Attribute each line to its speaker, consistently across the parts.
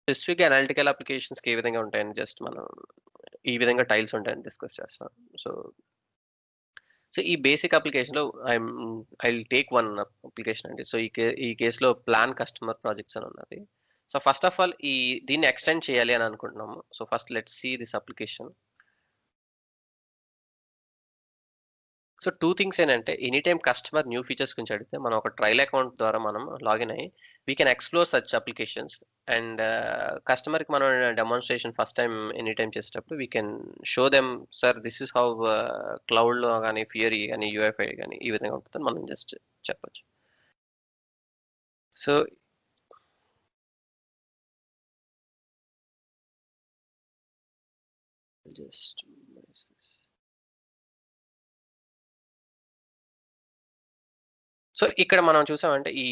Speaker 1: స్పెసిఫిక్‌గా అనలిటికల్ అప్లికేషన్స్‌కి ఏ విధంగా ఉంటాయని జస్ట్ మనం ఈ విధంగా టైల్స్ ఉంటాయని డిస్కస్ చేస్తాం. సో, సో ఈ బేసిక్ అప్లికేషన్‌లో I will take one application అండి. సో, ఈ కేస్‌లో ప్లాన్ కస్టమర్ ప్రాజెక్ట్స్ అని ఉన్నది. సో, ఫస్ట్ ఆఫ్ ఆల్ దీన్ని ఎక్స్‌టెండ్ చేయాలి అని అనుకుంటున్నాము. So, first let's see this application. So 2 things ఏంటంటే, any time customer new features గురించి అడిగితే, మనం ఒక ట్రయల్ అకౌంట్ ద్వారా మనం లాగిన్ అయ్యి, we can explore such applications and కస్టమర్‌కి మనం demonstration first time any time చేసేటప్పుడు we can show them sir this is how క్లౌడ్‌లో గాని, ఫియరీ గాని, యూఎఫ్ఐ గాని ఈ విధంగా ఉంటుందని మనం జస్ట్ చెప్పొచ్చు. సో, జస్ట్ సో, ఇక్కడ మనం చూసామంటే ఈ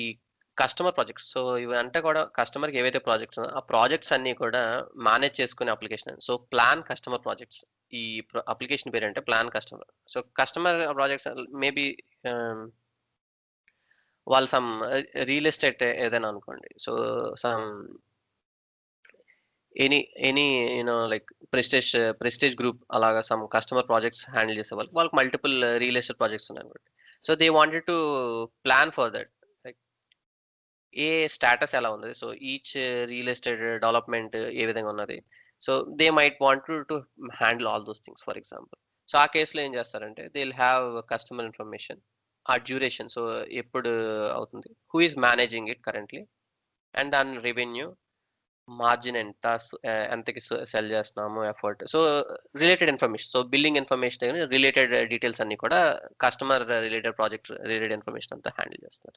Speaker 1: కస్టమర్ ప్రాజెక్ట్స్. సో, ఇవంతా కూడా కస్టమర్‌కి ఏవైతే ప్రాజెక్ట్స్ ఉన్నాయో, ఆ ప్రాజెక్ట్స్ అన్నీ కూడా మేనేజ్ చేసుకునే అప్లికేషన్ అండి. So, plan customer projects. ఈ అప్లికేషన్ పేరేంటే plan customer. So, customer projects maybe ah, వాళ్ళు రియల్ ఎస్టేట్ ఏదైనా అనుకోండి. So, some any any like Prestige Group అలాగా కస్టమర్ ప్రాజెక్ట్స్ హ్యాండిల్ చేసేవాళ్ళు. వాళ్ళకి మల్టిపుల్ రియల్ ఎస్టేట్ ప్రాజెక్ట్స్ ఉన్నాయన్నమాట. So, they wanted to plan for that. Like a status ఎలా ఉంది? So, each real estate development ఏ విధంగా ఉన్నది? So, they might want to handle all those things for example. So, ఆ కేస్‌లో ఏం చేస్తారంటే they will have customer information. ఆ డ్యూరేషన్ సో, ఎప్పుడు అవుతుంది? Who is managing it currently? And దాని రెవెన్యూ, మార్జిన్ ఎంత? ఎంతకి సెల్ చేస్తున్నాము, effort. So, related information. So, billing information గాని రిలేటెడ్ డీటెయిల్స్ అన్నీ కూడా customer related project related information అంతా హ్యాండిల్ చేస్తారు.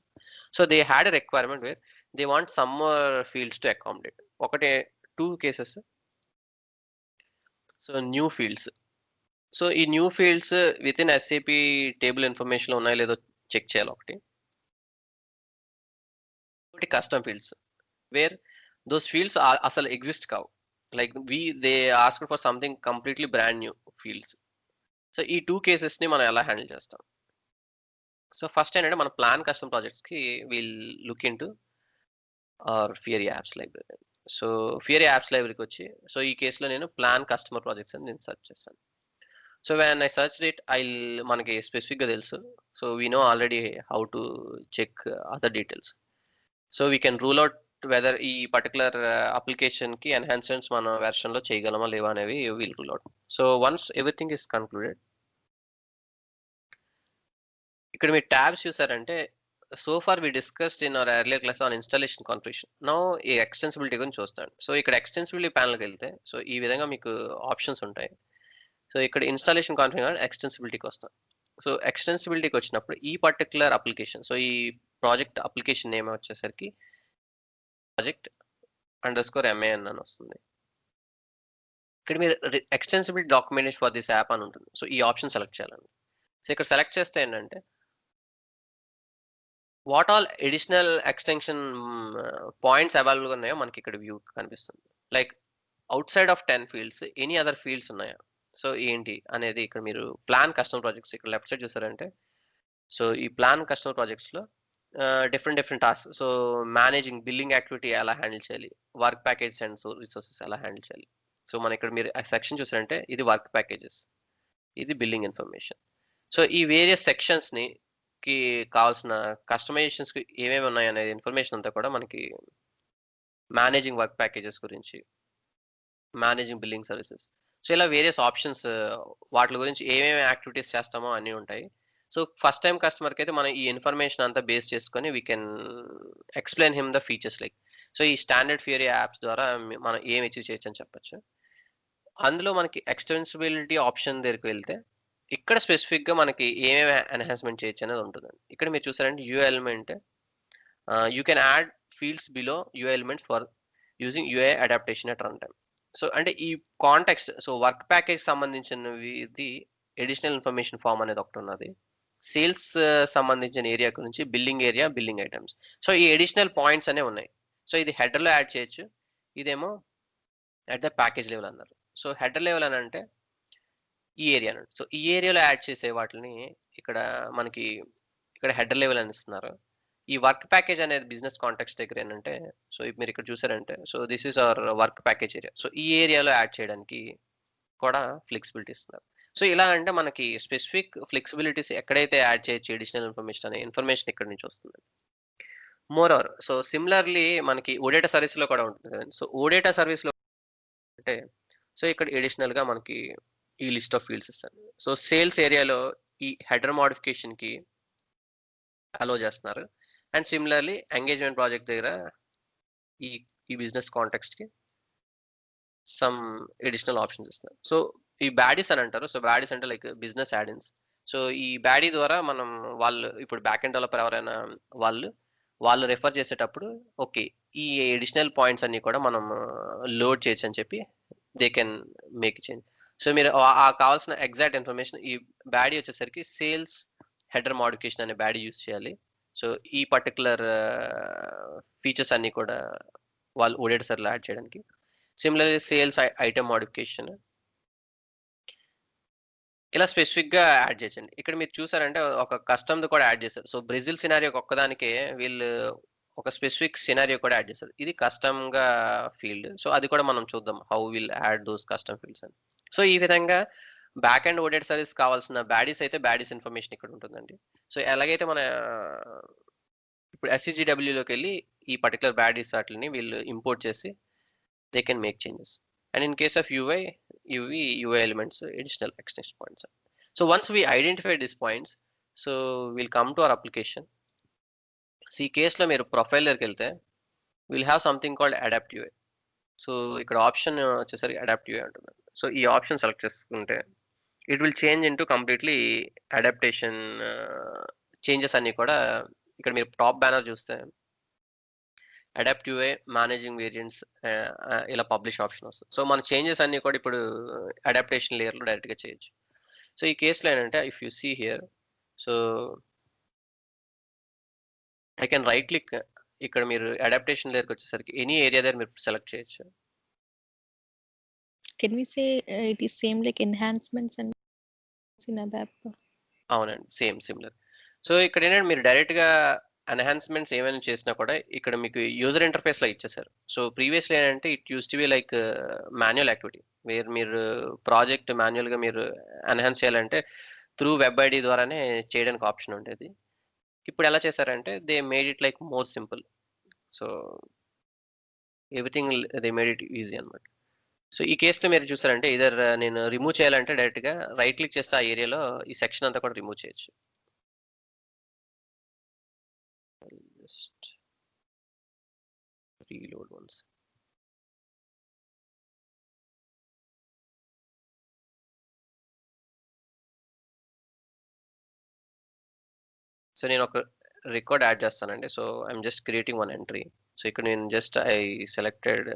Speaker 1: So, they had a requirement where they want some more fields to accommodate. ఒకటే 2 cases. So, new fields. So, ఈ new fields within SAP table ఇన్ఫర్మేషన్‌లో ఉన్నాయో లేదో check చేయాలి ఒకటి. ఇంకోటి custom fields. Where those fields అసలు ఎగ్జిస్ట్ కావు. Like they asked for something completely brand new fields. So, ఈ 2 కేసెస్‌ని మనం ఎలా హ్యాండిల్ చేస్తాం? సో, ఫస్ట్ ఏంటంటే మన ప్లాన్ కస్టమ్ ప్రాజెక్ట్స్‌కి will look into Fiori apps library. So, Fiori apps లైబ్రరీకొచ్చి సో, ఈ కేస్‌లో నేను ప్లాన్ కస్టమర్ ప్రాజెక్ట్స్ అని నేను సెర్చ్ చేశాను. So, when I searched it మనకి స్పెసిఫిక్‌గా తెలుసు. So, we know already how to check other details. So, we can rule out whether ఈ పర్టిక్యులర్ అప్లికేషన్‌కి ఎన్హాన్స్‌మెంట్స్ మన వెర్షన్‌లో చేయగలమా లేవా అనేవి will rule out. So, once everything is concluded ఇక్కడ మీరు టాబ్స్ చూసారంటే so far we discussed in our earlier class on installation configuration. Now ఈ ఎక్స్‌టెన్సిబిలిటీ గురించి చూస్తాను. సో, ఇక్కడ ఎక్స్‌టెన్సిబిలిటీ ప్యానెల్‌కెళ్తే సో, ఈ విధంగా మీకు ఆప్షన్స్ ఉంటాయి. సో, ఇక్కడ ఇన్‌స్టాలేషన్ కాన్ఫిగర్ ఎక్స్‌టెన్సిబిలిటీకొస్తాం. సో, ఎక్స్‌టెన్సిబిలిటీకొచ్చినప్పుడు ఈ పర్టిక్యులర్ అప్లికేషన్ సో, ఈ ప్రాజెక్ట్ అప్లికేషన్ నేమ్ వచ్చేసరికి ప్రాజెక్ట్ అండర్‌స్కోర్ ఎంఏఎన్ అని వస్తుంది. ఇక్కడ మీరు ఎక్స్‌టెన్సిబిలిటీ డాక్యుమెంటేషన్ ఫర్ దిస్ యాప్ అని ఉంటుంది. సో, ఈ ఆప్షన్ సెలెక్ట్ చేయాలండి. సో, ఇక్కడ సెలెక్ట్ చేస్తే ఏంటంటే what all additional extension points అవైలబుల్‌గా ఉన్నాయో మనకిక్కడ వ్యూ కనిపిస్తుంది. Like outside of 10 fields any other fields ఉన్నాయా? సో, ఏంటి అనేది ఇక్కడ మీరు ప్లాన్ కస్టమర్ ప్రాజెక్ట్స్ ఇక్కడ లెఫ్ట్ సైడ్ చూసారంటే సో, ఈ ప్లాన్ కస్టమర్ ప్రాజెక్ట్స్‌లో different different tasks. So, managing billing activity ఎలా హ్యాండిల్ చేయాలి? వర్క్ ప్యాకేజ్ అండ్ రిసోర్సెస్ ఎలా హ్యాండిల్ చేయాలి? సో, మన ఇక్కడ మీరు ఆ సెక్షన్ చూసారంటే ఇది వర్క్ ప్యాకేజెస్. ఇది బిల్లింగ్ ఇన్ఫర్మేషన్. సో, ఈ వేరియస్ సెక్షన్స్‌కి కావాల్సిన కస్టమైజేషన్స్‌కి ఏమేమి ఉన్నాయనే ఇన్ఫర్మేషన్ అంతా కూడా మనకి మేనేజింగ్ వర్క్ ప్యాకేజెస్ గురించి, మేనేజింగ్ బిల్లింగ్ సర్వీసెస్. సో, ఇలా వేరియస్ ఆప్షన్స్ వాటిల గురించి ఏమేమి యాక్టివిటీస్ చేస్తామో అన్నీ ఉంటాయి. సో, ఫస్ట్ టైమ్ కస్టమర్‌కైతే మనం ఈ ఇన్ఫర్మేషన్ అంతా బేస్ చేసుకొని we can explain him the features like so, ఈ స్టాండర్డ్ ఫియరీ యాప్స్ ద్వారా మనం ఏం అచీవ్ చేయొచ్చని చెప్పొచ్చు. అందులో మనకి ఎక్స్‌టెన్సిబిలిటీ ఆప్షన్ దగ్గరికి వెళ్తే, ఇక్కడ స్పెసిఫిక్‌గా మనకి ఏమేమి ఎన్హాన్స్‌మెంట్ చేయొచ్చనేది ఉంటదండి. ఇక్కడ మీరు చూసారంటే UI element you can add fields below UI elements for using UI adaptation at run time. So, అంటే ఈ కాంటెక్స్ట్ సో, వర్క్ ప్యాకేజ్ సంబంధించినవి అడిషనల్ ఇన్ఫర్మేషన్ ఫార్మ్ అనేది ఒకటున్నది. సేల్స్ సంబంధించిన ఏరియా గురించి billing area, billing items. So, ఈ additional points అనేవి ఉన్నాయి. So, ఇది హెడర్‌లో యాడ్ చేయొచ్చు. ఇదేమో అట్ ద ప్యాకేజ్ లెవెల్ అన్నారు. సో, హెడర్ లెవెల్ అనంటే ఈ ఏరియా అనండి. సో, ఈ ఏరియాలో యాడ్ చేసే వాటిలిని ఇక్కడ మనకి ఇక్కడ హెడర్ లెవెల్ అని ఇస్తున్నారు. ఈ వర్క్ ప్యాకేజ్ అనేది బిజినెస్ కాంటెక్స్ట్ దగ్గర ఏంటంటే, సో మీరు ఇక్కడ చూసారంటే, so this is our work package area. So ఈ ఏరియాలో యాడ్ చేయడానికి కూడా ఫ్లెక్సిబిలిటీ ఇస్తున్నారు. సో ఇలా అంటే మనకి స్పెసిఫిక్ ఫ్లెక్సిబిలిటీస్ ఎక్కడైతే యాడ్ చేయొచ్చు అడిషనల్ ఇన్ఫర్మేషన్ అనే ఇన్ఫర్మేషన్ ఇక్కడ నుంచి వస్తుంది. మోర్ ఓవర్ సో సిమిలర్‌లీ మనకి ఓడేటా సర్వీస్‌లో కూడా ఉంటుంది కదండీ. సో ఓడేటా సర్వీస్‌లో అంటే సో ఇక్కడ అడిషనల్‌గా మనకి ఈ లిస్ట్ ఆఫ్ ఫీల్డ్స్ ఇస్తారు. సో సేల్స్ ఏరియాలో ఈ హెడర్ మోడిఫికేషన్‌కి అలో చేస్తున్నారు. అండ్ సిమిలర్‌లీ ఎంగేజ్‌మెంట్ ప్రాజెక్ట్ దగ్గర ఈ ఈ బిజినెస్ కాంటెక్స్ట్‌కి సమ్ అడిషనల్ ఆప్షన్స్ ఇస్తున్నారు. సో ఈ బ్యాడీస్ అని అంటారు. సో బ్యాడీస్ అంటే లైక్ బిజినెస్ యాడ్ ఇన్స్. సో ఈ బ్యాడీ ద్వారా మనం వాళ్ళు ఇప్పుడు బ్యాక్ ఎండ్ డెవలపర్ ఎవరైనా వాళ్ళు, వాళ్ళు రిఫర్ చేసేటప్పుడు ఓకే. ఈ అడిషనల్ పాయింట్స్ అన్నీ కూడా మనం లోడ్ చేయొచ్చు అని చెప్పి they can make change. So మీరు కావాల్సిన ఎగ్జాక్ట్ ఇన్ఫర్మేషన్ ఈ బ్యాడీ వచ్చేసరికి సేల్స్ హెడర్ మోడిఫికేషన్ అనే బ్యాడీ యూజ్ చేయాలి. సో ఈ పర్టిక్యులర్ ఫీచర్స్ అన్నీ కూడా వాళ్ళు ఓడేటా సర్వర్‌లో యాడ్ చేయడానికి. సిమిలర్‌లీ సేల్స్ ఐటెమ్ మోడిఫికేషన్ ఇలా స్పెసిఫిక్‌గా యాడ్ చేయొచ్చండి. ఇక్కడ మీరు చూసారంటే ఒక కస్టమ్‌ది కూడా యాడ్ చేశారు. సో బ్రెజిల్ సినారియోకి ఒక్కదానికే వీళ్ళు ఒక స్పెసిఫిక్ సినారియో కూడా యాడ్ చేశారు. ఇది కస్టమ్‌గా ఫీల్డ్. సో అది కూడా మనం చూద్దాం. How will add those custom fields అని. సో ఈ విధంగా బ్యాక్ ఎండ్ ఓడెడ్ సర్వీస్ కావాల్సిన బ్యాడీస్ అయితే బ్యాడీస్ ఇన్ఫర్మేషన్ ఇక్కడ ఉంటుందండి. సో ఎలాగైతే మన ఇప్పుడు SCGWలోకెళ్ళి ఈ పర్టిక్యులర్ బ్యాడీస్ వాటిల్ని వీళ్ళు ఇంపోర్ట్ చేసి they can make changes. And in case of UI elements, additional extension points. So once we identify these points, so we'll come to our application. See case లో మీరు ప్రొఫైల్ దగ్గరికి వెళ్తే we'll have something called adapt UI. So ఇక్కడ option వచ్చేసరికి adapt UI ఉంటుంది. So ఈ option select చేసుకుంటే it will change into completely adaptation changes అన్ని కూడా ఇక్కడ మీరు టాప్ బ్యానర్ చూస్తే అడాప్ట్ యూఐ మేనేజింగ్ వేరియంట్స్ ఇలా పబ్లిష్ ఆప్షన్ వస్తుంది. సో మన చేంజెస్ అన్ని కూడా ఇప్పుడు అడాప్టేషన్ లేయర్లో డైరెక్ట్గా చేయొచ్చు. సో ఈ కేసులో ఏంటంటే if you see here so I can right click ఇక్కడ మీరు అడాప్టేషన్ లేయర్కి వచ్చేసరికి ఎనీ ఏరియా దగ్గర మీరు సెలెక్ట్ చేయొచ్చు.
Speaker 2: Can we say it is same like enhancements and in ABAP?
Speaker 1: అవునండి సేమ్ సిమిలర్. సో ఇక్కడ ఏంటంటే మీరు డైరెక్ట్గా ఎన్హాన్స్మెంట్స్ ఏమైనా చేసినా కూడా ఇక్కడ మీకు యూజర్ ఇంటర్ఫేస్లో ఇచ్చేసారు. సో ప్రీవియస్లీ ఏంటంటే it use to be like manual activity where మీరు ప్రాజెక్ట్ మాన్యువల్గా మీరు ఎన్హాన్స్ చేయాలంటే త్రూ వెబ్ ఐడి ద్వారానే చేయడానికి ఆప్షన్ ఉండేది. ఇప్పుడు ఎలా చేశారంటే they made it like more simple. So everything they made it easy అనమాట. సో ఈ కేసులో మీరు చూసారంటే ఇదర్ నేను రిమూవ్ చేయాలంటే డైరెక్ట్గా రైట్ క్లిక్ చేస్తే ఆ ఏరియాలో ఈ సెక్షన్ అంతా కూడా రిమూవ్ చేయొచ్చు. Just reload once. సో నేను ఒక రికార్డ్ యాడ్ చేస్తానండి. So I'm just creating one entry. So ఇక్కడ నేను జస్ట్ ఐ సెలెక్టెడ్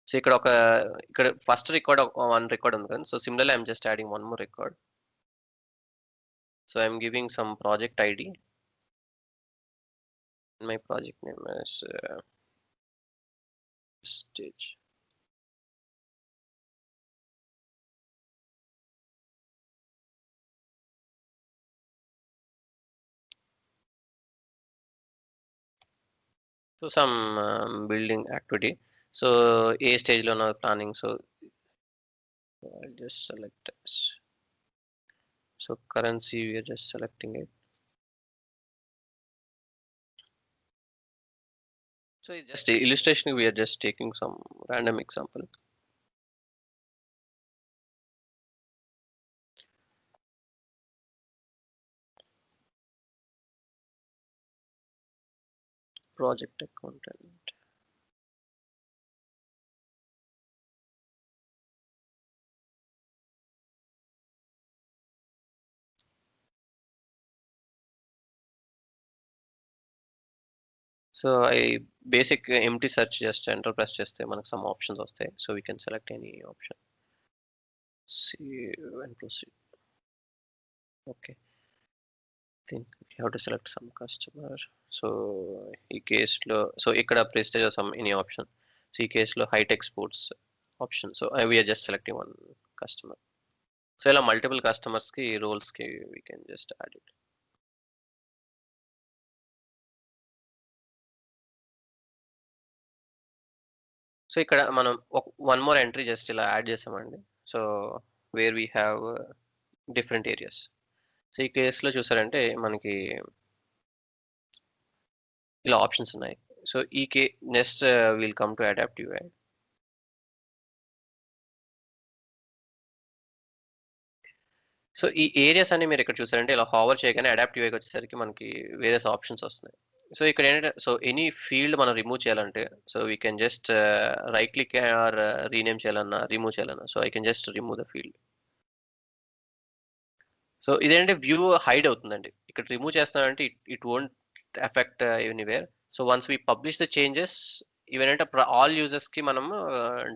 Speaker 1: సో ఇక్కడ ఫస్ట్ రికార్డ్ వన్ రికార్డ్ ఉంది కదా. So similarly I'm just adding one more record. So I'm giving some project ID. My project name is stage. So some building activity. So a stage లో ఉన్న planning. So I'll just select this. So currency we are just selecting it. So it's just illustration we are just taking some random example. Project accountant. So I basic empty search just enter press చేస్తే మనకు some options వస్తాయి. So we can select any option. Save and proceed. Okay. Think we have to select some customer. So ఈ కేసులో so ఇక్కడ prestige some any option. So ఈ కేసులో high tech sports option. So we are just selecting one customer. So ఇలా multiple కస్టమర్స్కి రోల్స్కి we can just add it. So ఇక్కడ మనం వన్ మోర్ ఎంట్రీ జస్ట్ ఇలా యాడ్ చేసామండి. So where we have different areas. So ఈ కేసులో చూసారంటే మనకి ఇలా ఆప్షన్స్ ఉన్నాయి. సో ఈ next will come to adaptive UI. So ఈ ఏరియాస్ అన్ని మీరు ఇక్కడ చూసారంటే ఇలా హావర్ చేయగానే అడాప్టివ్ యూఐకి వచ్చేసరికి మనకి వేరియస్ ఆప్షన్స్ వస్తున్నాయి. సో ఇక్కడ ఏంటంటే సో ఎనీ ఫీల్డ్ మనం రిమూవ్ చేయాలంటే so we can just right click are rename చేయాలన్నా రిమూవ్ చేయాలన్నా so I can just remove the field. So ఇదేంటంటే వ్యూ హైడ్ అవుతుందండి. ఇక్కడ రిమూవ్ చేస్తానంటే it won't effect anywhere. So once we publish the changes ఇవేంటంటే all యూజర్స్కి మనము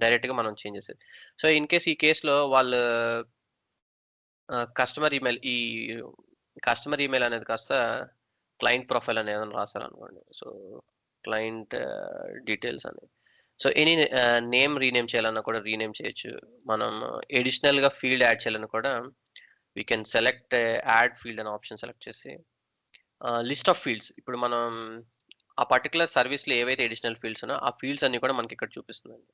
Speaker 1: డైరెక్ట్గా మనం చేంజెస్. సో ఇన్ కేస్ ఈ కేసులో వాళ్ళు కస్టమర్ ఈమెయిల్ అనేది కాస్త క్లయింట్ ప్రొఫైల్ అని ఏదైనా రాశారనుకోండి. సో క్లయింట్ డీటెయిల్స్ అని సో ఎనీ నేమ్ రీనేమ్ చేయాలన్నా కూడా రీనేమ్ చేయొచ్చు. మనం ఎడిషనల్గా ఫీల్డ్ యాడ్ చేయాలన్నా కూడా we can select add field అనే ఆప్షన్ సెలెక్ట్ చేసి లిస్ట్ ఆఫ్ ఫీల్డ్స్ ఇప్పుడు మనం ఆ పర్టికులర్ సర్వీస్లో ఏవైతే ఎడిషనల్ ఫీల్డ్స్ ఉన్నా ఆ ఫీల్డ్స్ అన్ని కూడా మనకి ఇక్కడ చూపిస్తుందండి.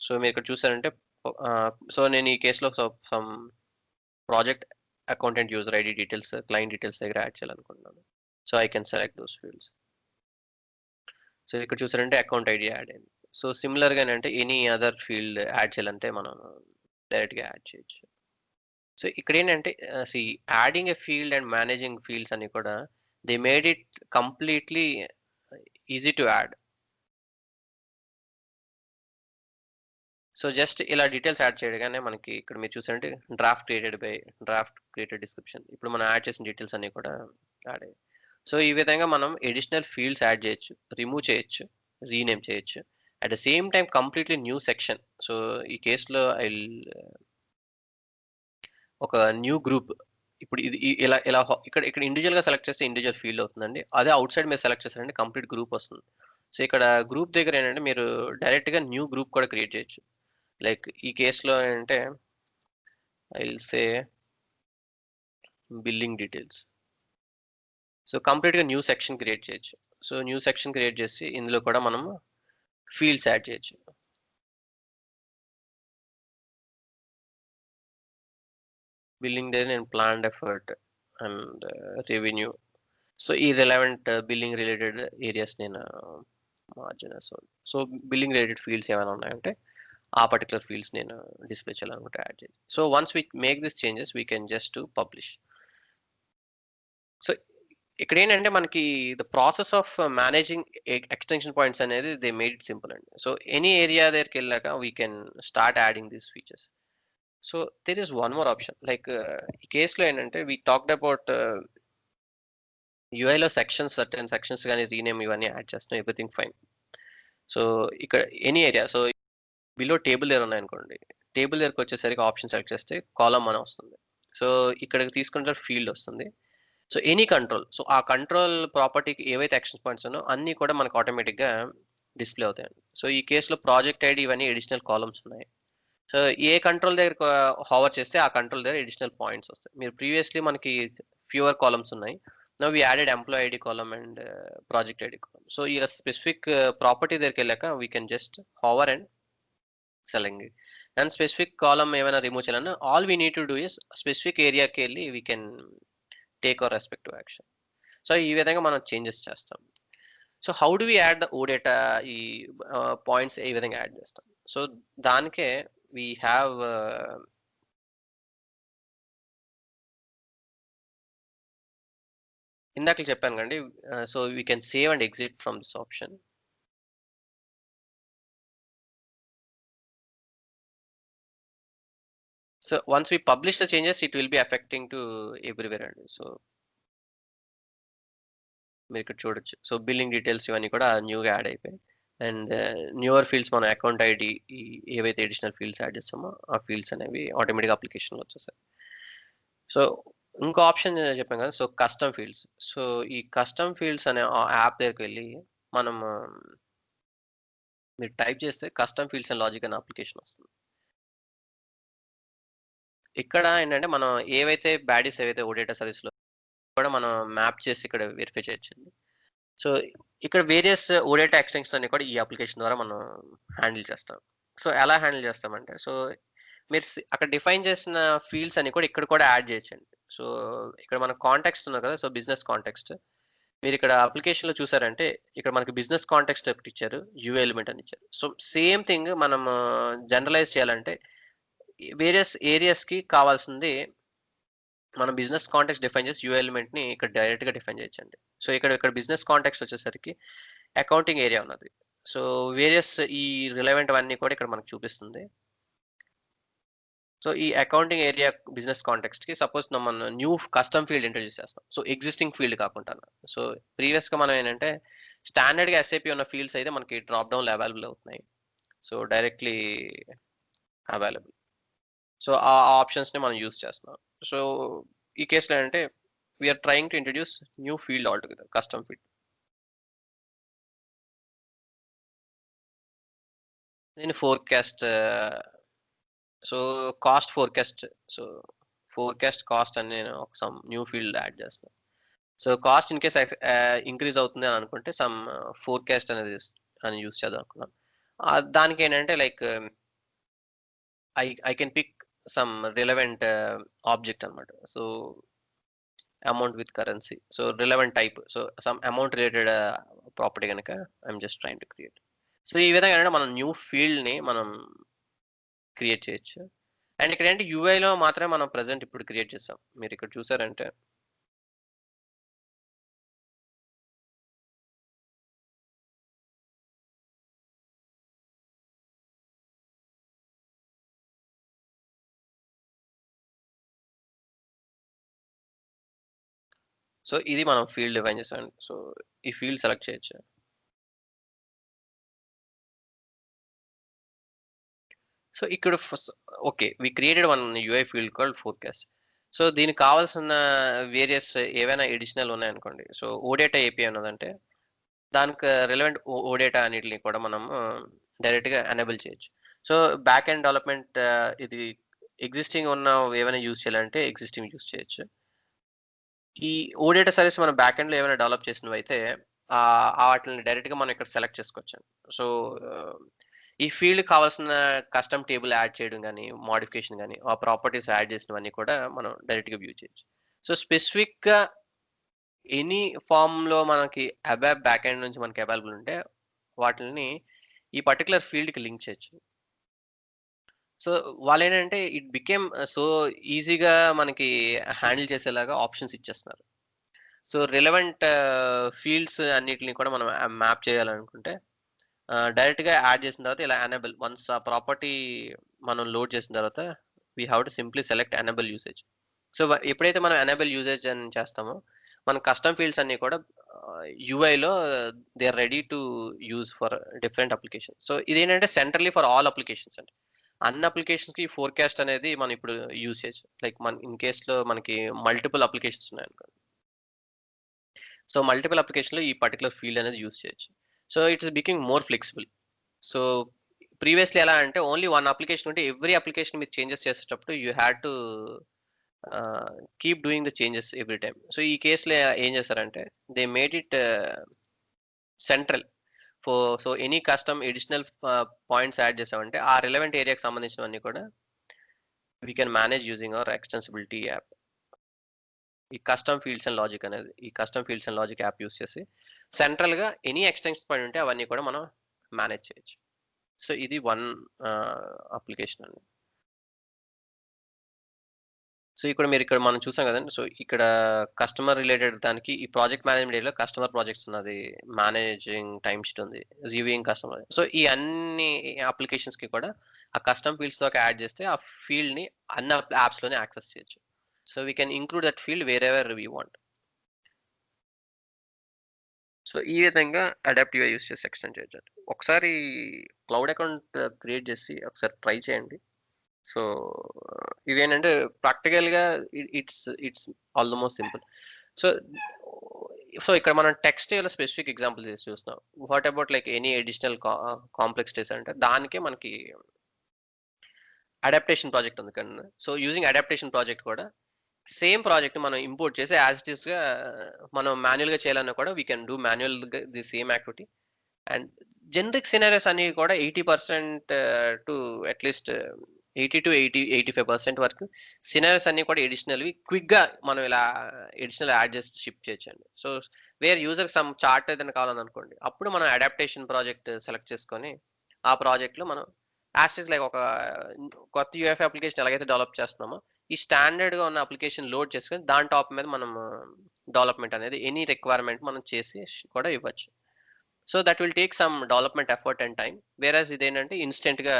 Speaker 1: సో మీరు ఇక్కడ చూసారంటే సో నేను ఈ కేసులో some project accountant user ID details client details దగ్గర యాడ్ చేయాలనుకుంటున్నాను. So I can select those fields. So ఇక్కడ చూసారంటే అకౌంట్ ఐడి యాడ్ అయింది. సో సిమిలర్గా అంటే ఎనీ అదర్ ఫీల్డ్ యాడ్ చేయాలంటే మనం డైరెక్ట్గా యాడ్ చేయొచ్చు. సో ఇక్కడ ఏంటంటే adding a field and managing fields అని కూడా they made it completely easy to add. So just ఇలా డీటెయిల్స్ యాడ్ చేయగానే మనకి ఇక్కడ మీరు చూసారంటే డ్రాఫ్ట్ క్రియేటెడ్ డిస్క్రిప్షన్ ఇప్పుడు మనం యాడ్ చేసిన డీటెయిల్స్ అన్ని కూడా యాడ్ అయ్యాయి. సో ఈ విధంగా మనం ఎడిషనల్ ఫీల్డ్స్ యాడ్ చేయొచ్చు, రిమూవ్ చేయొచ్చు, రీనేమ్ చేయొచ్చు. At the same time completely new section. So ఈ కేసులో ఒక న్యూ గ్రూప్ ఇప్పుడు ఇది ఇలా ఇలా ఇక్కడ ఇక్కడ ఇండివిజువల్గా సెలెక్ట్ చేస్తే ఇండివిజువల్ ఫీల్డ్ అవుతుందండి. అదే అవుట్ సైడ్ మీరు సెలెక్ట్ చేస్తారంటే కంప్లీట్ గ్రూప్ వస్తుంది. సో ఇక్కడ గ్రూప్ దగ్గర ఏంటంటే మీరు డైరెక్ట్గా న్యూ గ్రూప్ కూడా క్రియేట్ చేయొచ్చు. లైక్ ఈ కేసులో ఏంటంటే I will say billing details. So కంప్లీట్గా న్యూ సెక్షన్ క్రియేట్ చేయొచ్చు. సో న్యూ సెక్షన్ క్రియేట్ చేసి ఇందులో కూడా మనం ఫీల్డ్స్ యాడ్ చేయొచ్చు. బిల్లింగ్ దగ్గర నేను planned effort and revenue. So ఈ రిలవెంట్ బిల్లింగ్ రిలేటెడ్ ఏరియాస్ నేను margin. So billing related fields ఏమైనా ఉన్నాయంటే ఆ పర్టికులర్ ఫీల్డ్స్ నేను డిస్ప్లే చేయాలనుకుంటే యాడ్ చేయాలి. So once we make this changes we can just publish. So ఇక్కడ ఏంటంటే మనకి the process of managing extension points అనేది దే మేడ్ ఇట్ సింపుల్ అండి. సో ఎనీ ఏరియా దగ్గరికి వెళ్ళాక we can start adding these features. So there is one more option like ఈ కేసులో ఏంటంటే వీ టాక్డ్ అబౌట్ యూఐలో సర్టెన్ సెక్షన్స్ కానీ rename ఇవన్నీ యాడ్ చేస్తున్నాం, ఎవ్రీథింగ్ ఫైన్. సో ఇక్కడ any area so below table దగ్గర ఉన్నాయనుకోండి, టేబుల్ దగ్గరకు వచ్చేసరికి ఆప్షన్ సెలెక్ట్ చేస్తే కాలమ్ అని వస్తుంది. సో ఇక్కడికి తీసుకుంటే ఫీల్డ్ వస్తుంది. సో ఎనీ కంట్రోల్ సో ఆ కంట్రోల్ ప్రాపర్టీకి ఏవైతే యాక్షన్ పాయింట్స్ ఉన్నాయో అన్నీ కూడా మనకు ఆటోమేటిక్గా డిస్ప్లే అవుతాయండి. సో ఈ కేసులో ప్రాజెక్ట్ ఐడి ఇవన్నీ ఎడిషనల్ కాలమ్స్ ఉన్నాయి. సో ఏ కంట్రోల్ దగ్గర హావర్ చేస్తే ఆ కంట్రోల్ దగ్గర ఎడిషనల్ పాయింట్స్ వస్తాయి. మీరు ప్రీవియస్లీ మనకి ఫ్యూవర్ కాలమ్స్ ఉన్నాయి. Now we added employee ID column and project ID column. So ఈ స్పెసిఫిక్ ప్రాపర్టీ దగ్గరికి వెళ్ళాక we can just hover and select it. And specific column ఏమైనా రిమూవ్ చేయాలన్నా all we need to do is specific ఏరియాకి వెళ్ళి we can take our respective action. So ఈ విధంగా మనం చేంజెస్ చేస్తాం. So how do we add the OData ఈ points ఏ విధంగా యాడ్ చేస్తాం. సో దానికే వీ హ్యావ్ ఇందాక చెప్పాను కండి. So we can save and exit from this option. So once we publish the changes it will B effecting to everywhere అండి. So మీరు ఇక్కడ చూడొచ్చు. సో బిల్లింగ్ డీటెయిల్స్ ఇవన్నీ కూడా న్యూగా యాడ్ అయిపోయాయి. అండ్ న్యూవర్ ఫీల్డ్స్ మన అకౌంట్ ఐడి ఏవైతే ఎడిషనల్ ఫీల్డ్స్ యాడ్ చేస్తామో ఆ ఫీల్డ్స్ అనేవి ఆటోమేటిక్గా అప్లికేషన్లో వచ్చేసాయి. సో ఇంకో ఆప్షన్ నేను చెప్పాను కదా, సో కస్టమ్ ఫీల్డ్స్. సో ఈ కస్టమ్ ఫీల్డ్స్ అనే యాప్ దగ్గరికి వెళ్ళి మనం మీరు టైప్ చేస్తే కస్టమ్ ఫీల్డ్స్ అండ్ లాజిక్ అనే అప్లికేషన్ వస్తుంది. ఇక్కడ ఏంటంటే మనం ఏవైతే బ్యాడీస్ ఏవైతే ఓడేటా సర్వీస్‌లో కూడా మనం మ్యాప్ చేసి ఇక్కడ వెరిఫై చేయొచ్చండి. సో, ఇక్కడ వేరియస్ ఓడేటా ఎక్స్‌టెన్షన్స్ అన్ని కూడా ఈ అప్లికేషన్ ద్వారా మనం హ్యాండిల్ చేస్తాం. సో, ఎలా హ్యాండిల్ చేస్తామంటే మీరు అక్కడ డిఫైన్ చేసిన ఫీల్డ్స్ అన్ని కూడా ఇక్కడ కూడా యాడ్ చేయొచ్చండి. సో, ఇక్కడ మన కాంటెక్స్ట్ ఉంది కదా! So, business context. మీరిక్కడ అప్లికేషన్‌లో చూసారంటే ఇక్కడ మనకి బిజినెస్ కాంటెక్స్ట్ ఒకటిచ్చారు. యూఐ ఎలిమెంట్ అని ఇచ్చారు. సో, సేమ్ థింగ్ మనము జనరలైజ్ చేయాలంటే వేరియస్ ఏరియాస్‌కి కావాల్సింది మనం బిజినెస్ కాంటెక్స్ట్ డిఫైన్ చేసి యూఐ ఎలిమెంట్‌ని ఇక్కడ డైరెక్ట్‌గా డిఫైన్ చేయొచ్చండి. సో, ఇక్కడ బిజినెస్ కాంటెక్స్ట్ వచ్చేసరికి అకౌంటింగ్ ఏరియా ఉన్నది. సో, వేరియస్ ఈ రిలవెంట్ అన్నీ కూడా ఇక్కడ మనకు చూపిస్తుంది. సో, ఈ అకౌంటింగ్ ఏరియా బిజినెస్ కాంటెక్స్ట్‌కి సపోజ్ మనం న్యూ కస్టమ్ ఫీల్డ్ ఇంట్రొడ్యూస్ చేస్తాం. సో, ఎగ్జిస్టింగ్ ఫీల్డ్ కాకుండాను. సో, ప్రీవియస్‌గా మనం ఏంటంటే స్టాండర్డ్‌గా ఎస్ఏపీ ఉన్న ఫీల్డ్స్ అయితే మనకి డ్రాప్ డౌన్‌లో అవైలబుల్ అవుతున్నాయి. So, directly available. సో, ఆ ఆప్షన్స్‌ని మనం యూజ్ చేస్తున్నాం. సో, ఈ కేస్‌లో ఏంటంటే we are trying to introduce new field altogether custom field. దీన్ని forecast so, cost forecast. So, forecast cost అని నేను ఒక సమ్ న్యూ ఫీల్డ్ యాడ్ చేస్తున్నాను. So, cost in case increase అవుతుంది అని అనుకుంటే ఫోర్‌కాస్ట్ అనేది అని యూజ్ చేద్దాం అనుకున్నాను. దానికేంటంటే like I can pick some relevant object అన్నమాట. So, amount with currency. So, relevant type. So, some amount related property గనక I'm just trying to create. So, ఈ విధంగా ఏంటంటే మనం న్యూ ఫీల్డ్‌ని మనం క్రియేట్ చేయొచ్చు. అండ్ ఇక్కడేంటి యూఐలో మాత్రమే మనం ప్రెజెంట్ ఇప్పుడు క్రియేట్ చేసాం. మీరిక్కడ చూసారంటే సో, ఇది మనం ఫీల్డ్ డిఫైన్ చేసామండి. సో, ఈ ఫీల్డ్ సెలెక్ట్ చేయొచ్చు. సో, ఇక్కడ okay. We created one UI field called forecast. So, దీనికి కావాల్సిన వేరియస్ ఏవైనా అడిషనల్ ఉన్నాయనుకోండి. సో, ఓడేటా ఏపీఐ ఉన్నదంటే దానికి రిలవెంట్ ఓడేటా అన్నిటిని కూడా మనము డైరెక్ట్‌గా ఎనేబుల్ చేయొచ్చు. సో, బ్యాక్ ఎండ్ డెవలప్‌మెంట్ ఇది ఎగ్జిస్టింగ్ ఉన్న ఏవైనా యూజ్ చేయాలంటే ఎగ్జిస్టింగ్ యూజ్ చేయొచ్చు. ఈ ఓడేటా సర్వీస్ మనం బ్యాక్ ఎండ్‌లో ఏమైనా డెవలప్ చేసినవైతే వాటిల్ని డైరెక్ట్‌గా మనం ఇక్కడ సెలెక్ట్ చేసుకోవచ్చండి. సో, ఈ ఫీల్డ్‌కి కావాల్సిన కస్టమ్ టేబుల్ యాడ్ చేయడం గాని, మోడిఫికేషన్ గాని, ఆ ప్రాపర్టీస్ యాడ్ చేసినవన్నీ కూడా మనం డైరెక్ట్‌గా వ్యూ చేయొచ్చు. సో, స్పెసిఫిక్‌గా ఎనీ ఫార్మ్‌లో మనకి అబాప్ బ్యాక్ ఎండ్ నుంచి మనకి అవైలబుల్ ఉంటే వాటిల్ని ఈ పర్టిక్యులర్ ఫీల్డ్‌కి లింక్ చేయొచ్చు. సో, వాళ్ళేంటంటే ఇట్ బికేమ్ సో ఈజీగా మనకి హ్యాండిల్ చేసేలాగా ఆప్షన్స్ ఇచ్చేస్తున్నారు. సో, రిలవెంట్ ఫీల్డ్స్ అన్నిటిని కూడా మనం మ్యాప్ చేయాలనుకుంటే డైరెక్ట్‌గా యాడ్ చేసిన తర్వాత ఇలా ఎనేబుల్ వన్స్ ఆ ప్రాపర్టీ మనం లోడ్ చేసిన తర్వాత we have to simply select enable usage. So, ఎప్పుడైతే మనం ఎనేబుల్ యూసేజ్ అని చేస్తామో మన కస్టమ్ ఫీల్డ్స్ అన్నీ కూడా యూఐలో they are ready to use for different applications. So, ఇదేంటంటే సెంట్రల్లీ ఫర్ ఆల్ అప్లికేషన్స్ అండి. అన్ని అప్లికేషన్స్‌కి ఫోర్‌కాస్ట్ అనేది మనం ఇప్పుడు యూజ్ చేయొచ్చు. లైక్ ఇన్ కేస్‌లో మనకి మల్టిపుల్ అప్లికేషన్స్ ఉన్నాయనుకోండి. సో, మల్టిపుల్ అప్లికేషన్‌లో ఈ పర్టిక్యులర్ ఫీల్డ్ అనేది యూజ్ చేయొచ్చు. So, it is becoming more flexible. So, previously ఎలా అంటే ఓన్లీ వన్ అప్లికేషన్ ఉంటే ఎవ్రీ అప్లికేషన్ మీరు చేంజెస్ చేసేటప్పుడు you had to keep doing the changes every time. So, ఈ కేస్‌లో ఏం చేశారంటే they made it central. So, any custom additional points add చేసామంటే ఆ రిలవెంట్ ఏరియాకి సంబంధించినవన్నీ కూడా we can manage using hour ఎక్స్‌టెన్సిబిలిటీ app. ఈ కస్టమ్ ఫీల్డ్స్ అండ్ లాజిక్ అనేది ఈ custom fields and logic app use చేసి సెంట్రల్‌గా ఎనీ ఎక్స్‌టెన్షన్ పాయింట్ ఉంటే అవన్నీ కూడా మనం మేనేజ్ చేయొచ్చు. సో, ఇది వన్ అప్లికేషన్ అండి. సో, ఇక్కడ మనం చూసాం కదండీ. సో, ఇక్కడ కస్టమర్ రిలేటెడ్ దానికి ఈ ప్రాజెక్ట్ మేనేజ్‌మెంట్ ఏరియాలో కస్టమర్ ప్రాజెక్ట్స్ ఉన్నది. మేనేజింగ్ టైమ్ షీట్ ఉంది. Reviewing customer. సో, ఈ అన్ని అప్లికేషన్స్‌కి కూడా ఆ కస్టమ్ ఫీల్డ్స్ దాకా యాడ్ చేస్తే ఆ ఫీల్డ్‌ని అన్ని యాప్స్‌లోనే యాక్సెస్ చేయొచ్చు. So, we can include that field wherever we want. So, ఈ విధంగా అడాప్ట్ యూఐ యూజ్ చేసి ఎక్స్‌టెండ్ చేయొచ్చండి. ఒకసారి క్లౌడ్ అకౌంట్ క్రియేట్ చేసి ఒకసారి ట్రై చేయండి. సో, ఇవేంటంటే ప్రాక్టికల్‌గా ఇట్స్ ఆల్‌మోస్ట్ సింపుల్. సో, ఇక్కడ మనం టెక్స్ట్ ఇలా స్పెసిఫిక్ ఎగ్జాంపుల్ చేసి చూస్తున్నాం. What about like any additional complexities అంటే దానికే మనకి అడాప్టేషన్ ప్రాజెక్ట్ ఉంది కదండి. సో యూజింగ్ అడాప్టేషన్ ప్రాజెక్ట్ కూడా సేమ్ ప్రాజెక్ట్ మనం ఇంపోర్ట్ చేసి యాజ్ ఇట్ ఈస్‌గా మనం మాన్యుయల్‌గా చేయాలన్నా కూడా వీ కెన్ డూ మాన్యుయల్‌గా the same activity. And generic scenarios అనేవి కూడా 80% టు అట్‌లీస్ట్ 80-85% వరకు సినారియోస్ అన్నీ కూడా అడిషనల్‌వి క్విక్‌గా మనం ఇలా అడిషనల్ యాడ్ చేసి షిప్ చేయొచ్చండి. సో వేర్ యూజర్‌కి సమ్ చార్ట్ ఏదైనా కావాలనుకోండి. అప్పుడు మనం అడాప్టేషన్ ప్రాజెక్ట్ సెలెక్ట్ చేసుకొని ఆ ప్రాజెక్ట్‌లో మనం యాజ్ ఇట్ ఈస్ లైక్ ఒక కొత్త యూఎఫ్ఏ అప్లికేషన్ ఎలాగైతే డెవలప్ చేస్తున్నామో ఈ స్టాండర్డ్‌గా ఉన్న అప్లికేషన్ లోడ్ చేసుకొని దాని టాప్ మీద మనం డెవలప్‌మెంట్ అనేది ఎనీ రిక్వైర్మెంట్ మనం చేసి కూడా ఇవ్వచ్చు. So that will take some development effort and time. Versus ఇదేంటంటే ఇన్‌స్టంట్‌గా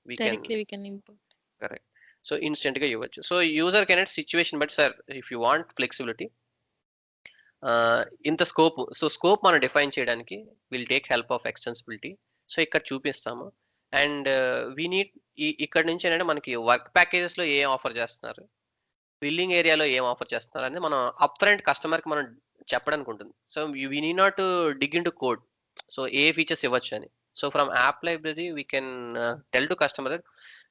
Speaker 1: we can
Speaker 2: Directly we can import.
Speaker 1: Correct. So ఇన్‌స్టంట్‌గా ఇవ్వచ్చు. సో యూజర్ కెన్ సిట్యుయేషన్ బట్టి sir if you want flexibility ఇంత స్కోప్. సో స్కోప్ మనం డిఫైన్ చేయడానికి will take help of extensibility. So ఇక్కడ చూపిస్తాము. అండ్ వి నీడ్ ఇక్కడ నుంచి ఏంటంటే మనకి వర్క్ ప్యాకేజెస్‌లో ఏం ఆఫర్ చేస్తున్నారు? బిల్లింగ్ ఏరియాలో ఏం ఆఫర్ చేస్తున్నారు అనేది మనం అప్ ఫ్రంట్ కస్టమర్‌కి మనం చెప్పడానికి ఉంటుంది. So we need not to dig into code. So ఏ ఫీచర్స్ ఇవ్వచ్చు అని. So from app library we can tell to customer that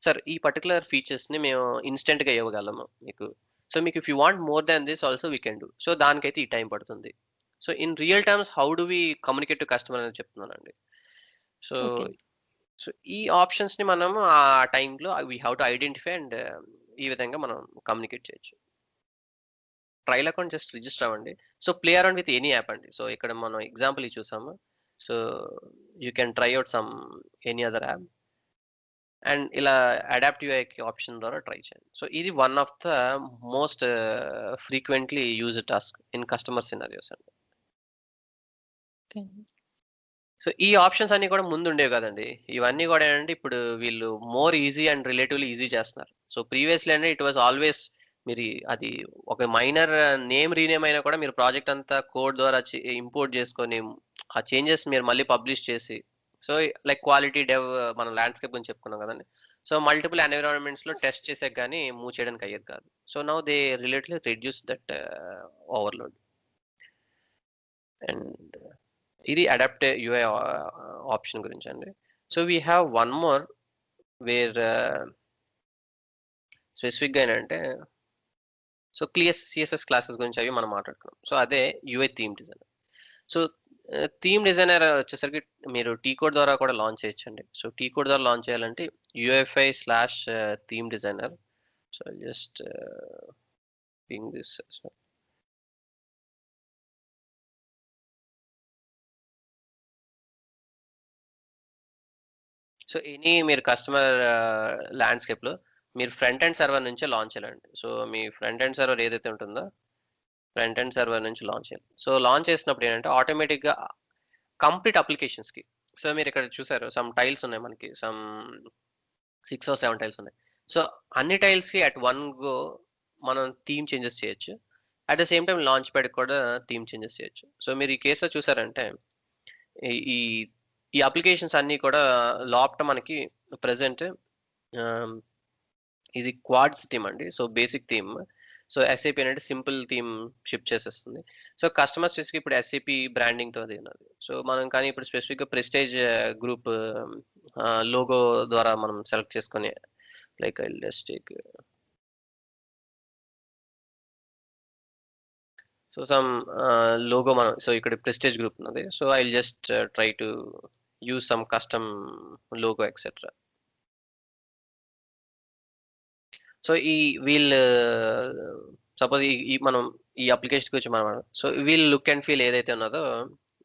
Speaker 1: sir ఈ పర్టిక్యులర్ ఫీచర్స్‌ని మేము ఇన్‌స్టంట్‌గా ఇవ్వగలము మీకు. సో మీకు if you want more than this also we can do. So దానికైతే ఈ టైం పడుతుంది. So in real terms how do we communicate to customer అనేది చెప్తున్నానండి. So
Speaker 2: Okay.
Speaker 1: సో ఈ ఆప్షన్స్‌ని మనము ఆ టైంలో we have to identify and ఈ విధంగా మనం కమ్యూనికేట్ చేయొచ్చు. ట్రయల్ అకౌంట్ జస్ట్ రిజిస్టర్ అవ్వండి. So play around with any app అండి. సో ఇక్కడ మనం ఎగ్జాంపుల్ ఇది చూసాము. So you can try out some any other app. And ఇలా అడాప్ట్ యూఐకి ఆప్షన్ ద్వారా ట్రై చేయండి. సో ఇది one of the most frequently used task in customer scenarios అండి.
Speaker 2: Okay.
Speaker 1: సో ఈ ఆప్షన్స్ అన్నీ కూడా ముందు ఉండేవి కదండీ. ఇవన్నీ కూడా ఏంటంటే ఇప్పుడు వీళ్ళు more easy and relatively easy చేస్తున్నారు. సో ప్రీవియస్‌లీ అంటే ఇట్ వాస్ ఆల్వేస్ మీరు అది ఒక మైనర్ నేమ్ రీనేమ్ అయినా కూడా మీరు ప్రాజెక్ట్ అంతా కోడ్ ద్వారా ఇంపోర్ట్ చేసుకొని ఆ చేంజెస్ మీరు మళ్ళీ పబ్లిష్ చేసి సో లైక్ క్వాలిటీ డెవ్ మనం ల్యాండ్‌స్కేప్ గురించి చెప్పుకున్నాం కదండీ. సో మల్టిపుల్ ఎన్విరాన్మెంట్స్‌లో టెస్ట్ చేసాక గాని మూవ్ చేయడానికి అయ్యేది కాదు. So now they relatively reduce that overload. And ఇది అడాప్ట్ యూఐ ఆప్షన్ గురించండి. So we have one more where స్పెసిఫిక్‌గా ఏంటంటే సో సిఎస్ఎస్ క్లాసెస్ గురించి అవి మనం మాట్లాడుకున్నాం. సో అదే UI theme designer. So theme designer వచ్చేసరికి మీరు టీ కోడ్ ద్వారా కూడా లాంచ్ చేయొచ్చండి. సో టీ కోడ్ ద్వారా లాంచ్ చేయాలంటే UEFI/థీమ్ designer. So just ping this. So any మీరు కస్టమర్ ల్యాండ్‌స్కేప్‌లో మీరు ఫ్రంట్ ఎండ్ సర్వర్ నుంచే లాంచ్ చేయాలండి. సో మీ ఫ్రంట్ ఎండ్ సర్వర్ ఏదైతే ఉంటుందో ఫ్రంట్ ఎండ్ సర్వర్ నుంచి లాంచ్ చేయాలి. సో లాంచ్ చేసినప్పుడు ఏంటంటే ఆటోమేటిక్‌గా కంప్లీట్ అప్లికేషన్స్‌కి సో మీరు ఇక్కడ చూసారు సమ్ టైల్స్ ఉన్నాయి మనకి. సమ్ 6 ఆర్ 7 టైల్స్ ఉన్నాయి. సో అన్ని టైల్స్‌కి అట్ వన్ గో మనం థీమ్ చేంజెస్ చేయొచ్చు. At the same time launch ప్యాడ్‌కి కూడా థీమ్ చేంజెస్ చేయొచ్చు. సో మీరు ఈ కేస్‌లో చూసారంటే ఈ ఈ ఈ అప్లికేషన్స్ అన్నీ కూడా లోపట మనకి ప్రెజెంట్ ఆహ్, ఇది క్వాడ్స్ థీమ్ అండి. So basic theme. So SAP అనేది సింపుల్ థీమ్ షిప్ చేసేస్తుంది. సో కస్టమర్ స్పెసిఫిక్ ఇప్పుడు ఎస్ఏపీ బ్రాండింగ్‌తో అది ఉన్నది. సో మనం కానీ ఇప్పుడు స్పెసిఫిక్‌గా ప్రెస్టేజ్ గ్రూప్ లోగో ద్వారా మనం సెలెక్ట్ చేసుకొని like I will just take so some logo మనం సో ఇక్కడ ప్రెస్టేజ్ గ్రూప్ ఉన్నది. So I will just try to use some custom logo etcetera. So ఈ వీళ్ళు సపోజ్ ఈ ఈ మనం ఈ అప్లికేషన్ గురించి మనం సో వీళ్ళ లుక్ అండ్ ఫీల్ ఏదైతే ఉన్నదో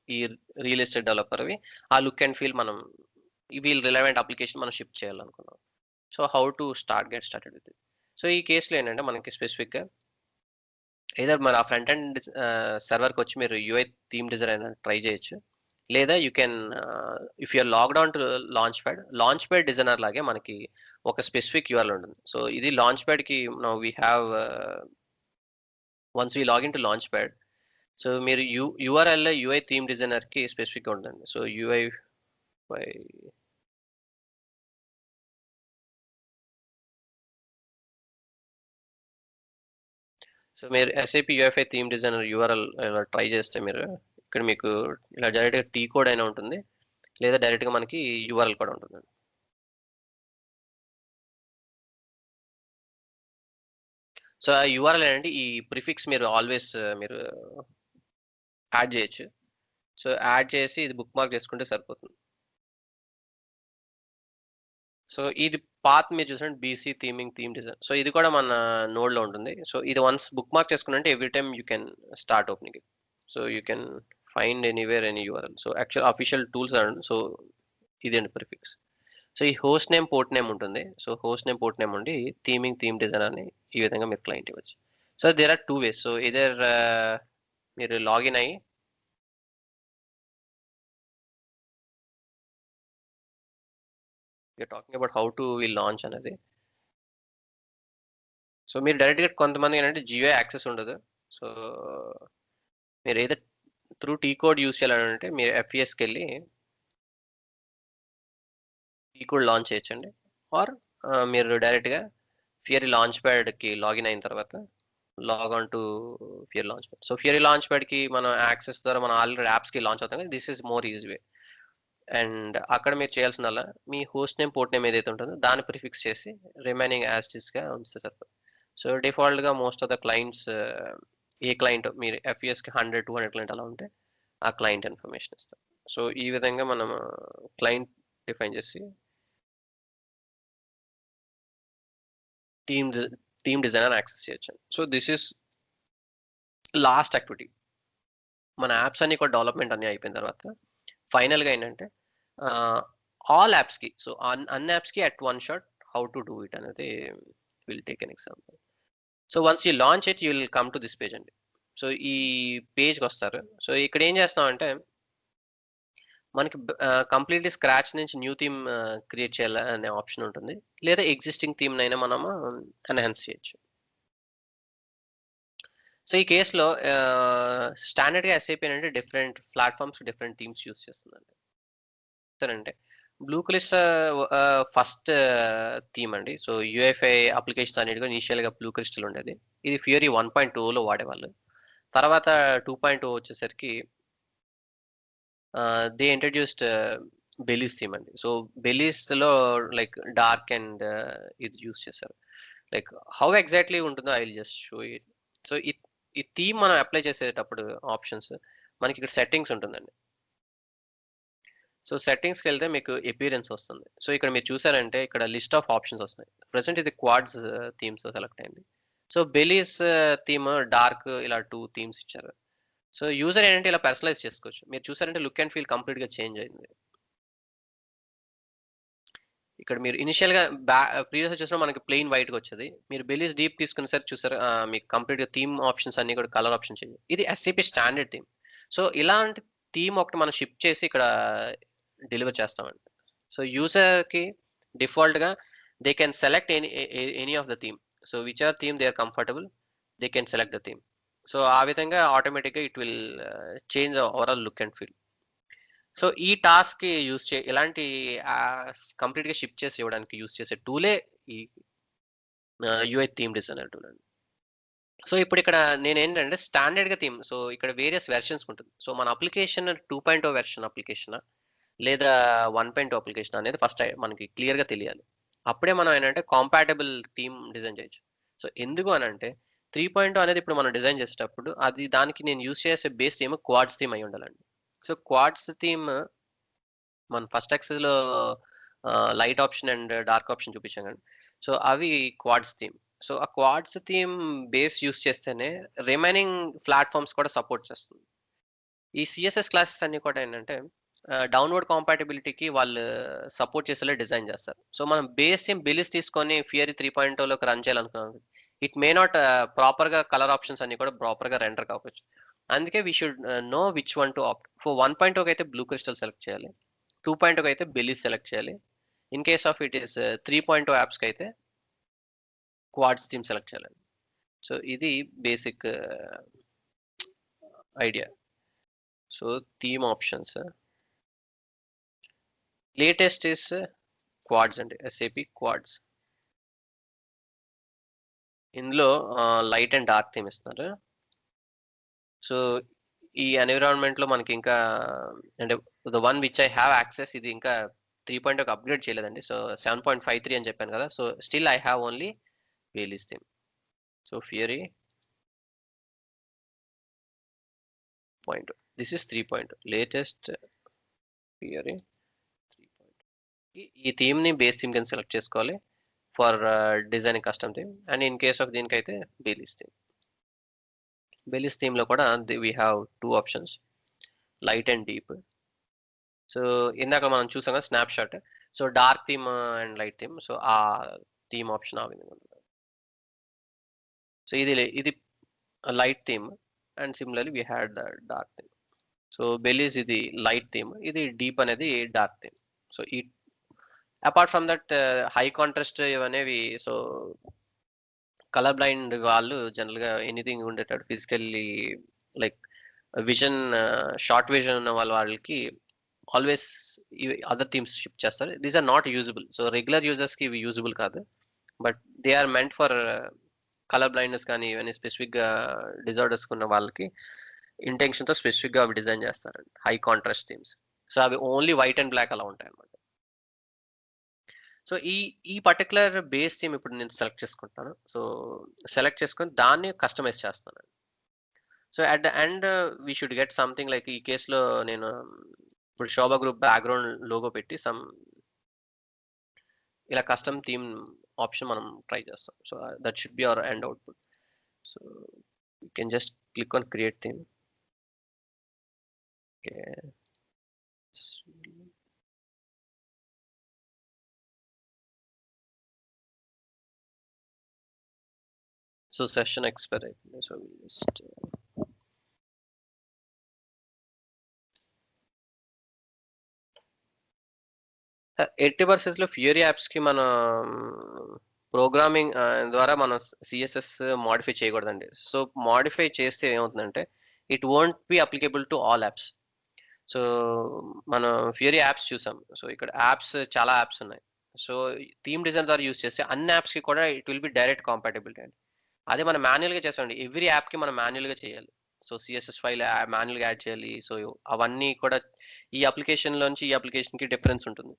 Speaker 1: ఈ రియల్ ఎస్టేట్ డెవలపర్‌వి ఆ లుక్ అండ్ ఫీల్ మనం వీళ్ళు రిలవెంట్ అప్లికేషన్ మనం షిప్ చేయాలనుకున్నాం. So how to get started with it. So ఈ కేస్‌లో ఏంటంటే మనకి స్పెసిఫిక్‌గా ఐదర్ మరి ఆ ఫ్రంట్ ఎండ్ సర్వర్‌కి వచ్చి మీరు యూఐ థీమ్ డిజైనర్ ట్రై చేయొచ్చు. లేదా you can if you are logged on to launch pad designer లాగే మనకి ఒక స్పెసిఫిక్ యూఆర్ఎల్ ఉంటుంది. సో ఇది లాంచ్ ప్యాడ్‌కి now we have once we login to launch pad. So మీరు యూఆర్ఎల్‌లో యూఐ థీమ్ డిజైనర్‌కి స్పెసిఫిక్‌గా ఉంటుందండి. సో బై సో మీరు SAP UFI theme designer URL ఇలా ట్రై చేస్తే మీరు ఇక్కడ మీకు ఇలా డైరెక్ట్‌గా టీ కోడ్ అయినా ఉంటుంది. లేదా డైరెక్ట్‌గా మనకి యూఆర్ఎల్ కూడా ఉంటుందండి. సో ఆ యూఆర్ఎల్ ఏంటంటే ఈ ప్రిఫిక్స్ మీరు ఆల్వేస్ మీరు యాడ్ చేయొచ్చు. సో యాడ్ చేసి ఇది బుక్ మార్క్ చేసుకుంటే సరిపోతుంది. సో ఇది పాత్ మీరు చూసినట్టు BC theming theme design. So ఇది కూడా మన నోడ్లో ఉంటుంది. సో ఇది వన్స్ బుక్ మార్క్ చేసుకున్నంటే every time you can start opening it. So you can find anywhere any URL. So actual official tools అండి. సో ఇదండి ప్రిఫిక్స్. సో ఈ హోస్ట్ నేమ్ పోర్ట్ నేమ్ ఉంటుంది. So host name port name ఉండి theming theme design అని ఈ విధంగా మీరు client ఇవ్వచ్చు. So there are 2 ways. So either మీరు లాగిన్ అయ్యి talking about how to we launch అనేది. సో మీరు డైరెక్ట్గా కొంతమంది ఏంటంటే జియో యాక్సెస్ ఉండదు. సో మీరు ఏదో త్రూ టీ కోడ్ యూస్ చేయాలంటే మీరు ఎఫ్ఈఎస్కి వెళ్ళి టీ కోడ్ లాంచ్ చేయొచ్చండి. ఆర్ మీరు డైరెక్ట్గా ఫియరీ లాంచ్ ప్యాడ్కి లాగిన్ అయిన తర్వాత log on to Fiori launch pad. So Fiori launch ప్యాడ్కి మనం యాక్సెస్ ద్వారా మనం ఆల్రెడీ యాప్స్కి లాంచ్ అవుతాం. This is more easy way. And అక్కడ మీరు చేయాల్సిందల్లా మీ హోస్ట్ నేమ్ పోర్ట్ నేమ్ ఏదైతే ఉంటుందో దాన్ని ప్రిఫిక్స్ చేసి రిమైనింగ్ యాస్టిస్గా ఉంచితే సరిపోతుంది. సో డిఫాల్ట్గా most of the clients A client మీరు ఎఫ్ఈఎస్కి 100-200 క్లయింట్ అలా ఉంటే ఆ క్లయింట్ ఇన్ఫర్మేషన్ ఇస్తాం. సో ఈ విధంగా మనం క్లయింట్ డిఫైన్ చేసి థీమ్ డిజైనర్ యాక్సెస్ చేయొచ్చు. So this is lost activity. మన యాప్స్ అన్ని కూడా డెవలప్మెంట్ అన్ని అయిపోయిన తర్వాత ఫైనల్గా ఏంటంటే ఆల్ యాప్స్కి, సో అన్ని యాప్స్కి at one shot how to do it అనేది will take an example. So once you launch it you will come to this page అండి. సో ఈ పేజ్కి వస్తారు. సో ఇక్కడ ఏం చేస్తామంటే మనకి కంప్లీట్లీ స్క్రాచ్ నుంచి న్యూ థీమ్ క్రియేట్ చేయాలనే ఆప్షన్ ఉంటుంది. లేదా ఎగ్జిస్టింగ్ థీమ్ అయినా మనము ఎన్హాన్స్ చేయొచ్చు. సో ఈ కేసులో స్టాండర్డ్గా ఎస్ఏపీ అంటే different platforms different themes use చేస్తుందండి. అంటే బ్లూ క్రిస్టల్ ఫస్ట్ థీమ్ అండి. సో యూఎఫ్ఐ అప్లికేషన్ అనేది కూడా ఇనిషియల్గా బ్లూ క్రిస్టల్ ఉండేది. ఇది ఫియరీ 1.2లో వాడేవాళ్ళు. తర్వాత 2.0 వచ్చేసరికి దే ఇంట్రడ్యూస్డ్ బెలీస్ థీమ్ అండి. సో బెలీస్లో లైక్ డార్క్ అండ్ ఇది యూస్ చేశారు. లైక్ హౌ ఎగ్జాక్ట్లీ ఉంటుందో I will just show it. So ఈ థీమ్ మనం అప్లై చేసేటప్పుడు ఆప్షన్స్ మనకి ఇక్కడ సెట్టింగ్స్ ఉంటుందండి. సో సెట్టింగ్స్కి వెళ్తే మీకు అపియరెన్స్ వస్తుంది. సో ఇక్కడ మీరు చూసారంటే ఇక్కడ లిస్ట్ ఆఫ్ ఆప్షన్స్ వస్తున్నాయి. ప్రెసెంట్ ఇది క్వాడ్స్ థీమ్స్ సెలెక్ట్ అయింది. సో బెలీస్ థీమ్ డార్క్ ఇలా 2 థీమ్స్ ఇచ్చారు. సో యూజర్ ఏంటంటే ఇలా పర్సనలైజ్ చేసుకోవచ్చు. మీరు చూసారంటే లుక్ అండ్ ఫీల్ కంప్లీట్గా చేంజ్ అయింది. ఇక్కడ మీరు ఇనిషియల్గా ప్రీవియస్ చూసినా మనకి ప్లెయిన్ వైట్గా వచ్చేది. మీరు బెలీస్ డీప్ తీసుకున్న సరే చూసారు మీకు కంప్లీట్గా థీమ్ ఆప్షన్స్ అన్ని కూడా కలర్ ఆప్షన్ చేంజ్. ఇది ఎస్ఏపీ స్టాండర్డ్ థీమ్. సో ఇలాంటి థీమ్ ఒకటి మనం షిప్ చేసి ఇక్కడ డెలివర్ చేస్తామండి. సో యూజర్కి డిఫాల్ట్గా they can select any of the theme. So which are theme they are comfortable they can select the theme. So ఆ విధంగా ఆటోమేటిక్గా it will change overall look and feel. So ఈ task use ఇలాంటి కంప్లీట్గా ship చేసి ఇవ్వడానికి use చేసే టూలే ఈ యూఐ థీమ్ డిజైనర్ టూల్ అండి. సో ఇప్పుడు ఇక్కడ నేను ఏంటంటే స్టాండర్డ్గా థీమ్. సో ఇక్కడ వేరియస్ వెర్షన్స్ ఉంటుంది. సో మన అప్లికేషన్ 2.0 వెర్షన్ అప్లికేషన్ లేదా 1.0 అప్లికేషన్ అనేది ఫస్ట్ మనకి క్లియర్గా తెలియాలి. అప్పుడే మనం ఏంటంటే కాంపాటబుల్ థీమ్ డిజైన్ చేయొచ్చు. సో ఎందుకు అని అంటే 3.0 అనేది ఇప్పుడు మనం డిజైన్ చేసేటప్పుడు అది దానికి నేను యూజ్ చేసే బేస్ థీమ్ క్వాడ్స్ థీమ్ అయి ఉండాలండి. సో క్వాడ్స్ థీమ్ మన ఫస్ట్ యాక్సెస్లో light option and dark option చూపించాం కానీ సో అవి క్వాడ్స్ థీమ్. సో ఆ క్వాడ్స్ థీమ్ బేస్ యూస్ చేస్తేనే రిమైనింగ్ ప్లాట్ఫామ్స్ కూడా సపోర్ట్ చేస్తుంది. ఈ సిఎస్ఎస్ క్లాసెస్ అన్ని కూడా ఏంటంటే డౌన్లోడ్ కాంపాటబిలిటీకి వాళ్ళు సపోర్ట్ చేసేలా డిజైన్ చేస్తారు. సో మనం బేస్ థీమ్ బిలీస్ తీసుకొని ఫియరీ 3.0లోకి రన్ చేయాలనుకున్నాం. ఇట్ మే నాట్ ప్రాపర్గా కలర్ ఆప్షన్స్ అన్ని కూడా ప్రాపర్గా రెండర్ కావచ్చు. అందుకే we should know which one to opt. For 1.0 అయితే బ్లూ క్రిస్టల్ సెలెక్ట్ చేయాలి. 2.0 అయితే బెలీస్ సెలెక్ట్ చేయాలి. In case of it is 3.0 యాప్స్కి అయితే క్వాడ్స్ థీమ్ సెలెక్ట్ చేయాలి. సో ఇది basic idea. So theme options latest is Quartz అండి. SAP Quartz. ఇందులో లైట్ అండ్ డార్క్ థీమ్ ఇస్తున్నారు. సో ఈ ఎన్విరాన్మెంట్లో మనకి ఇంకా అంటే the one which I have access ఇది ఇంకా 3.0 అప్గ్రేడ్ చేయలేదండి. సో 7.53 అని చెప్పాను కదా. So still I have only బెలీస్ theme. So Fiori point. This is 3.0 latest Fiori 3.0. ఈ థీమ్ ని బేస్ థీమ్ కింద సెలెక్ట్ చేసుకోవాలి for designing custom theme. And in case of దీనికైతే బెలిస్ థీమ్. బెలిస్ థీమ్ లో కూడా we have 2 options, light and deep. So ఇందాక మనం చూసాం కదా snap shot. So dark theme and light theme. So ఆ థీమ్ ఆప్షన్ ఆ విధంగా ఉంటుంది. సో ఇది light theme and similarly we had the dark theme. So బెలీస్ ఇది లైట్ థీమ్, ఇది డీప్ అనేది డార్క్ థీమ్. సో ఈ apart from that high contrast ఇవనేవి, సో కలర్ బ్లైండ్ వాళ్ళు జనరల్ గా ఎనీథింగ్ ఉండేటట్టు physically like vision short vision ఉన్న వాళ్ళకి ఆల్వేస్ అదర్ థీమ్స్ షిఫ్ట్ చేస్తారు. These are not usable. So regular users కి ఇవి యూజబుల్ కాదు, but they are meant for colour blindness కానీ ఇవన్నీ స్పెసిఫిక్ గా డిజార్డర్స్ ఉన్న వాళ్ళకి ఇంటెన్షన్ తో స్పెసిఫిక్ గా అవి డిజైన్ చేస్తారండి, హై కాంట్రాస్ట్ థీమ్స్. సో అవి ఓన్లీ వైట్ అండ్ బ్లాక్ అలా ఉంటాయి అన్నమాట. సో ఈ పర్టికులర్ బేస్ థీమ్ ఇప్పుడు నేను సెలెక్ట్ చేసుకుంటాను. సో సెలెక్ట్ చేసుకొని దాన్ని కస్టమైజ్ చేస్తాను. So at the end we should get something like ఈ కేసులో నేను ఇప్పుడు శోభా గ్రూప్ బ్యాక్గ్రౌండ్ లోగో పెట్టి ఇలా కస్టమ్ థీమ్ ఆప్షన్ మనం ట్రై చేస్తాం. So that should be our end output. So you can just click on create theme. Okay, so session expire అయిపోయింది. So just ఎట్టి పరిస్థితుల్లో ఫ్యూరీ యాప్స్ కి మనం ప్రోగ్రామింగ్ ద్వారా మనం సిఎస్ఎస్ మాడిఫై చేయకూడదండి. సో మాడిఫై చేస్తే ఏమవుతుందంటే it won't be applicable to all apps. So మనం ఫ్యూరీ యాప్స్ చూసాం. సో ఇక్కడ యాప్స్ చాలా యాప్స్ ఉన్నాయి. సో థీమ్ డిజైన్ ద్వారా యూస్ చేస్తే అన్ని యాప్స్ కి కూడా it will B direct compatibility అండి. అదే మనం మాన్యువల్ గా చేస్తామండి, ఎవ్రీ యాప్ కి మనం మాన్యువల్ గా చేయాలి. సో సిఎస్ఎస్ ఫైల్ మాన్యువల్ గా యాడ్ చేయాలి. సో అవన్నీ కూడా ఈ అప్లికేషన్ లోంచి ఈ అప్లికేషన్ కి డిఫరెన్స్ ఉంటుంది.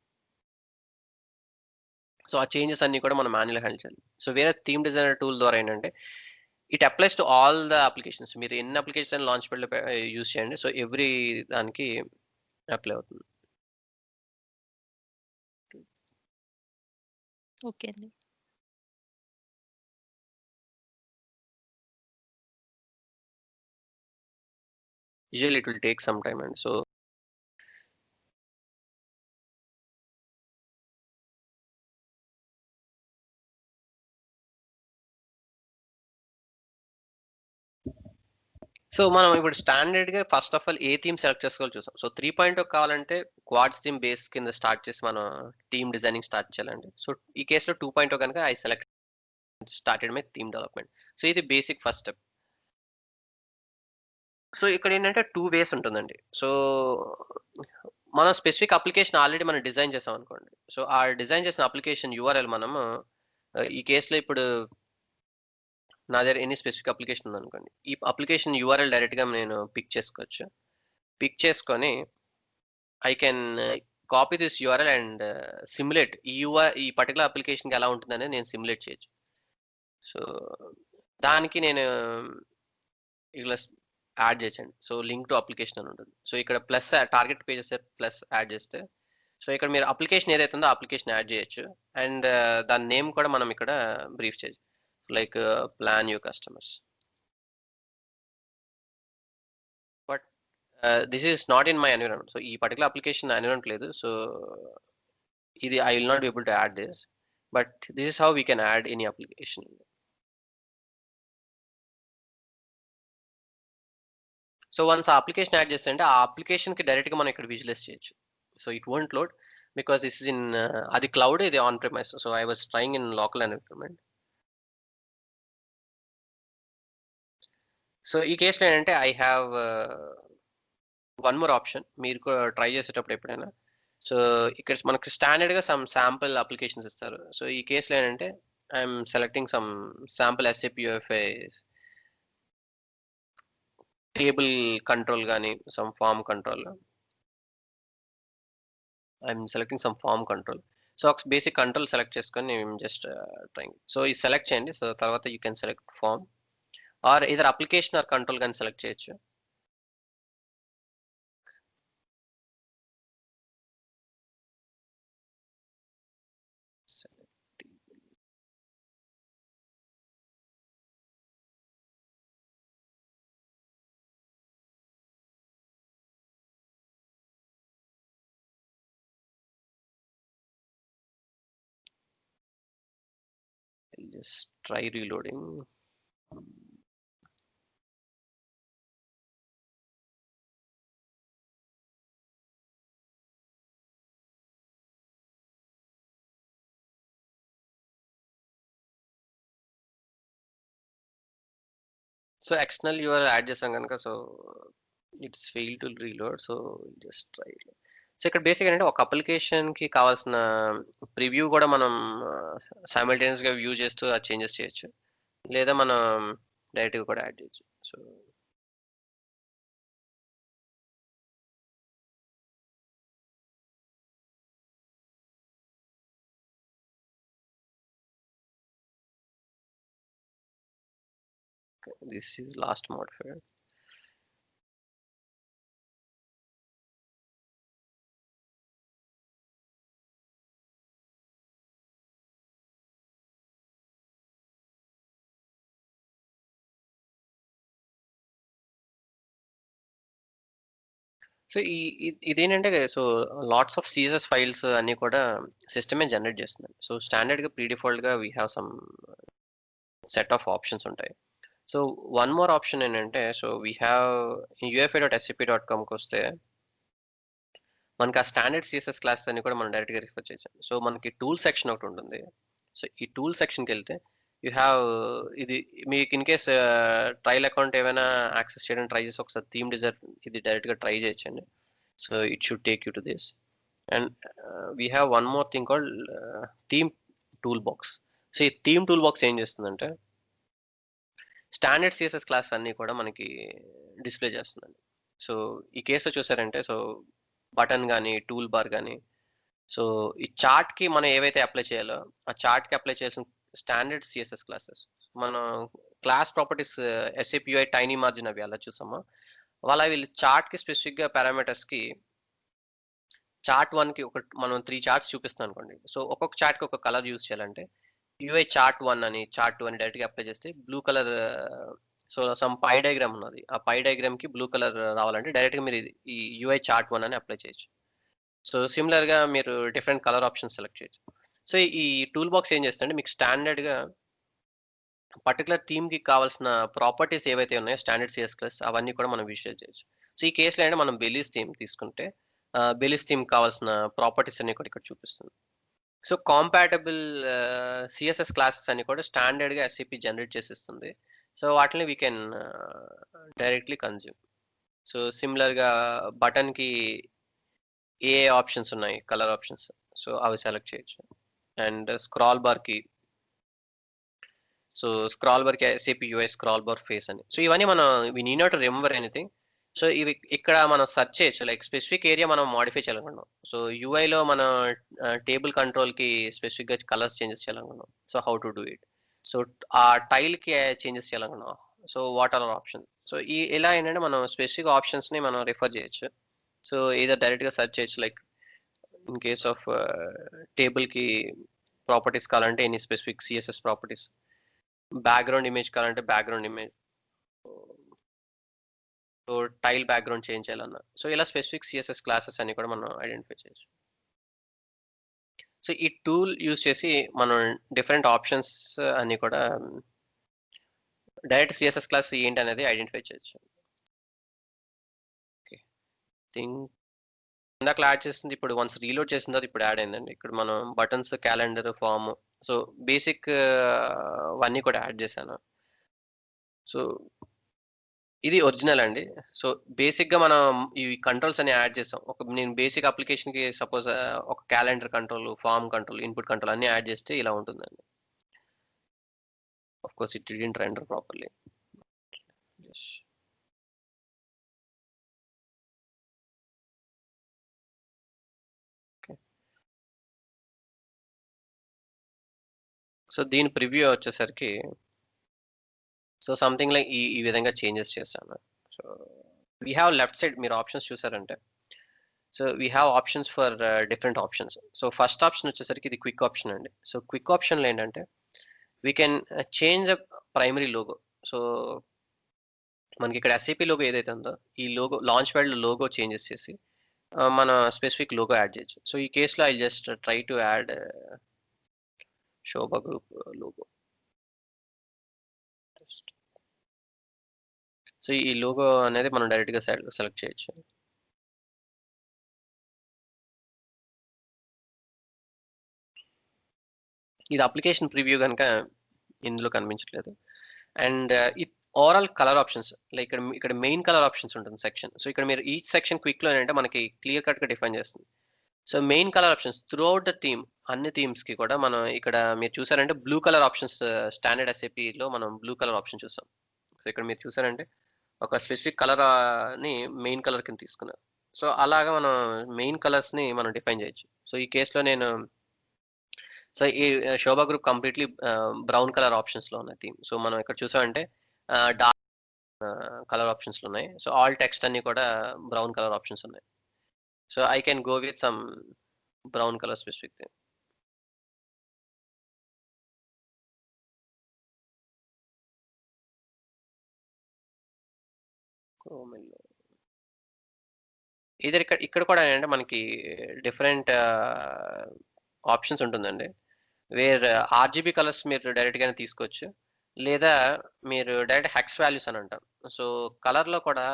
Speaker 1: సో ఆ చేంజెస్ అన్ని కూడా మనం మాన్యువల్ హ్యాండిల్ చేయాలి. సో వేరే థీమ్ డిజైనర్ టూల్ ద్వారా ఏంటంటే it applies to all the applications. మీరు ఎన్ని అప్లికేషన్ లాంచ్ ప్యాడ్ యూజ్ చేయండి, సో ఎవ్రీ దానికి అప్లై అవుతుంది.
Speaker 2: ఓకే అండి.
Speaker 1: Usually it will take some time, and so మనం ఇప్పుడు స్టాండర్డ్ గా first of all A theme select చేసుకోవాలి చూసాం. సో 3.0 కావాలంటే క్వాడ్స్ థీమ్ బేస్ కింద స్టార్ట్ చేసి మనం థీమ్ డిజైనింగ్ స్టార్ట్ చేయాలండి. సో ఈ కేసులో 2.0 కనుక I select started my theme development. So ఇది బేసిక్ ఫస్ట్ స్టెప్. సో ఇక్కడ ఏంటంటే 2 వేస్ ఉంటుందండి. సో మనం స్పెసిఫిక్ అప్లికేషన్ ఆల్రెడీ మనం డిజైన్ చేసాం అనుకోండి. సో ఆ డిజైన్ చేసిన అప్లికేషన్ యూఆర్ఎల్ మనము ఈ కేసులో ఇప్పుడు నా దగ్గర ఎనీ స్పెసిఫిక్ అప్లికేషన్ ఉందనుకోండి, ఈ అప్లికేషన్ యూఆర్ఎల్ డైరెక్ట్ గా నేను పిక్ చేసుకోవచ్చు. పిక్ చేసుకొని I can copy this URL and simulate ఈ పర్టికులర్ అప్లికేషన్కి ఎలా ఉంటుంది అనేది నేను సిమ్యులేట్ చేయొచ్చు. సో దానికి నేను ఇలా యాడ్ చేయండి. సో లింక్ టు అప్లికేషన్ అని ఉంటుంది. సో ఇక్కడ plus target pages plus add చేస్తే, సో ఇక్కడ మీరు అప్లికేషన్ ఏదైతే ఉందో అప్లికేషన్ యాడ్ చేయొచ్చు. అండ్ దాని నేమ్ కూడా మనం ఇక్కడ బ్రీఫ్ చేయొచ్చు, like plan your customers. But this is not in my environment. So ఈ పర్టికులర్ అప్లికేషన్ ఎన్విరాన్మెంట్ లేదు. సో ఇది I will not be able to add this, but this is how we can add any application. So once ఆ application add చేస్తే ఆ application కి direct గా మనం ఇక్కడ విజువలైజ్ చేయొచ్చు. So it won't load because this is in అది cloud, ఇది on premise. So I was trying in local environment. So ఈ కేసులో ఏంటంటే I have one more option. మీరు ట్రై చేసేటప్పుడు ఎప్పుడైనా, సో ఇక్కడ మనకి స్టాండర్డ్ గా సమ్ శాంపుల్ అప్లికేషన్స్ ఇస్తారు. సో ఈ కేసులో ఏంటంటే I'm selecting some sample SAP UFI table control కానీ some form control. I'm selecting some form control. So ఒక బేసిక్ కంట్రోల్ సెలెక్ట్ చేసుకొని నేను జస్ట్ ట్రైంగ్. సో ఇది సెలెక్ట్ చేయండి. సో తర్వాత you can select form or either application or control కానీ select చేయొచ్చు. Just try reloading. So external URL add చేసాం కనుక so it's fail to reload. So just try. So ఇక్కడ basic ఏంటంటే ఒక అప్లికేషన్కి కావాల్సిన ప్రివ్యూ కూడా మనం సైమల్టేనియస్గా వ్యూ చేస్తూ ఆ చేంజెస్ చేయొచ్చు, లేదా మనం డైరెక్ట్గా కూడా యాడ్ చేయొచ్చు. So this is last modifier. So ఇదేంటంటే so lots of CSS files అన్ని కూడా సిస్టమే జనరేట్ చేస్తుంది. సో స్టాండర్డ్గా ప్రీ డిఫాల్ట్గా we have some set of options ఉంటాయి. సో వన్ మోర్ ఆప్షన్ ఏంటంటే సో వీ హ్యావ్ ufo.scp.comకి వస్తే మనకి ఆ స్టాండర్డ్ సిఎస్ఎస్ క్లాసెస్ అన్ని కూడా మనం డైరెక్ట్గా రిఫర్ చేయొచ్చు. సో మనకి టూల్ సెక్షన్ ఒకటి ఉంటుంది. సో ఈ టూల్ సెక్షన్కి వెళ్తే యూ హ్యావ్ ఇది మీకు ఇన్ కేస్ ట్రయల్ అకౌంట్ ఏమైనా యాక్సెస్ చేయడానికి ట్రై చేసి ఒకసారి థీమ్ డిజైన్ ఇది డైరెక్ట్గా ట్రై చేయొచ్చండి. So it should take you to this. And we have one more thing called theme tool box. So ఈ థీమ్ టూల్ బాక్స్ ఏం చేస్తుందంటే స్టాండర్డ్ సిఎస్ఎస్ క్లాస్ అన్ని కూడా మనకి డిస్ప్లే చేస్తుందండి. సో ఈ కేసులో చూసారంటే సో బటన్ కానీ టూల్ బార్ కానీ సో ఈ చార్ట్కి మనం ఏవైతే అప్లై చేయాలో ఆ చార్ట్కి అప్లై చేయాల్సిన స్టాండర్డ్ సిఎస్ఎస్ క్లాసెస్ మనం క్లాస్ ప్రాపర్టీస్ ఎస్ఏపిఐ టైనీ మార్జిన్ అవి అలా చూసామా వాళ్ళ వీళ్ళు చార్ట్కి స్పెసిఫిక్గా పారామీటర్స్కి చార్ట్ 1కి ఒక మనం 3 చార్ట్స్ చూపిస్తాం అనుకోండి. సో ఒక్కొక్క చార్ట్కి ఒక కలర్ యూస్ చేయాలంటే యూఐ చార్ట్ 1 అని చార్ట్ 2 అని డైరెక్ట్గా అప్లై చేస్తే బ్లూ కలర్. సో సమ్ పై డయాగ్రామ్ ఉన్నది. ఆ పై డయాగ్రామ్కి బ్లూ కలర్ రావాలంటే డైరెక్ట్గా మీరు ఈ యూఐ చార్ట్ 1 అని అప్లై చేయొచ్చు. సో సిమిలర్గా మీరు డిఫరెంట్ కలర్ ఆప్షన్స్ సెలెక్ట్ చేయొచ్చు. సో ఈ టూల్ బాక్స్ ఏం చేస్తుందంటే మీకు స్టాండర్డ్గా పర్టికులర్ థీమ్కి కావాల్సిన ప్రాపర్టీస్ ఏవైతే ఉన్నాయో స్టాండర్డ్ సిఎస్ క్లాస్ అవన్నీ కూడా మనం విజువల్ చేయొచ్చు. సో ఈ కేసులో అంటే మనం బెలీస్ థీమ్ తీసుకుంటే బెలీస్ థీమ్ కావాల్సిన ప్రాపర్టీస్ అన్ని కూడా ఇక్కడ చూపిస్తుంది. సో కాంపాటబుల్ సిఎస్ఎస్ క్లాసెస్ అన్ని కూడా స్టాండర్డ్గా ఎస్సిపి జనరేట్ చేసిస్తుంది. సో వాటిని we can directly consume. So సిమిలర్గా బటన్కి ఏ ఆప్షన్స్ ఉన్నాయి కలర్ ఆప్షన్స్ సో అవి సెలెక్ట్ చేయొచ్చు. అండ్ స్క్రాల్ బార్కి సో స్క్రాల్ బార్కి SAP UI scroll bar face అని. సో ఇవన్నీ మనం we need not remember anything. So ఇవి ఇక్కడ మనం సెర్చ్ చేయొచ్చు. లైక్ స్పెసిఫిక్ ఏరియా మనం మాడిఫై చేయాలనుకున్నాం. సో యూఐలో మనం టేబుల్ కంట్రోల్కి స్పెసిఫిక్గా కలర్స్ చేంజెస్ చేయాలనుకున్నాం. So how to do it. So ఆ టైల్కి చేంజెస్ చేయాలనుకున్నాం. So what are option. So ఇలా ఏంటంటే మనం స్పెసిఫిక్ ఆప్షన్స్ని మనం రిఫర్ చేయొచ్చు. సో ఏదో డైరెక్ట్గా సెర్చ్ చేయొచ్చు. లైక్ ఇన్ కేస్ ఆఫ్ టేబుల్కి ప్రాపర్టీస్ కావాలంటే any specific CSS properties, background image కావాలంటే background image, so tile background change చేయాలన్నా సో ఇలా స్పెసిఫిక్ సిఎస్ఎస్ క్లాసెస్ అన్ని కూడా మనం ఐడెంటిఫై చేయొచ్చు. సో ఈ టూల్ యూజ్ చేసి మనం డిఫరెంట్ ఆప్షన్స్ అన్ని కూడా డైరెక్ట్ సిఎస్ఎస్ క్లాస్ ఏంటి అనేది ఐడెంటిఫై చేయొచ్చు. ఓకే థింక్ ఇందాక యాడ్ చేసింది ఇప్పుడు వన్స్ రీలోడ్ చేసిన తర్వాత ఇప్పుడు యాడ్ అయిందండి. ఇక్కడ మనం buttons, calendar, form so basic అన్నీ కూడా యాడ్ చేశాను. సో ఇది ఒరిజినల్ అండి. సో బేసిక్‌గా మనం ఈ కంట్రోల్స్ అన్ని యాడ్ చేసాం. నేను బేసిక్ అప్లికేషన్‌కి సపోజ్ ఒక calendar control, form control, input control అన్నీ యాడ్ చేస్తే ఇలా ఉంటుందండి. Of course it didn't render properly. Yes. Okay. So దీని ప్రివ్యూ వచ్చేసరికి సో సంథింగ్ లైక్ ఈ విధంగా చేంజెస్ చేశాను. So we have left side మీరు ఆప్షన్స్ చూసారంటే so we have options for different options. So first option వచ్చేసరికి ఇది క్విక్ ఆప్షన్ అండి. సో క్విక్ ఆప్షన్లో ఏంటంటే we can change the primary logo. So మనకి ఇక్కడ ఎస్ఏపి లోగో ఏదైతే ఉందో ఈ లోగో లాంచ్ ప్యాడ్లో లోగో చేంజెస్ చేసి మన స్పెసిఫిక్ లోగో యాడ్ చేయొచ్చు. సో ఈ కేసులో I just try to add Shobha group logo. So ఈ లోగో అనేది మనం డైరెక్ట్గా సెలెక్ట్ చేయొచ్చు. ఇది అప్లికేషన్ ప్రివ్యూ కనుక ఇందులో కనిపించట్లేదు. అండ్ ఈ ఓవరాల్ కలర్ ఆప్షన్స్ లైక్ ఇక్కడ మెయిన్ కలర్ ఆప్షన్స్ ఉంటుంది సెక్షన్. సో ఇక్కడ మీరు ఈచ్ సెక్షన్ క్విక్లో ఏంటంటే మనకి క్లియర్ కట్గా డిఫైన్ చేస్తుంది. So main colour options through out the theme అన్ని థీమ్స్కి కూడా మనం ఇక్కడ మీరు చూసారంటే బ్లూ కలర్ ఆప్షన్స్ స్టాండర్డ్ ఎస్ఏపిలో మనం బ్లూ కలర్ ఆప్షన్ చూసాం. సో ఇక్కడ మీరు చూసారంటే ఒక స్పెసిఫిక్ కలర్ ని మెయిన్ కలర్ కింద తీసుకున్నారు. సో అలాగా మనం మెయిన్ కలర్స్ని మనం డిఫైన్ చేయొచ్చు. సో ఈ కేసులో నేను సో ఈ శోభా గ్రూప్ కంప్లీట్లీ బ్రౌన్ కలర్ ఆప్షన్స్లో ఉన్నాయి థీమ్. సో మనం ఇక్కడ చూసామంటే డార్క్ కలర్ ఆప్షన్స్లో ఉన్నాయి. సో ఆల్ టెక్స్ట్ అన్ని కూడా బ్రౌన్ కలర్ ఆప్షన్స్ ఉన్నాయి. So I can go with some brown colour specific theme. ఇదే ఇక్కడ కూడా ఏంటంటే మనకి డిఫరెంట్ ఆప్షన్స్ ఉంటుందండి. వేర్ ఆర్జీబీ కలర్స్ మీరు డైరెక్ట్గానే తీసుకోవచ్చు, లేదా మీరు డైరెక్ట్ హెక్స్ వాల్యూస్ అని అంటాం. సో కలర్లో కూడా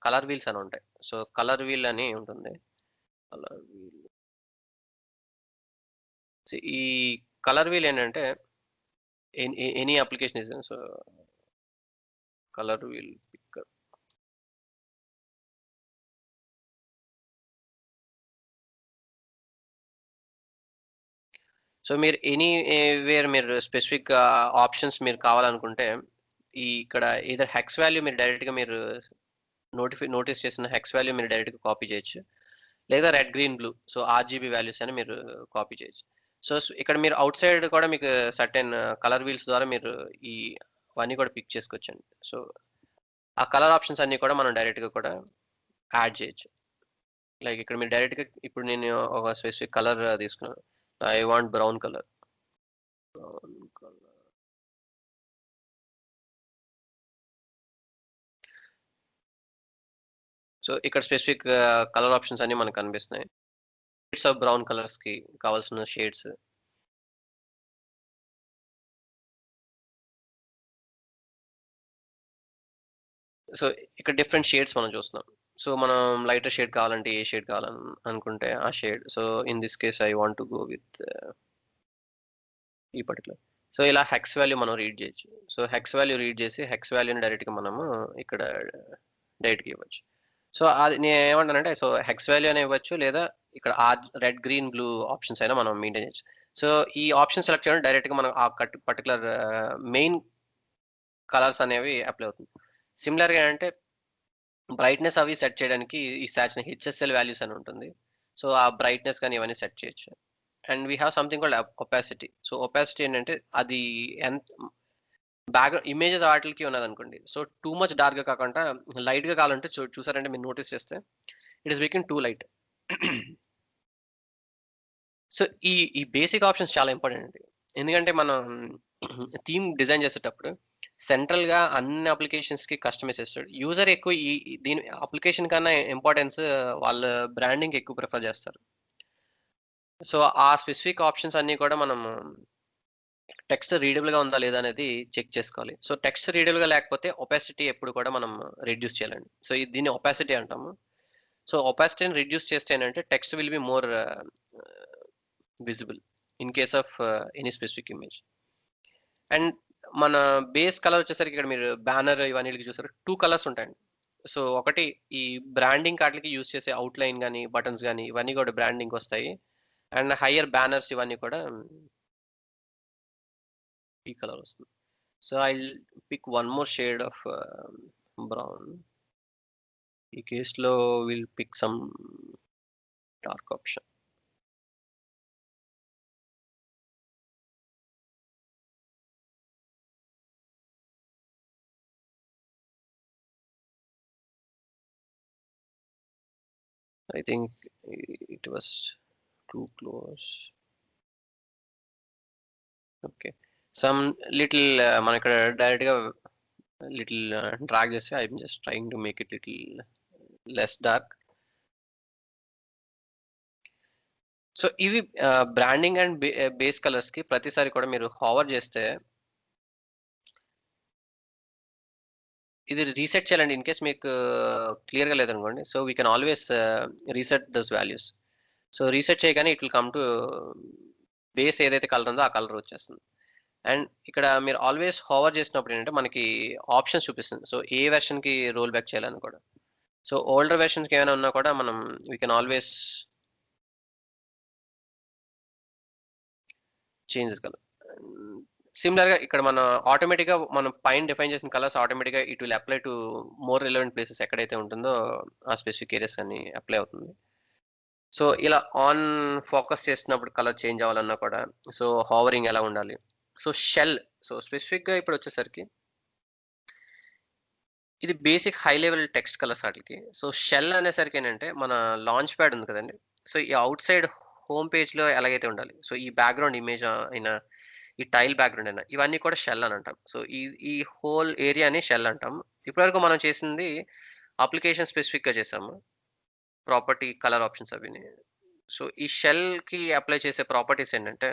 Speaker 1: కలర్ వీల్స్ అని ఉంటాయి. సో కలర్ వీల్ అని ఉంటుంది. కలర్ వీల్ ఈ కలర్ వీల్ ఏంటంటే any application is so colour wheel picker. So మీరు వేర్ మీరు స్పెసిఫిక్ ఆప్షన్స్ మీరు కావాలనుకుంటే ఇక్కడ ఏదర్ హెక్స్ వాల్యూ మీరు డైరెక్ట్గా మీరు నోటీస్ చేసిన హెక్స్ వాల్యూ మీరు డైరెక్ట్గా కాపీ చేయొచ్చు, లేదా red green blue so RGB values అని మీరు కాపీ చేయొచ్చు. సో ఇక్కడ మీరు అవుట్ సైడ్ కూడా మీకు సర్టెన్ కలర్ వీల్స్ ద్వారా మీరు అవన్నీ కూడా పిక్ చేసుకోవచ్చండి. సో ఆ కలర్ ఆప్షన్స్ అన్ని కూడా మనం డైరెక్ట్గా కూడా యాడ్ చేయొచ్చు. లైక్ ఇక్కడ మీరు డైరెక్ట్గా ఇప్పుడు నేను ఒక స్పెసిఫిక్ కలర్ తీసుకున్నాను. I want brown color. So ఇక్కడ స్పెసిఫిక్ కలర్ ఆప్షన్స్ అన్ని మనకు కనిపిస్తున్నాయి. షేడ్స్ ఆఫ్ బ్రౌన్ కలర్స్ కి కావాల్సిన షేడ్స్. సో ఇక్కడ డిఫరెంట్ షేడ్స్ మనం చూస్తున్నాం. సో మనం లైటర్ షేడ్ కావాలంటే ఏ షేడ్ కావాలని అనుకుంటే ఆ shade. So in this case I want to go with ఈ పర్టికులర్. సో ఇలా హెక్స్ వాల్యూ మనం రీడ్ చేయొచ్చు. సో హెక్స్ వాల్యూ రీడ్ చేసి హెక్స్ వాల్యూని డైరెక్ట్గా మనము ఇక్కడ డైరెక్ట్గా ఇవ్వచ్చు. సో అది నేను ఏమంటానంటే సో హెక్స్ వాల్యూ అని ఇవ్వచ్చు, లేదా ఇక్కడ రెడ్ గ్రీన్ బ్లూ ఆప్షన్స్ అయినా మనం మెయింటైన్ చేయొచ్చు. సో ఈ ఆప్షన్ సెలెక్ట్ చేయడం డైరెక్ట్గా మనం ఆ పర్టికులర్ మెయిన్ కలర్స్ అనేవి అప్లై అవుతుంది. సిమిలర్గా అంటే బ్రైట్నెస్ అవి సెట్ చేయడానికి ఈ సాచిన హెచ్ఎస్ఎల్ వాల్యూస్ అని ఉంటుంది. సో ఆ బ్రైట్నెస్ కానీ ఇవన్నీ సెట్ చేయొచ్చు. And we have something called opacity. So opacity ఏంటంటే అది ఎంత బ్యాక్గ్రౌండ్ ఇమేజెస్ వాటికి ఉన్నది అనుకోండి. సో టూ మచ్ డార్క్గా కాకుండా లైట్గా కావాలంటే చూసారంటే మీరు నోటీస్ చేస్తే it is become two light. So ఈ బేసిక్ ఆప్షన్స్ చాలా ఇంపార్టెంట్ అండి. ఎందుకంటే మనం థీమ్ డిజైన్ చేసేటప్పుడు సెంట్రల్గా అన్ని అప్లికేషన్స్కి కస్టమైజ్ చేస్తాడు. యూజర్ ఎక్కువ దీని అప్లికేషన్ కన్నా ఇంపార్టెన్స్ వాళ్ళ బ్రాండింగ్ ఎక్కువ ప్రిఫర్ చేస్తారు. సో ఆ స్పెసిఫిక్ ఆప్షన్స్ అన్నీ కూడా మనం టెక్స్ట్ రీడబుల్గా ఉందా లేదా అనేది చెక్ చేసుకోవాలి. సో టెక్స్ట్ రీడబుల్గా లేకపోతే ఒపాసిటీ ఎప్పుడు కూడా మనం రిడ్యూస్ చేయాలండి. సో దీన్ని ఒపాసిటీ అంటాము. సో ఒపాసిటీని రిడ్యూస్ చేస్తే ఏంటంటే text will be more visible in case of any specific image. And మన బేస్ కలర్ వచ్చేసరికి ఇక్కడ మీరు బ్యానర్ ఇవన్నీ చూసారు 2 కలర్స్ ఉంటాయండి. సో ఒకటి ఈ బ్రాండింగ్ కార్డులకి యూజ్ చేసే అవుట్లైన్ కానీ బటన్స్ కానీ ఇవన్నీ కూడా బ్రాండింగ్ వస్తాయి. అండ్ హయ్యర్ బ్యానర్స్ ఇవన్నీ కూడా ఈ కలర్ వస్తుంది. So I pick one more shade of brown. ఈ కేసులో will pick some dark option. I think it was too close. Okay. Some little direct little drag just I'm just trying to make it little less dark. So ఇవి branding and base colours కి ప్రతిసారి కూడా మీరు hover చేస్తే ఇది reset చేయాలండి in case మీకు clear గా లేదనుకోండి so we can always reset those values so reset చేయగానే it will come to base ఏదైతే కలర్ ఉందో ఆ కలర్ వచ్చేస్తుంది అండ్ ఇక్కడ మీరు ఆల్వేస్ హోవర్ చేసినప్పుడు ఏంటంటే మనకి ఆప్షన్స్ చూపిస్తుంది సో ఏ వెర్షన్ కి రోల్ బ్యాక్ చేయాలని కూడా సో ఓల్డర్ వెర్షన్స్ కి ఏమైనా ఉన్నా కూడా మనం we can always change colour similar గా ఇక్కడ మన ఆటోమేటిక్ గా మనం పైన డిఫైన్ చేసిన కలర్స్ ఆటోమేటిక్ గా it will apply to more relevant places ఎక్కడైతే ఉంటుందో ఆ స్పెసిఫిక్ ఏరియాస్ అని అప్లై అవుతుంది సో ఇలా ఆన్ ఫోకస్ చేసినప్పుడు కలర్ చేంజ్ అవ్వాలన్నా కూడా సో హావరింగ్ ఎలా ఉండాలి సో షెల్ సో స్పెసిఫిక్ గా ఇప్పుడు వచ్చేసరికి ఇది basic high level text colours వాటికి సో షెల్ అనేసరికి ఏంటంటే మన లాంచ్ ప్యాడ్ ఉంది కదండి సో ఈ అవుట్ సైడ్ హోమ్ పేజ్ లో ఎలాగైతే ఉండాలి సో ఈ బ్యాక్గ్రౌండ్ ఇమేజ్ అయినా ఈ టైల్ బ్యాక్గ్రౌండ్ అయినా ఇవన్నీ కూడా షెల్ అని అంటాం సో ఈ హోల్ ఏరియాని షెల్ అంటాం ఇప్పటివరకు మనం చేసింది అప్లికేషన్ స్పెసిఫిక్ గా చేసాము ప్రాపర్టీ కలర్ ఆప్షన్స్ అవిని సో ఈ షెల్ కి అప్లై చేసే ప్రాపర్టీస్ ఏంటంటే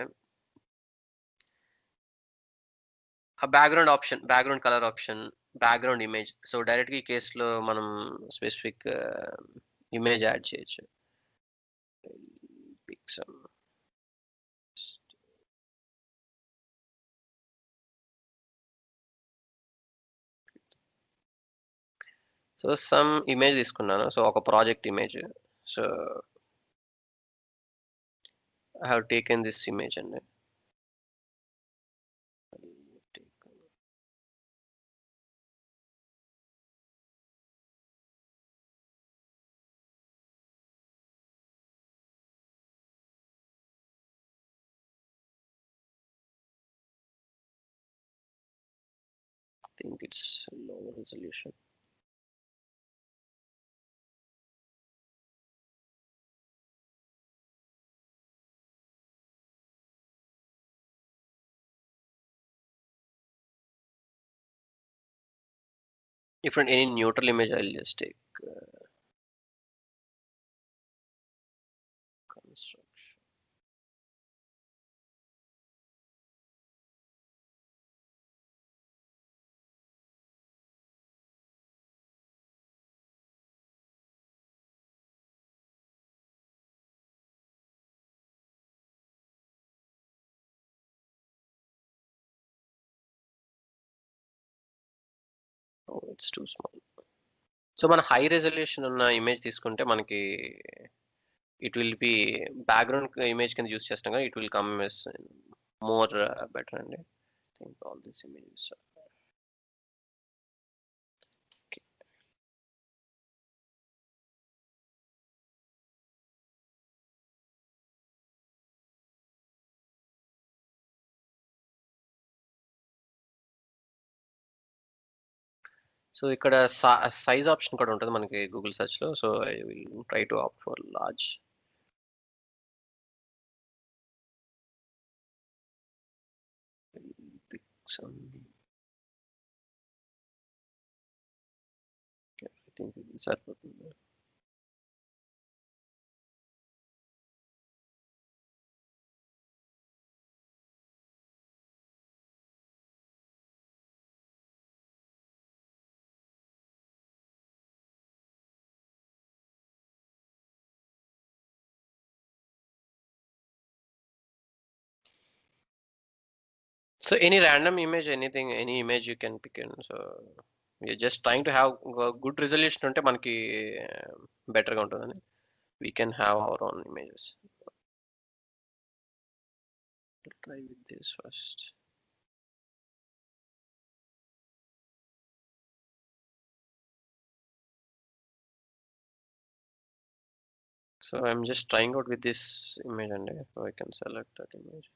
Speaker 1: ఆ background option background colour option background image so direct గా ఈ కేసులో మనం స్పెసిఫిక్ ఇమేజ్ యాడ్ చేయొచ్చు pick some so some image తీసుకున్నాను సో ఒక project image so I have taken this image అండి I think it's low resolution. If any neutral image, I'll just take construction. Oh, it's too small. So మన high resolution ఉన్న image తీసుకుంటే మనకి it will be background image కింద use చేస్తాం కదా it will come more better అండి think all this images so ఇక్కడ size option కూడా ఉంటుంది మనకి గూగుల్ సెర్చ్ లో so I will try to opt for large some I think it's సరిపోతుంది So any random image, anything, any image you can pick in. So we're just trying to have good resolution unte manaki better ga untundani. We can have our own images. We'll try with this first. So I'm just trying out with this image and so I can select that image.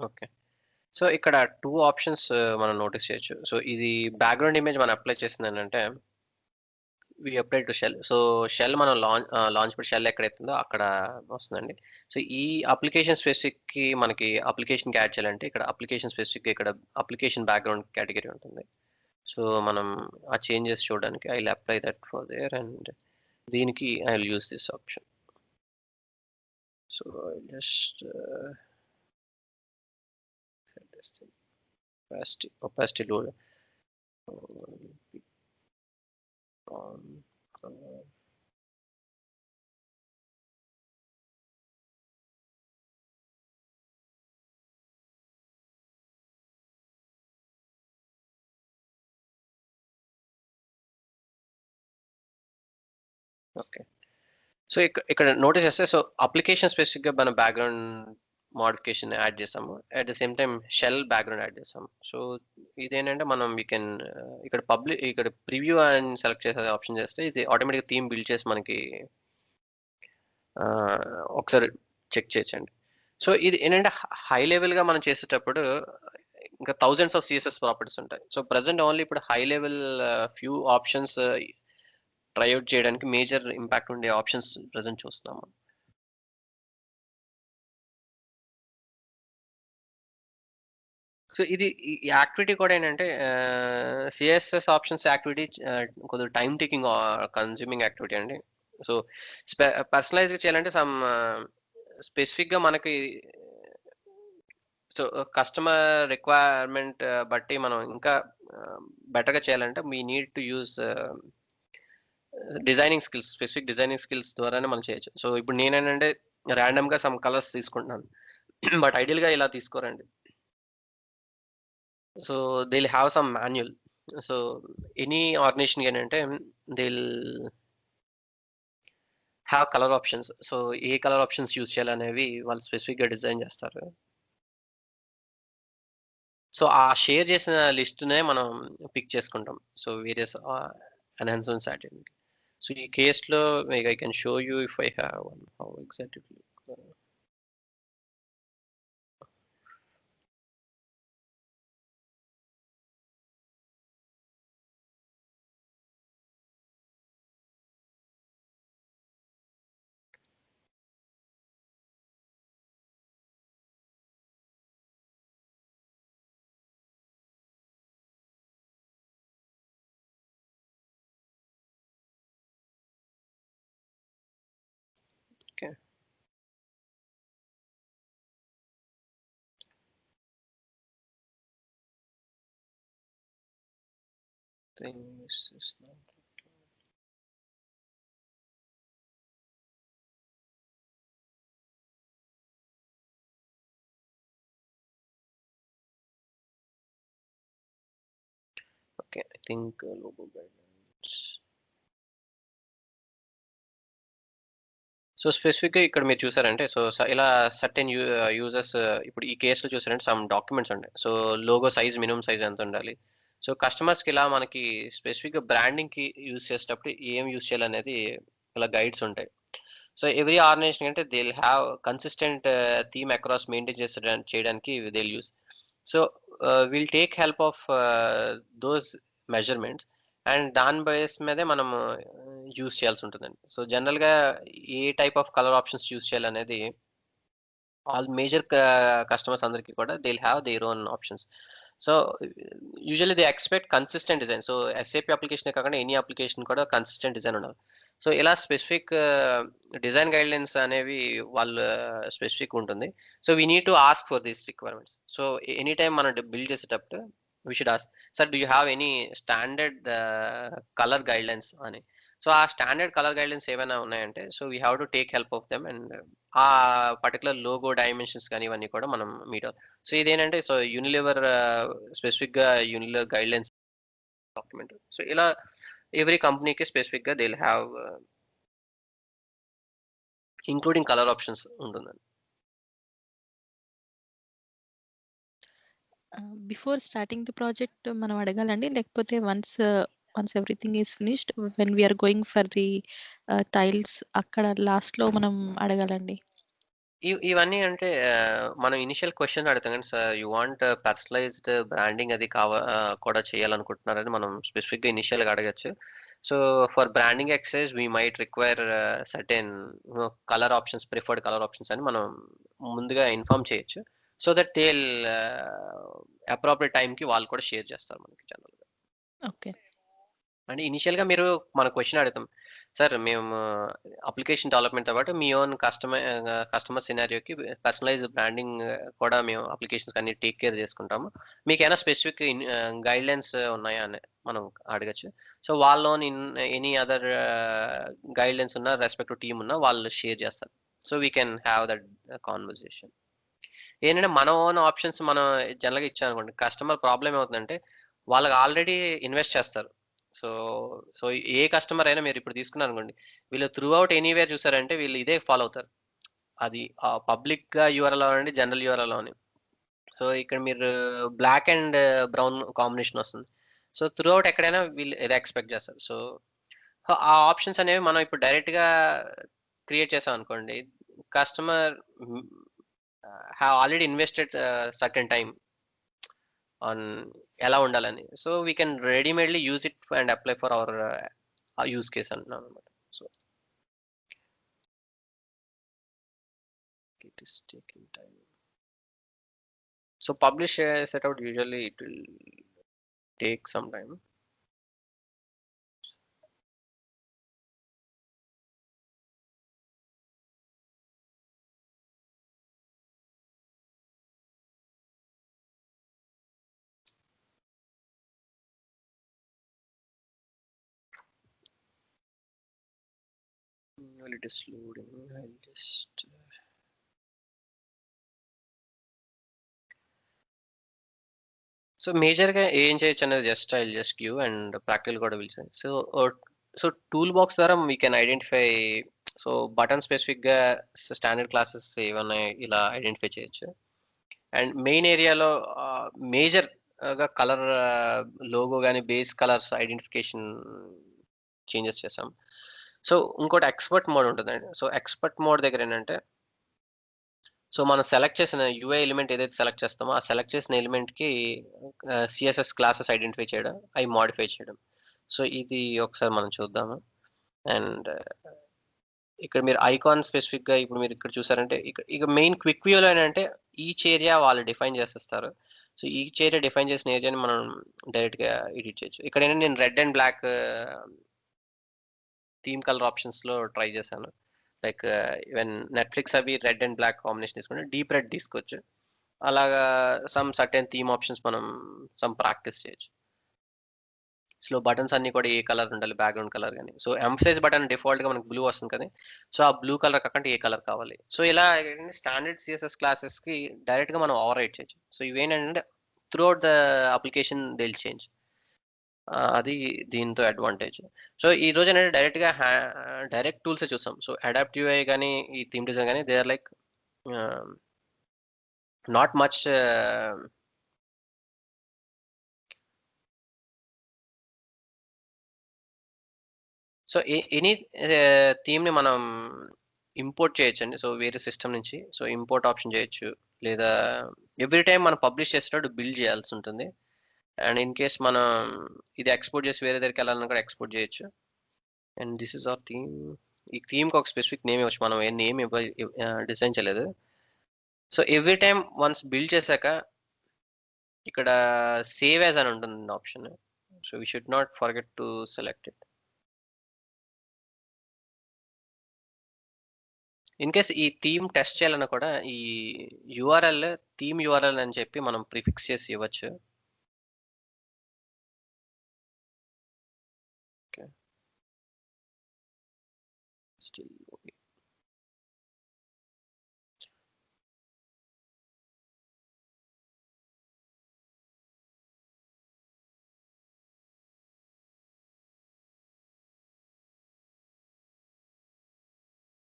Speaker 1: Okay. So, ఇక్కడ 2 options మనం notice చేయొచ్చు. So, ఇది background image మనం apply చేసిందేంటంటే we apply to shell. So, shell మనం launchpad shell ఎక్కడైతుందో అక్కడ వస్తుందండి. So, ఈ అప్లికేషన్ స్పెసిఫిక్‌కి మనకి అప్లికేషన్‌కి యాడ్ చేయాలంటే ఇక్కడ అప్లికేషన్ స్పెసిఫిక్‌గా ఇక్కడ అప్లికేషన్ బ్యాక్‌గ్రౌండ్ కేటగరీ ఉంటుంది. సో, మనం ఆ చేంజెస్ చూడడానికి I will apply that for there and దీనికి I will use this option. So, just set this thing. Opacity load on color. Okay. So, ఇక్కడ నోటీస్ చేస్తే సో, అప్లికేషన్ స్పెసిఫిక్‌గా మన background modification add చేసాము. At the same time shell background add చేసాము. So, ఇదేంటంటే మనం we can ఇక్కడ preview అని సెలెక్ట్ చేసే ఆప్షన్ చేస్తే ఇది ఆటోమేటిక్‌గా థీమ్ బిల్డ్ చేసి మనకి ఒకసారి చెక్ చేయొచ్చండి. సో, ఇది ఏంటంటే హై లెవెల్‌గా మనం చేసేటప్పుడు ఇంకా థౌసండ్స్ ఆఫ్ సీఎస్ఎస్ ప్రాపర్టీస్ ఉంటాయి. సో, ప్రెజెంట్ ఓన్లీ ఇప్పుడు high level few options try out చేయడానికి మేజర్ ఇంపాక్ట్ ఉండే ఆప్షన్స్ ప్రెజెంట్ చూస్తున్నాము. సో, ఈ యాక్టివిటీ కూడా ఏంటంటే సీఎస్ఎస్ ఆప్షన్స్ యాక్టివిటీ కొద్దిగా టైమ్ టేకింగ్ కన్స్యూమింగ్ యాక్టివిటీ అండి. సో, పర్సనలైజ్‌గా చేయాలంటే స్పెసిఫిక్‌గా మనకి సో, కస్టమర్ రిక్వైర్మెంట్ బట్టి మనం ఇంకా బెటర్‌గా చేయాలంటే we need to use specific designing skills ద్వారానే మనం చేయొచ్చు. సో, ఇప్పుడు నేనేంటంటే రాండమ్‌గా సమ్ కలర్స్ తీసుకుంటున్నాను. బట్ ఐడియల్‌గా ఇలా తీసుకోరండి. So, they will have some manual. So, any ఆర్గనైజేషన్‌కి ఏంటంటే they will have colour options. So, ఏ కలర్ ఆప్షన్స్ యూజ్ చేయాలనేవి వాళ్ళు స్పెసిఫిక్‌గా డిజైన్ చేస్తారు. సో, ఆ షేర్ చేసిన లిస్ట్‌నే మనం పిక్ చేసుకుంటాం. సో, వేరియస్ ఎన్హాన్స్‌మెంట్స్ యాడ్ చేయడానికి. సో, ఈ కేస్‌లో I can show you if I have one how exactly okay. Things is not okay. I think logo guidelines. So, స్పెసిఫిక్‌గా ఇక్కడ మీరు చూసారంటే ఇలా సర్టెన్ యూజర్స్ ఇప్పుడు ఈ కేస్‌లో చూసారంటే సమ్ డాక్యుమెంట్స్ ఉంటాయి. So, logo size minimum size ఎంత ఉండాలి? సో, కస్టమర్స్‌కి ఇలా మనకి స్పెసిఫిక్‌గా బ్రాండింగ్‌కి యూజ్ చేసేటప్పుడు ఏం యూజ్ చేయాలనేది ఇలా గైడ్స్ ఉంటాయి. సో, ఎవ్రీ ఆర్గనైజేషన్ అంటే they will have consistent theme across maintain చేయడానికి they will use. So, will take help of those measurements and దాని బేస్ మీదే మనము యూజ్ చేయాల్సుంటుందండి. సో, జనరల్‌గా ఏ type of colour options use చేయాలనేది ఆల్ మేజర్ కస్టమర్స్ అందరికి కూడా they will have their own options. So, usually they expect consistent design. So, SAP అప్లికేషనే కాకుండా ఎనీ అప్లికేషన్ కూడా కన్సిస్టెంట్ డిజైన్ ఉండాలి. సో, ఇలా స్పెసిఫిక్ డిజైన్ గైడ్‌లైన్స్ అనేవి వాళ్ళ స్పెసిఫిక్ ఉంటుంది. So, we need to ask for these requirements. So, any time మనం build చేసేటప్పుడు we should ask, "sir, do you have any standard colour guidelines" అని. So, ఆ standard colour guidelines ఏవైనా ఉన్నాయంటే so, we have to take help of them and ఆ particular logo dimensions కానీ ఇవన్నీ కూడా మనం మీట్ అవ్వాలి. సో, ఇదేంటంటే సో, స్పెసిఫిక్‌గా యూనిలివర్ గైడ్‌లైన్స్ డాక్యుమెంట్. సో, ఇలా ఎవ్రీ కంపెనీకి స్పెసిఫిక్‌గా they will have including colour options ఉంటుందండి.
Speaker 2: బిఫోర్ స్టార్టింగ్ ది ప్రాజెక్ట్ మనం అడగాలండి? లేకపోతే once everything is finished when we are going for the tiles అక్కడ లాస్ట్‌లో మనం అడగాలండి?
Speaker 1: ఇవన్నీ అంటే మనం ఇనిషియల్ క్వెషన్ అడుగుతాం కానీ sir you want personalised branding అది కూడా చేయాలనుకుంటున్నారని మనం స్పెసిఫిక్గా ఇనిషియల్గా అడగచ్చు. So for branding exercise we might require certain colour options, preferred colour options అని మనం ముందుగా ఇన్ఫార్మ్ చేయొచ్చు. సో దట్ థేల్ అప్రోప్రియట్ టైంకి వాళ్ళు కూడా షేర్ చేస్తారు మనకి జనరల్గా.
Speaker 2: ఓకే.
Speaker 1: అంటే ఇనిషియల్‌గా మీరు మన క్వెషన్ అడుగుతాం. సార్ మేము అప్లికేషన్ డెవలప్‌మెంట్‌తో పాటు మీ ఓన్ కస్టమర్ సినారియోకి పర్సనలైజ్డ్ బ్రాండింగ్ కూడా మేము అప్లికేషన్స్ అన్ని టేక్ కేర్ చేసుకుంటాము. మీకేమైనా స్పెసిఫిక్ గైడ్‌లైన్స్ ఉన్నాయా అని మనం అడగొచ్చు. సో వాళ్ళలోని ఎనీ అదర్ గైడ్‌లైన్స్ ఉన్నా రెస్పెక్టివ్ టీమ్ ఉన్నా వాళ్ళు షేర్ చేస్తారు. So we can have that conversation. ఏంటంటే మన ఓన్ ఆప్షన్స్ మనం జనరల్‌గా ఇచ్చామనుకోండి, కస్టమర్ ప్రాబ్లమ్ ఏమవుతుందంటే వాళ్ళకి ఆల్రెడీ ఇన్వెస్ట్ చేస్తారు. సో, సో ఏ కస్టమర్ అయినా మీరు ఇప్పుడు తీసుకున్నారనుకోండి, వీళ్ళు త్రూ ఔట్ ఎనీవేర్ చూసారంటే వీళ్ళు ఇదే ఫాలో అవుతారు. అది పబ్లిక్‌గా యూఆర్ఎల్ అవ్వనండి, జనరల్ యూఆర్ఎల్ అవ్వని. సో, ఇక్కడ మీరు బ్లాక్ అండ్ బ్రౌన్ కాంబినేషన్ వస్తుంది. సో, త్రూ ఔట్ ఎక్కడైనా వీళ్ళు ఇదే ఎక్స్‌పెక్ట్ చేస్తారు. సో, ఆ ఆప్షన్స్ అనేవి మనం ఇప్పుడు డైరెక్ట్‌గా క్రియేట్ చేసామనుకోండి, customer have already invested certain time on ఎలా ఉండాలని. So, we can readymadely use it and apply for our use case అంటున్నాననమాట. So, it is taking time. So, publish set out usually it will take some time. While it is loading, I'll just so, మేజర్‌గా ఏం చేయొచ్చనేది I'll just give and practical కూడా will say. So, so tool box ద్వారా we can identify so, button స్పెసిఫిక్‌గా standard classes ఏవన్నా ఇలా identify చేయొచ్చు. And main ఏరియాలో మేజర్‌గా కలర్ లోగో గాని, బేస్ కలర్స్ ఐడెంటిఫికేషన్ చేంజెస్ చేసాం. సో, ఇంకోటి ఎక్స్‌పర్ట్ మోడ్ ఉంటదండి. సో, ఎక్స్‌పర్ట్ మోడ్ దగ్గర ఏంటంటే, సో, మనం సెలెక్ట్ చేసిన యూఐ ఎలిమెంట్ ఏదైతే సెలెక్ట్ చేస్తామో, ఆ సెలెక్ట్ చేసిన ఎలిమెంట్‌కి సీఎస్ఎస్ క్లాసెస్ ఐడెంటిఫై చేయడం, అయి మోడిఫై చేయడం. సో, ఇది ఒకసారి మనం చూద్దాము. అండ్ ఇక్కడ మీరు ఐకాన్ స్పెసిఫిక్‌గా ఇప్పుడు మీరు ఇక్కడ చూసారంటే ఇక మెయిన్ క్విక్ వ్యూలో ఏంటంటే ఈచ్ ఏరియా వాళ్ళు డిఫైన్ చేసేస్తారు. సో, ఈచ్ ఏరియా డిఫైన్ చేసిన ఏరియాని మనం డైరెక్ట్‌గా ఎడిట్ చేయొచ్చు. ఇక్కడేంటంటే నేను red and black theme colour ఆప్షన్స్‌లో ట్రై చేశాను. లైక్ ఈవెన్ నెట్‌ఫ్లిక్స్ అవి రెడ్ అండ్ బ్లాక్ కాంబినేషన్ తీసుకుంటే డీప్ రెడ్ తీసుకోవచ్చు. అలాగా సమ్ సర్టెన్ థీమ్ ఆప్షన్స్ మనం ప్రాక్టీస్ చేయొచ్చు. సో, బటన్స్ అన్నీ కూడా ఏ కలర్ ఉండాలి బ్యాక్‌గ్రౌండ్ కలర్ గాని. సో, ఎంఫసైజ్ బటన్ డిఫాల్ట్‌గా మనకు బ్లూ వస్తుంది కదా! సో, ఆ బ్లూ కలర్ కాకుండా ఏ కలర్ కావాలి. సో, ఇలా ఏంటంటే స్టాండర్డ్ సీఎస్ఎస్ క్లాసెస్‌కి డైరెక్ట్‌గా మనం ఓవర్ రైట్ చేయొచ్చు. సో, ఇవేంటంటే through out the application they will change. అది దీంతో అడ్వాంటేజ్. సో, ఈరోజు ఏంటంటే డైరెక్ట్ టూల్సే చూసాం. సో, అడాప్ట్ యూఐ గాని, ఈ థీమ్ డిజైన్ గాని దే ఆర్ లైక్ ఆహ్, నాట్ మచ్ సో, ఎనీ థీమ్‌ని మనం ఇంపోర్ట్ చేయొచ్చండి. సో, వేరే సిస్టమ్ నుంచి. సో, ఇంపోర్ట్ ఆప్షన్ చేయొచ్చు. లేదా ఎవ్రీ టైమ్ మనం పబ్లిష్ చేసేటప్పుడు బిల్డ్ చేయాల్సుంటుంది. అండ్ ఇన్ కేస్ మనం ఇది ఎక్స్‌పోర్ట్ చేసి వేరే దగ్గరికెళ్ళాలన్నా కూడా ఎక్స్‌పోర్ట్ చేయొచ్చు. And this is our theme. ఈ థీమ్‌కి ఒక స్పెసిఫిక్ నేమ్ ఇవ్వచ్చు. మనం ఏ నేమ్ డిజైన్ చేయలేదు. So, every time once build చేశాక ఇక్కడ సేవ్ యాస్ అని ఉంటుంది option. So, we should not forget to select it. In case ఈ థీమ్ టెస్ట్ చేయాలన్నా కూడా ఈ యూఆర్ఎల్ థీమ్ యూఆర్ఎల్ అని చెప్పి మనం ప్రిఫిక్స్ చేసి ఇవ్వచ్చు. Okay. Still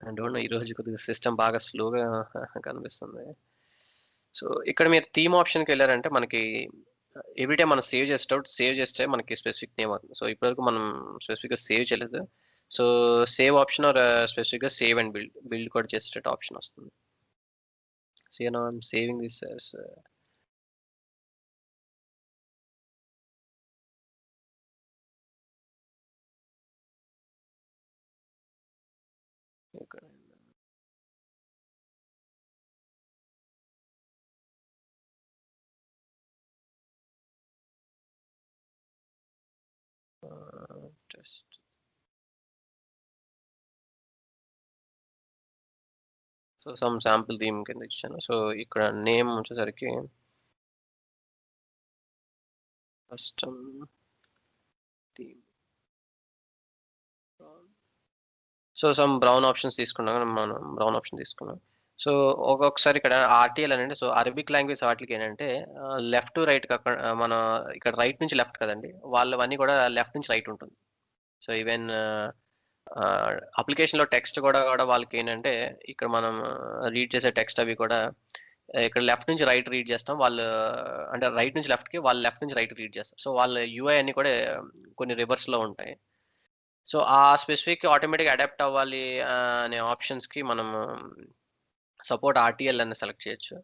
Speaker 1: I don't no ఈరోజు కొద్దిగా సిస్టమ్ బాగా స్లోగా కనిపిస్తుంది. సో, ఇక్కడ మీరు థీమ్ ఆప్షన్‌కి వెళ్లారంటే మనకి ఎవ్రీ టైమ్ మనం సేవ్ చేస్తే మనకి స్పెసిఫిక్ నేమ్ అవుతుంది. సో, ఇప్పటివరకు మనం స్పెసిఫిక్‌గా సేవ్ చేయలేదు. సో, సేవ్ ఆప్షన్ ఆర్ స్పెసిఫిక్‌గా సేవ్ అండ్ బిల్డ్ కూడా చేసేటట్టు ఆప్షన్ వస్తుంది. So I'm saving this as ఇక్కడ. Just so some sample theme కింద ఇచ్చాను. సో ఇక్కడ నేమ్ వచ్చేసరికి custom theme. So some brown options తీసుకున్నాం, మనం బ్రౌన్ ఆప్షన్ తీసుకున్నాం. సో ఒక్కొక్కసారి ఇక్కడ ఆర్టీఎల్ అనండి. సో అరబిక్ లాంగ్వేజ్ వాటికి ఏంటంటే లెఫ్ట్ టు రైట్ కాకుండా మన ఇక్కడ రైట్ నుంచి లెఫ్ట్ కదండి, వాళ్ళవన్నీ కూడా లెఫ్ట్ నుంచి రైట్ ఉంటుంది. సో ఈవెన్ అప్లికేషన్లో టెక్స్ట్ కూడా వాళ్ళకి ఏంటంటే ఇక్కడ మనం రీడ్ చేసే టెక్స్ట్ అవి కూడా ఇక్కడ లెఫ్ట్ నుంచి రైట్ రీడ్ చేస్తాం, వాళ్ళు అంటే రైట్ నుంచి లెఫ్ట్కి, వాళ్ళు లెఫ్ట్ నుంచి రైట్ రీడ్ చేస్తాం. సో వాళ్ళ యూఐ అన్ని కూడా కొన్ని రివర్స్లో ఉంటాయి. సో ఆ స్పెసిఫిక్ ఆటోమేటిక్ అడాప్ట్ అవ్వాలి అనే ఆప్షన్స్కి మనం సపోర్ట్ ఆర్టీఎల్ అని సెలెక్ట్ చేయొచ్చు.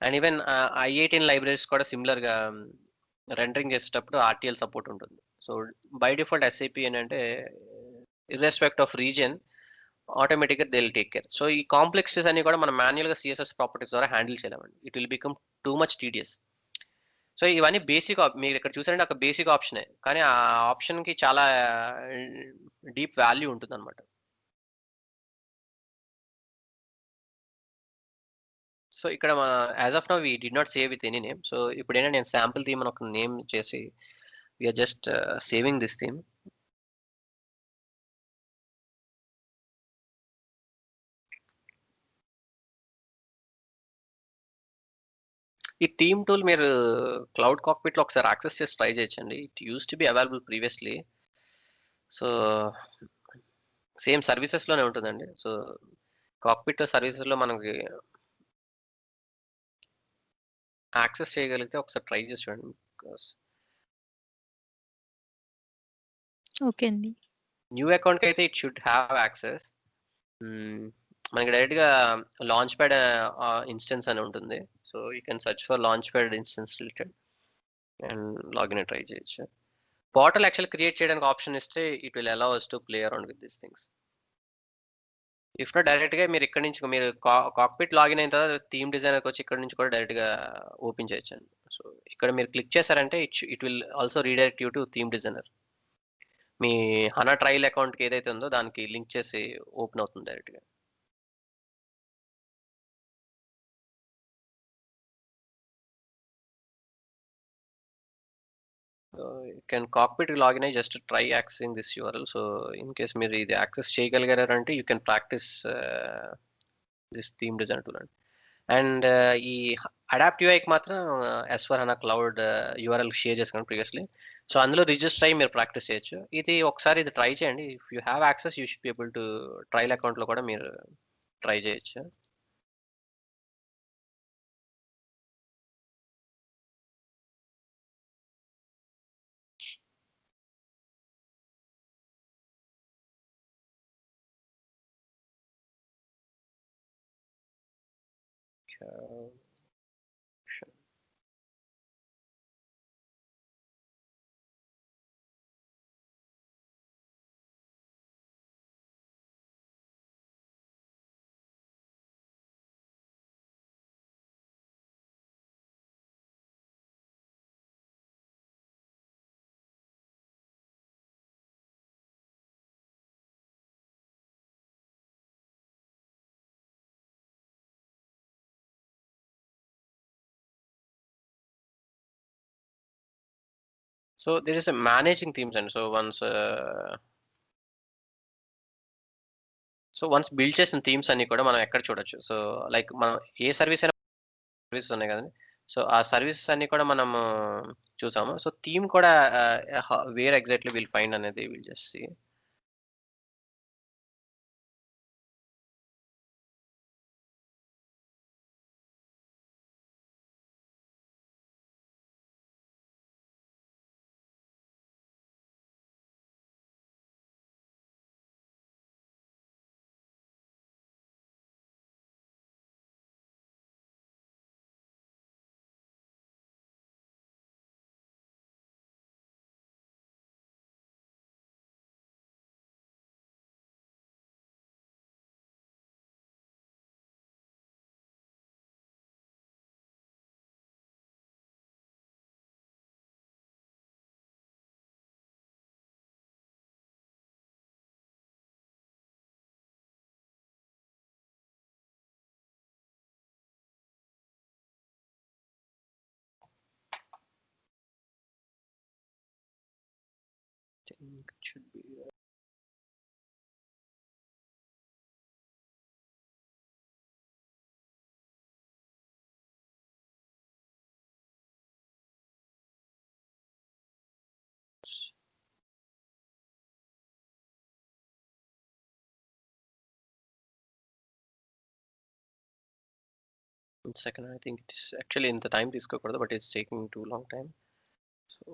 Speaker 1: అండ్ ఈవెన్ I18 లైబ్రరీస్ కూడా సిమిలర్గా రెండరింగ్ చేసేటప్పుడు ఆర్టీఎల్ సపోర్ట్ ఉంటుంది. సో బై డిఫాల్ట్ ఎస్ఐపి ఏంటంటే ఇర్రెస్పెక్ట్ ఆఫ్ రీజియన్ ఆటోమేటిక్గా they will take care. So ఈ కాంప్లెక్సెస్ అన్ని కూడా మనం మాన్యువల్గా సిఎస్ఎస్ ప్రాపర్టీస్ ద్వారా హ్యాండిల్ చేయలేమండి. It will become too much tedious. So ఇవన్నీ బేసిక్, మీరు ఇక్కడ చూసారంటే ఒక బేసిక్ ఆప్షనే, కానీ ఆ ఆప్షన్కి చాలా డీప్ వాల్యూ ఉంటుంది అనమాట. సో ఇక్కడ as of now we did not save with any name. So ఇప్పుడు ఏంటంటే నేను శాంపుల్ థీమ్ అని ఒక నేమ్ చేసి we're just saving this theme. ఈ థీమ్ టూల్ మీరు క్లౌడ్ కాక్పిట్లో ఒకసారి యాక్సెస్ చేసి ట్రై చేయొచ్చండి. It use to be available previously. So same సర్వీసెస్లోనే ఉంటుందండి. సో కాక్పిట్ సర్వీసెస్లో మనకి యాక్సెస్ చేయగలిగితే ఒకసారి ట్రై చేసి చూడండి.
Speaker 2: ఓకే అండి.
Speaker 1: న్యూ అకౌంట్కి అయితే ఇట్ షుడ్ హ్యావ్ యాక్సెస్. మనకి డైరెక్ట్గా లాంచ్ ప్యాడ్ ఇన్స్టెన్స్ అని ఉంటుంది. So you can search for launch pad instance related and login try చేయొచ్చు. పోర్టల్ యాక్చువల్ క్రియేట్ చేయడానికి ఆప్షన్ ఇస్తే it will allow us to play around with these things. If not డైరెక్ట్గా మీరు ఇక్కడ నుంచి మీరు కాక్పిట్ లాగిన్ అయిన తర్వాత థీమ్ డిజైనర్కి వచ్చి ఇక్కడ నుంచి కూడా డైరెక్ట్గా ఓపెన్ చేయొచ్చండి. సో ఇక్కడ మీరు క్లిక్ చేశారంటే it will also redirect you to theme designer. మీ హనా ట్రయల్ అకౌంట్కి ఏదైతే ఉందో దానికి లింక్ చేసి ఓపెన్ అవుతుంది డైరెక్ట్గా. యూ కెన్ కాక్పిట్ లాగిన్ అయ్యి just try accessing this URL. So in case మీరు ఇది యాక్సెస్ చేయగలిగారంటే you can practise this theme design tool అండి. అండ్ ఈ అడాప్ట్ యూఐకి మాత్రం S/4 HANA cloud URL share చేసుకున్నాను ప్రీవియస్లీ. సో అందులో రిజిస్టర్ అయ్యి మీరు ప్రాక్టీస్ చేయొచ్చు. ఇది ఒకసారి ఇది ట్రై చేయండి. If you have access you should be able to trial అకౌంట్లో కూడా మీరు ట్రై చేయొచ్చు. So there is managing themes అండి. సో వన్స్ బిల్డ్ చేసిన థీమ్స్ అన్ని కూడా మనం ఎక్కడ చూడొచ్చు. సో లైక్ మనం ఏ సర్వీస్ అయినా సర్వీసెస్ ఉన్నాయి కదండి. సో ఆ సర్వీసెస్ అన్ని కూడా మనము చూసాము. సో థీమ్ కూడా వేర్ ఎగ్జాక్ట్లీ విల్ ఫైండ్ అనేది will just see. think it should be one second. I think it is actually in the time తీసుకోకూడదు, but it's taking too long time. So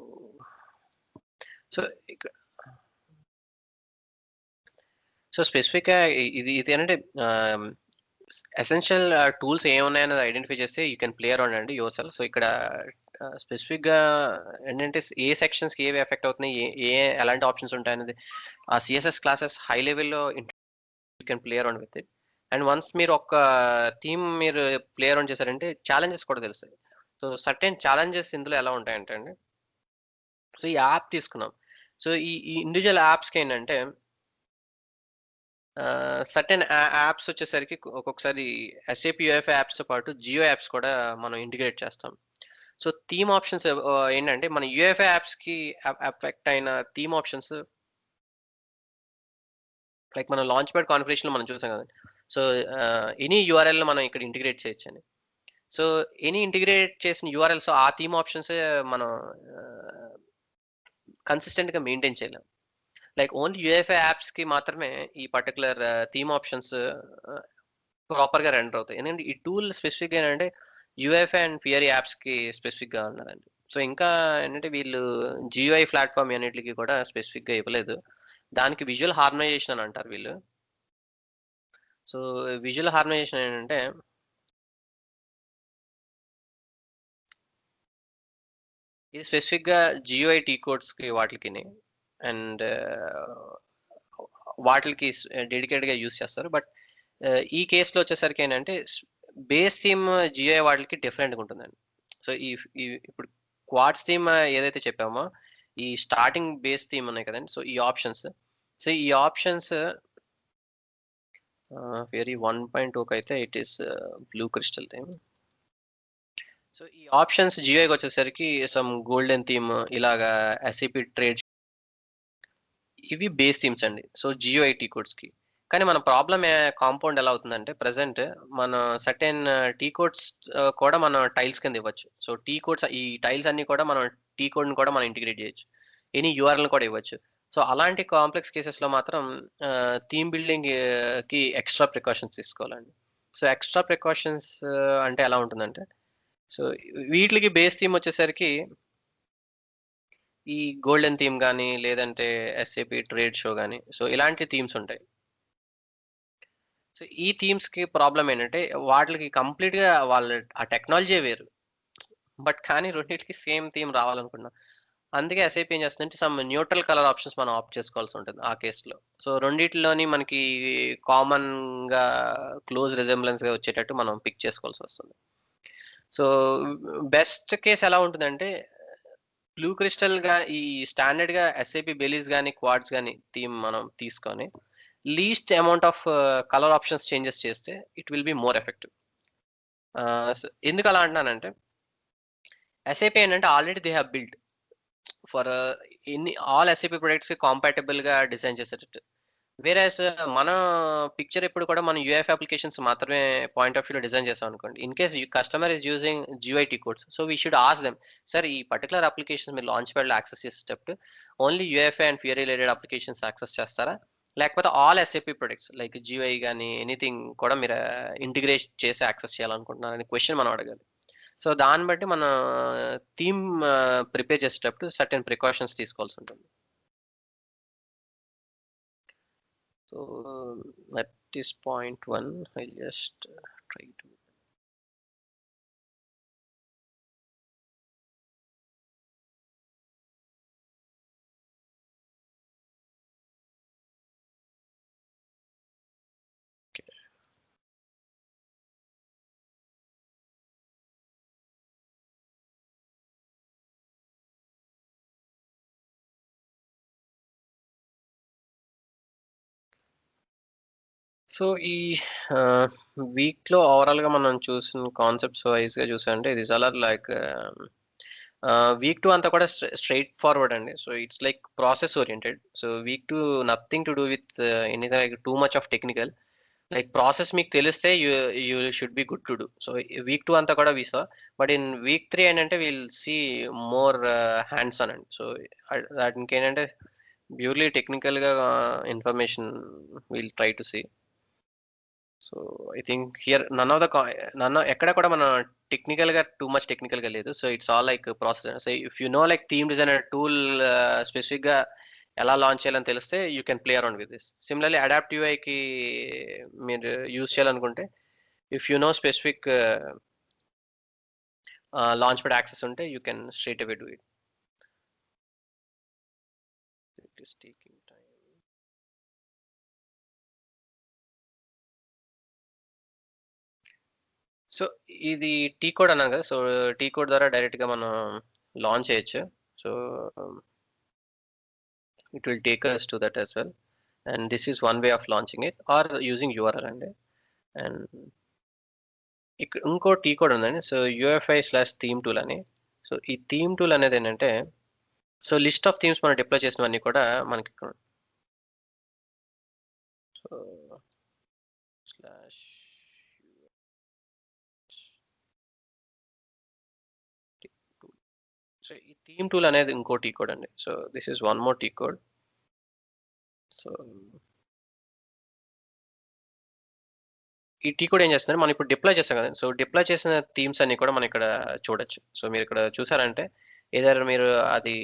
Speaker 1: స్పెసిఫిక్గా ఇది ఏంటంటే ఎసెన్షియల్ టూల్స్ ఏమున్నాయన్నది ఐడెంటిఫై చేస్తే you can play around అండి your self. So ఇక్కడ స్పెసిఫిక్గా ఏంటంటే ఏ సెక్షన్స్కి ఏవి ఎఫెక్ట్ అవుతున్నాయి, ఎలాంటి ఆప్షన్స్ ఉంటాయనేది ఆ సిఎస్ఎస్ క్లాసెస్ హై లెవెల్లో you can play around with it. And once మీరు ఒక థీమ్ మీరు ప్లే అరౌండ్ చేశారంటే ఛాలెంజెస్ కూడా తెలుస్తాయి. సో సర్టెన్ ఛాలెంజెస్ ఇందులో ఎలా ఉంటాయంటే అండి, సో ఈ యాప్ తీసుకున్నాం. సో ఈ ఇండివిజువల్ యాప్స్కి ఏంటంటే సర్టెన్ యాప్స్ వచ్చేసరికి ఒక్కొక్కసారి ఎస్ఏపి యూఎఫ్ఏ యాప్స్తో పాటు జియో యాప్స్ కూడా మనం ఇంటిగ్రేట్ చేస్తాం. సో థీమ్ ఆప్షన్స్ ఏంటంటే మన యూఎఫ్ఏ యాప్స్కి ఎఫెక్ట్ అయిన థీమ్ ఆప్షన్స్ లైక్ మన లాంచ్ ప్యాడ్ కాన్ఫిగరేషన్లో మనం చూసాం కదండి. సో ఎనీ యూఆర్ఎల్ మనం ఇక్కడ ఇంటిగ్రేట్ చేయొచ్చు అని. సో ఎనీ ఇంటిగ్రేట్ చేసిన యూఆర్ఎల్స్ ఆ థీమ్ ఆప్షన్స్ మనం కన్సిస్టెంట్గా మెయింటైన్ చేయలేం. లైక్ ఓన్లీ యూఎఫ్ఏ యాప్స్కి మాత్రమే ఈ పర్టికులర్ థీమ్ ఆప్షన్స్ ప్రాపర్గా రెండర్ అవుతాయి. ఎందుకంటే ఈ టూల్ స్పెసిఫిక్గా ఏంటంటే యూఎఫ్ఏ అండ్ ఫియరీ యాప్స్కి స్పెసిఫిక్గా ఉన్నదండి. సో ఇంకా ఏంటంటే వీళ్ళు జియోఐ ప్లాట్ఫామ్ అన్నిటికి కూడా స్పెసిఫిక్గా ఇవ్వలేదు. దానికి విజువల్ హార్మనైజేషన్ అని అంటారు వీళ్ళు. సో విజువల్ హార్మనైజేషన్ ఏంటంటే ఇది స్పెసిఫిక్గా జియోఐ టీ కోడ్స్కి వాటికి అండ్ వాటికి డెడికేటెడ్గా యూస్ చేస్తారు. బట్ ఈ కేసులో వచ్చేసరికి ఏంటంటే బేస్ థీమ్ జియోఐ వాటికి డిఫరెంట్గా ఉంటుందండి. సో ఇప్పుడు క్వాడ్స్ థీమ్ ఏదైతే చెప్పామో ఈ స్టార్టింగ్ బేస్ థీమ్ ఉన్నాయి కదండి. సో ఈ ఆప్షన్స్ వెరీ 1.2కి అయితే it is blue crystal theme. So ఈ ఆప్షన్స్ జియోఐకి వచ్చేసరికి సమ్ గోల్డెన్ థీమ్ ఇలాగా ఎస్ఏపి ట్రేడ్ ఇవి బేస్ థీమ్స్ అండి. సో జియోఐ టీ కోడ్స్కి. కానీ మన ప్రాబ్లం కాంపౌండ్ ఎలా అవుతుందంటే ప్రజెంట్ మన సర్టెన్ టీ కోడ్స్ కూడా మనం టైల్స్ కింద ఇవ్వచ్చు. సో టీ కోడ్స్ ఈ టైల్స్ అన్ని కూడా మనం టీ కోడ్ని కూడా మనం ఇంటిగ్రేట్ చేయొచ్చు. ఎనీ యూఆర్ఎల్ని కూడా ఇవ్వచ్చు. సో అలాంటి కాంప్లెక్స్ కేసెస్లో మాత్రం థీమ్ బిల్డింగ్కి ఎక్స్ట్రా ప్రికాషన్స్ తీసుకోవాలండి. సో ఎక్స్ట్రా ప్రికాషన్స్ అంటే ఎలా ఉంటుందంటే సో వీటికి బేస్ థీమ్ వచ్చేసరికి ఈ గోల్డెన్ థీమ్ కానీ లేదంటే ఎస్ఏపి ట్రేడ్ షో కానీ సో ఇలాంటి థీమ్స్ ఉంటాయి. సో ఈ థీమ్స్కి ప్రాబ్లం ఏంటంటే వాటికి కంప్లీట్గా వాళ్ళ ఆ టెక్నాలజీ వేరు, బట్ కానీ రెండింటికి సేమ్ థీమ్ రావాలనుకున్నాం. అందుకే ఎస్ఐపి ఏం చేస్తుందంటే సమ్ న్యూట్రల్ కలర్ ఆప్షన్స్ మనం ఆప్ట్ చేసుకోవాల్సి ఉంటుంది ఆ కేసులో. సో రెండిట్లోని మనకి కామన్గా క్లోజ్ రిజెంబ్లెన్స్గా వచ్చేటట్టు మనం పిక్ చేసుకోవాల్సి వస్తుంది. సో బెస్ట్ కేస్ ఎలా ఉంటుందంటే బ్లూ క్రిస్టల్గా ఈ స్టాండర్డ్గా ఎస్ఐపి బెలీస్ కానీ క్వాడ్స్ కానీ థీమ్ మనం తీసుకొని least amount of colour options changes చేస్తే it will be more effective. ఎందుకు అలా అంటున్నానంటే ఎస్ఐపి ఏంటంటే already they have build for all SAP ప్రొడక్ట్స్కి కాంపాటబుల్గా డిజైన్ చేసేటట్టు. వేరేస్ మన పిక్చర్ ఎప్పుడు కూడా మనం యూఎఫ్ అప్లికేషన్స్ మాత్రమే పాయింట్ ఆఫ్ వ్యూలో డిజైన్ చేసాం అనుకోండి. In case customer is using GIT codes, so we should ask them sir ఈ పర్టికులర్ అప్లికేషన్స్ మీరు లాంచ్ ప్యాడ్లో యాక్సెస్ చేసేటప్పుడు only UFA and fear related applications access చేస్తారా, లేకపోతే all SAP products like GI కానీ ఎనీథింగ్ కూడా మీరు ఇంటిగ్రేట్ చేసి యాక్సెస్ చేయాలనుకుంటున్నారని క్వశ్చన్ మనం అడగాలి. సో దాన్ని బట్టి మన థీమ్ ప్రిపేర్ చేసేటప్పుడు సర్టెన్ ప్రికాషన్స్ తీసుకోవాల్సి ఉంటుంది. So at this point 1 I'll just try to so ఈ వీక్లో ఓవరాల్గా మనం చూసిన కాన్సెప్ట్స్ వైజ్గా చూసామంటే దిస్ ఆర్ లైక్ వీక్ 2 అంతా కూడా స్ట్రెయిట్ ఫార్వర్డ్ అండి. So it's like process oriented. So week 2 nothing to do with anything like too much of technical. Like process మీకు తెలిస్తే you should be good to do. So week 2 అంతా కూడా వీసా. But in week 3 ఏంటంటే will see more hands on అండి. So దానికి ఏంటంటే purely టెక్నికల్గా information will try to see. So I think here none ఎక్కడ కూడా మనం టెక్నికల్గా టూ మచ్ టెక్నికల్గా లేదు. So it's all like process. So if you know like theme designer tool స్పెసిఫిక్గా ఎలా లాంచ్ చేయాలని తెలిస్తే you can play around with this. Similarly adapt యూఐకి మీరు యూజ్ చేయాలనుకుంటే if you know specific launchpad access ఉంటే you can straight away do it. It is taking time. So ఇది T code అన్నాను కదా. సో టీ కోడ్ ద్వారా డైరెక్ట్గా మనం లాంచ్ చేయొచ్చు. So it will take us to that as well, and this is one way of launching it or using URL అండి. And ఇక్కడ ఇంకో టీ కోడ్ ఉందండి. సో UFI/theme tool అని. సో ఈ థీమ్ టూల్ అనేది ఏంటంటే సో లిస్ట్ ఆఫ్ థీమ్స్ మనం deploy చేసినవన్నీ కూడా మనకి ఇక్కడ సో స్లాష్ సో ఈ థీమ్ టూల్ అనేది ఇంకో టీ కోడ్ అండి. So this is one more T code. So ఈ టీ కోడ్ ఏం చేస్తుంది మనం ఇప్పుడు డిప్లాయ్ చేస్తాం కదా. సో డిప్లాయ్ చేసిన థీమ్స్ అన్ని కూడా మనం ఇక్కడ చూడొచ్చు. సో మీరు ఇక్కడ చూసారంటే ఏదైనా మీరు అది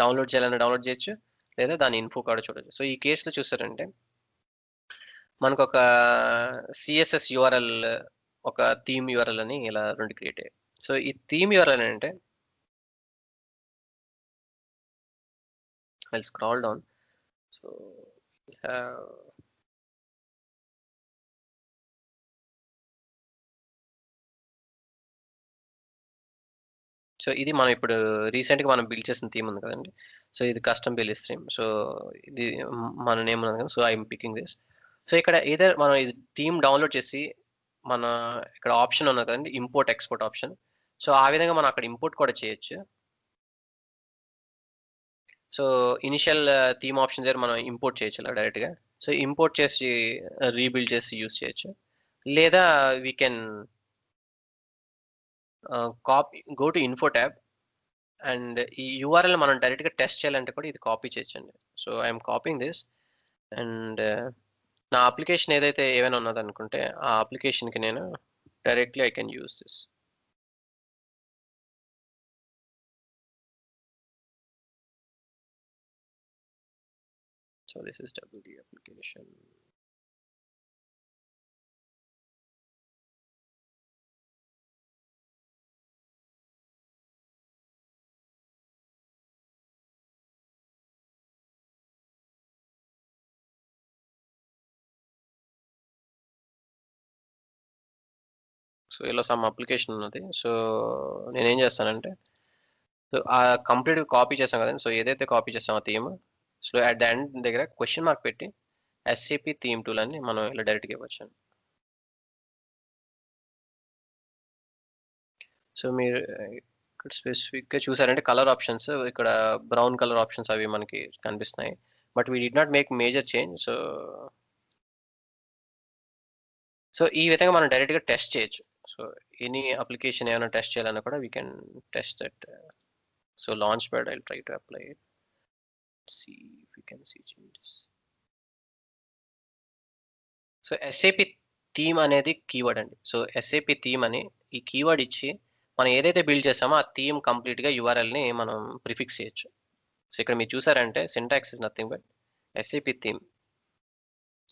Speaker 1: డౌన్లోడ్ చేయాలని డౌన్లోడ్ చేయొచ్చు, లేదా దాని ఇన్ఫో కూడా చూడొచ్చు. సో ఈ కేసులో చూసారంటే మనకు ఒక సిఎస్ఎస్ యూఆర్ఎల్, ఒక థీమ్ యూఆర్ఎల్ అని ఇలా రెండు క్రియేట్ అయ్యాయి. సో ఈ థీమ్ యూఆర్ఎల్ అంటే I scroll down. So so ఇది మనం ఇప్పుడు రీసెంట్గా మనం బిల్డ్ చేసిన థీమ్ ఉంది కదండి. సో ఇది కస్టమ్ బిల్డ్ థీమ్. సో ఇది మన నేమ్ ఉంది కదా. So I'm picking this. So ఇక్కడ ఏదైనా మనం ఇది థీమ్ డౌన్లోడ్ చేసి మన ఇక్కడ ఆప్షన్ ఉన్నది కదండి, ఇంపోర్ట్ ఎక్స్పోర్ట్ ఆప్షన్. సో ఆ విధంగా మనం అక్కడ ఇంపోర్ట్ కూడా చేయొచ్చు. సో ఇనిషియల్ థీమ్ ఆప్షన్ దగ్గర మనం ఇంపోర్ట్ చేయొచ్చు ఇలా డైరెక్ట్గా. సో ఇంపోర్ట్ చేసి రీబిల్డ్ చేసి యూస్ చేయొచ్చు, లేదా we can copy go to info tab and ఈ యూఆర్ఎల్ మనం డైరెక్ట్గా టెస్ట్ చేయాలంటే కూడా ఇది కాపీ చేయొచ్చండి. So I'm copying this and నా అప్లికేషన్ ఏదైతే ఏమైనా ఉన్నదనుకుంటే ఆ అప్లికేషన్కి నేను directly I can use this. So this is WD application. So ఇలా సమ్ అప్లికేషన్ ఉన్నది. సో నేనేం చేస్తానంటే సో ఆ కంప్లీట్గా కాపీ చేస్తాం కదండి. సో ఏదైతే కాపీ చేస్తాం ఆ theme, so at the end దగ్గర క్వశ్చన్ మార్క్ పెట్టి ఎస్ఏపి థీమ్ టూల్ అని మనం ఇలా డైరెక్ట్గా ఇవ్వచ్చు. సో మీరు ఇక్కడ స్పెసిఫిక్గా చూసారంటే కలర్ ఆప్షన్స్, ఇక్కడ బ్రౌన్ కలర్ ఆప్షన్స్ అవి మనకి కనిపిస్తున్నాయి. But we did not make major change. So ఈ విధంగా మనం డైరెక్ట్గా టెస్ట్ చేయొచ్చు. సో ఎనీ అప్లికేషన్ ఏమైనా టెస్ట్ చేయాలన్నా కూడా we can test that. So launch pad I try to apply it, see if we can see changes. So SAP theme అనేది keyword అండి. సో ఎస్ఏపి థీమ్ అని ఈ కీవర్డ్ ఇచ్చి మనం ఏదైతే బిల్డ్ చేస్తామో ఆ థీమ్ కంప్లీట్గా యూఆర్ఎల్ని మనం ప్రిఫిక్స్ చేయొచ్చు. సో ఇక్కడ మీరు చూసారంటే syntax is nothing but SAP theme.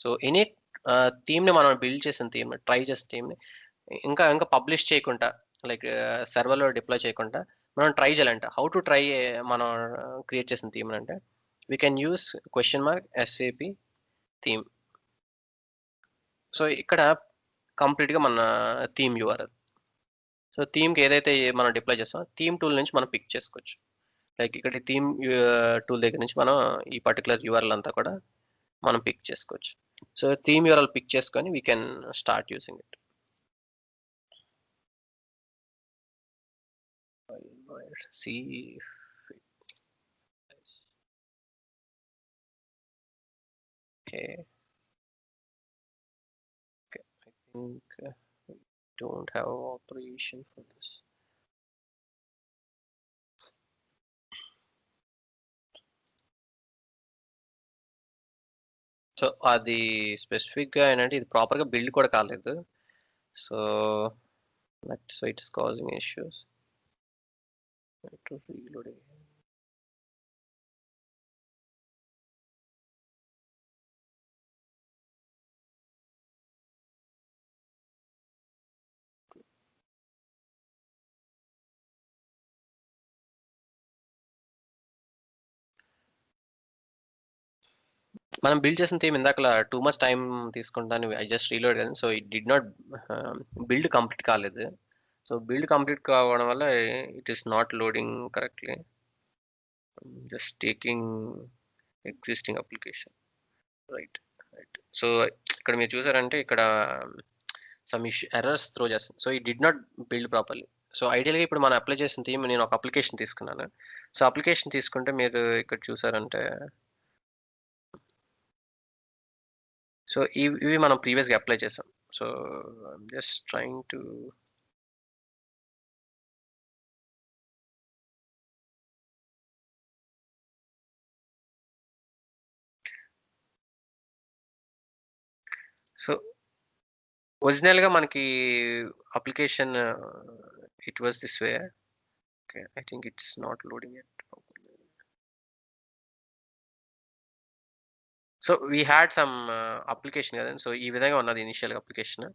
Speaker 1: So any థీమ్ని మనం బిల్డ్ చేసిన థీమ్, ట్రై చేసిన థీమ్ని ఇంకా పబ్లిష్ చేయకుండా లైక్ సర్వర్లో డిప్లాయ్ చేయకుండా మనం ట్రై చేయాలంట. హౌ టు ట్రై మనం క్రియేట్ చేసిన థీమ్ అంటే we can use question mark SAP theme. So ఇక్కడ కంప్లీట్గా మన థీమ్ యూఆర్ఎల్. సో థీమ్కి ఏదైతే మనం డిప్లాయ్ చేస్తామో థీమ్ టూల్ నుంచి మనం పిక్ చేసుకోవచ్చు. లైక్ ఇక్కడ థీమ్ టూల్ దగ్గర నుంచి మనం ఈ పర్టికులర్ యూఆర్ఎల్ అంతా కూడా మనం పిక్ చేసుకోవచ్చు. సో థీమ్ యూఆర్ఎల్ పిక్ చేసుకొని we can start using it. See if okay. Okay, I think we don't have operation for this. So అది స్పెసిఫిక్గా ఏంటంటే ఇది ప్రాపర్గా బిల్డ్ కూడా కాలేదు. So it's causing issues. Reloading. మనం బిల్డ్ చేసిన థీమ్ ఇందాక టూ మచ్ టైం తీసుకుంటాను. ఐ జస్ట్ రీలోడ్ కదా, so it did not build complete కాలేదు. సో బిల్డ్ కంప్లీట్ కావడం వల్ల it is not loading correctly. Just taking existing application. Right. So ఇక్కడ మీరు చూసారంటే ఇక్కడ సమ్ ఇష్యూ ఎర్రర్స్ త్రో చేస్తుంది. So it did not build properly. So ఐడియల్గా ఇప్పుడు మనం అప్లై చేసిన థీమ్ నేను ఒక అప్లికేషన్ తీసుకున్నాను. సో అప్లికేషన్ తీసుకుంటే మీరు ఇక్కడ చూసారంటే సో ఇవి మనం ప్రీవియస్గా అప్లై చేసాం. So I'm just trying to so ఒరిజినల్గా మనకి application it was this way. Okay, I think it's not loading it. So we had some application కదండి. సో ఈ విధంగా ఉన్నది ఇనిషియల్ అప్లికేషన్.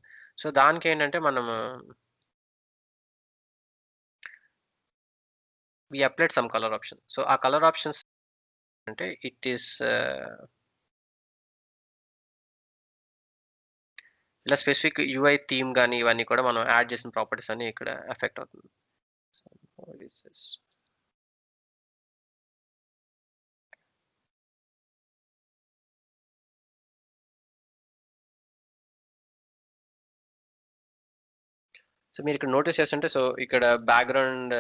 Speaker 1: సో దానికి ఏంటంటే మనం we applied some colour option. So ఆ కలర్ ఆప్షన్స్ అంటే ఇట్ ఈస్ ఇలా స్పెసిఫిక్ యూఐ థీమ్ కానీ ఇవన్నీ కూడా మనం యాడ్ చేసిన ప్రాపర్టీస్ అన్ని ఇక్కడ ఎఫెక్ట్ అవుతుంది. సో మీరు ఇక్కడ నోటీస్ చేస్తుంటే సో ఇక్కడ బ్యాక్గ్రౌండ్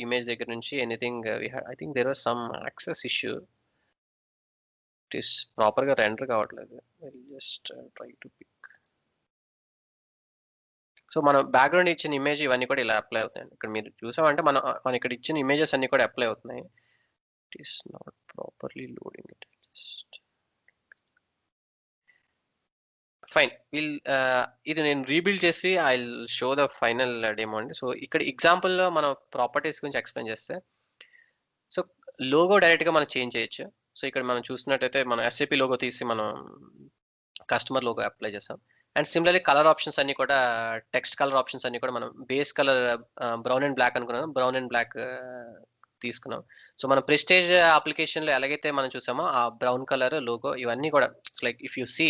Speaker 1: ఇమేజ్ దగ్గర నుంచి anything I think there was some access issue. It is ప్రాపర్గా రెండర్ కావట్లేదు. Just try to pick. So మనం బ్యాక్గ్రౌండ్ ఇచ్చిన ఇమేజ్ ఇవన్నీ కూడా ఇలా అప్లై అవుతాయండి. ఇక్కడ మీరు చూసామంటే మన ఇక్కడ ఇచ్చిన ఇమేజెస్ అన్ని కూడా అప్లై అవుతున్నాయి. It is not properly loading it. Just fine. ఇది నేను రీబిల్డ్ చేసి I show the final demo అండి. సో ఇక్కడ ఎగ్జాంపుల్లో మనం ప్రాపర్టీస్ గురించి ఎక్స్ప్లెయిన్ చేస్తే సో లోగో డైరెక్ట్గా మనం చేంజ్ చేయొచ్చు. సో ఇక్కడ మనం చూసినట్టయితే మనం ఎస్ఏపి లోగో తీసి మనం కస్టమర్ లోగో అప్లై చేస్తాం. అండ్ సిమిలర్లీ కలర్ ఆప్షన్స్ అన్ని కూడా టెక్స్ట్ కలర్ ఆప్షన్స్ అన్ని కూడా మనం base colour brown and black అనుకున్నాం, బ్రౌన్ అండ్ బ్లాక్ తీసుకున్నాం. సో మన ప్రెస్టేజ్ అప్లికేషన్లో ఎలాగైతే మనం చూసామో ఆ బ్రౌన్ కలర్ లోగో ఇవన్నీ కూడా like if you see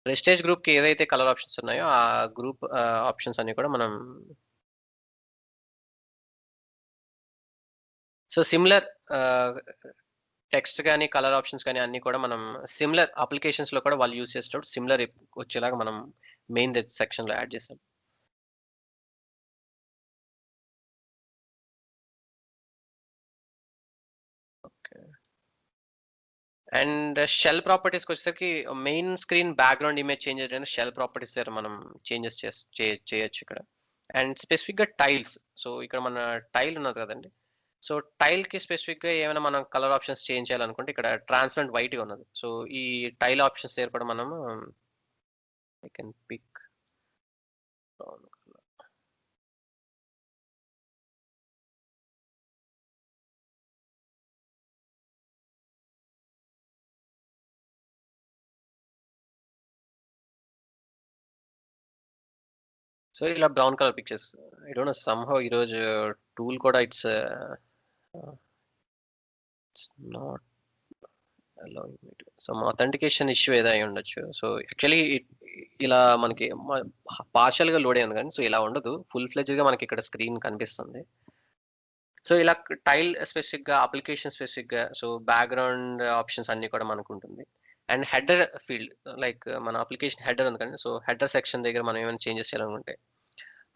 Speaker 1: Prestige గ్రూప్కి ఏదైతే కలర్ ఆప్షన్స్ ఉన్నాయో ఆ గ్రూప్ ఆప్షన్స్ అన్ని కూడా మనం సో సిమిలర్ టెక్స్ట్ కానీ కలర్ ఆప్షన్స్ కానీ అన్ని కూడా మనం సిమిలర్ అప్లికేషన్స్లో కూడా వాళ్ళు యూజ్ చేసేటప్పుడు సిమిలర్ వచ్చేలాగా మనం మెయిన్ సెక్షన్లో యాడ్ చేసాం. ఓకే. అండ్ షెల్ ప్రాపర్టీస్కి వచ్చేసరికి main screen background image change చేయడానికి షెల్ ప్రాపర్టీస్ దగ్గర మనం చేంజెస్ చేయొచ్చు ఇక్కడ. అండ్ స్పెసిఫిక్గా టైల్స్. సో ఇక్కడ మన టైల్ ఉన్నది కదండి. సో టైల్కి స్పెసిఫిక్గా ఏమైనా మనం కలర్ ఆప్షన్స్ చేంజ్ చేయాలనుకుంటే ఇక్కడ ట్రాన్స్పరెంట్ వైట్గా ఉన్నది. సో ఈ టైల్ ఆప్షన్స్ దగ్గర కూడా మనము I can pick brown colour. So ఇలా brown colour pictures I don't know somehow ఈరోజు టూల్ కూడా it's not allowing me to some authentication issue ఏదో అయి ఉండొచ్చు. సో యాక్చువల్లీ ఇలా మనకి పార్షియల్గా లోడ్ అయింది కానీ సో ఇలా ఉండదు, ఫుల్ ఫ్లెజ్గా మనకి ఇక్కడ స్క్రీన్ కనిపిస్తుంది. సో ఇలా టైల్ స్పెసిఫిక్గా అప్లికేషన్ స్పెసిఫిక్గా సో బ్యాక్గ్రౌండ్ ఆప్షన్స్ అన్ని కూడా మనకు ఉంటుంది. అండ్ హెడర్ ఫీల్డ్ లైక్ మన అప్లికేషన్ హెడర్ ఉంది కదండి. సో హెడర్ సెక్షన్ దగ్గర మనం ఏమైనా చేంజెస్ చేయాలనుకుంటే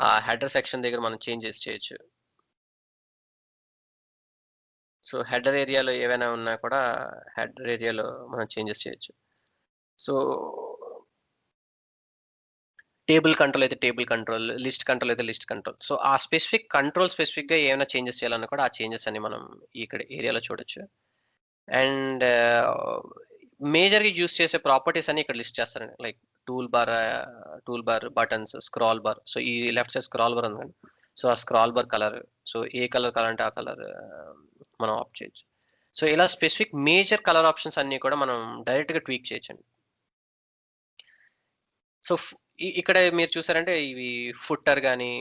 Speaker 1: ఆ హెడర్ సెక్షన్ దగ్గర మనం చేంజెస్ చేయొచ్చు. సో హెడర్ ఏరియాలో ఏవైనా ఉన్నా కూడా హెడర్ ఏరియాలో మనం చేంజెస్ చేయొచ్చు. సో టేబుల్ కంట్రోల్ అయితే టేబుల్ కంట్రోల్, లిస్ట్ కంట్రోల్ అయితే లిస్ట్ కంట్రోల్. సో ఆ స్పెసిఫిక్‌గా ఏమైనా చేంజెస్ చేయాలన్నా కూడా ఆ చేంజెస్ అన్ని మనం ఇక్కడ ఏరియాలో చూడొచ్చు. అండ్ మేజర్‌గా యూజ్ చేసే ప్రాపర్టీస్ అన్ని ఇక్కడ లిస్ట్ చేస్తారండి. Like tool bar, buttons, scroll bar. So ఈ లెఫ్ట్ సైడ్ స్క్రాల్ బార్ ఉంది కదండీ. సో ఆ స్క్రాల్ బార్ కలర్, సో ఏ కలర్ కావాలంటే ఆ కలర్ మనం ఆప్ట్ చేయొచ్చు. సో ఇలా స్పెసిఫిక్ మేజర్ కలర్ ఆప్షన్స్ అన్నీ కూడా మనం డైరెక్ట్‌గా ట్వీక్ చేయొచ్చండి. సో ఇక్కడ మీరు చూసారంటే ఇవి ఫుటర్ గాని,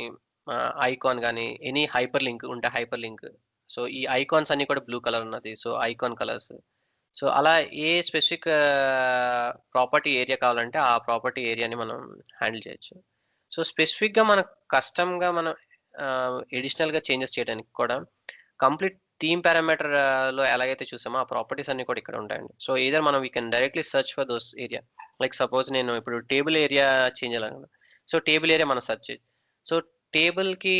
Speaker 1: ఐకాన్ గాని, ఎనీ హైపర్ లింక్ ఉంటే హైపర్ లింక్. సో ఈ ఐకాన్స్ అన్నీ కూడా బ్లూ కలర్ ఉన్నది. So icon colours. సో అలా ఏ స్పెసిఫిక్ ప్రాపర్టీ ఏరియా కావాలంటే ఆ ప్రాపర్టీ ఏరియాని మనం హ్యాండిల్ చేయొచ్చు. సో స్పెసిఫిక్‌గా మనకు కస్టమ్‌గా మనం అడిషనల్‌గా చేంజెస్ చేయడానికి కూడా కంప్లీట్ థీమ్ పారామీటర్ లో ఎలాగైతే చూసామో ఆ ప్రాపర్టీస్ అన్నీ కూడా ఇక్కడ ఉంటాయండి. సో ఎయిదర్ మనం we can directly search for those area. Like suppose నేను ఇప్పుడు టేబుల్ ఏరియా చేంజ్ చేయాలనుకున్నా. సో టేబుల్ ఏరియా మనం సెర్చ్ చేయొచ్చు. సో టేబుల్‌కి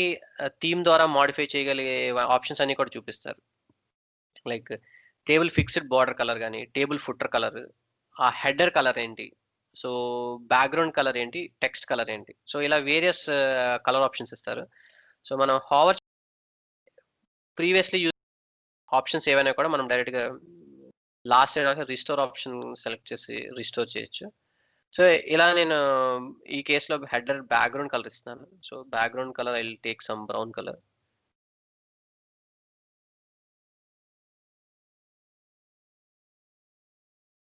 Speaker 1: థీమ్ ద్వారా మోడిఫై చేయగలిగే ఆప్షన్స్ అన్నీ కూడా చూపిస్తారు. Like table fixed border colour గాని, టేబుల్ ఫుటర్ కలర్, ఆ హెడర్ కలర్ ఏంటి? సో బ్యాక్‌గ్రౌండ్ కలర్ ఏంటి? టెక్స్ట్ కలర్ ఏంటి? సో ఇలా వేరియస్ కలర్ ఆప్షన్స్ ఇస్తారు. సో మనం ప్రీవియస్‌లీ ఆప్షన్స్ ఏవైనా కూడా మనం డైరెక్ట్‌గా last side restore option select చేసి రిస్టోర్ చేయొచ్చు. సో ఇలా నేను ఈ కేస్‌లో హెడర్ బ్యాక్‌గ్రౌండ్ కలర్ ఇస్తున్నాను. So background colour I will take some brown colour.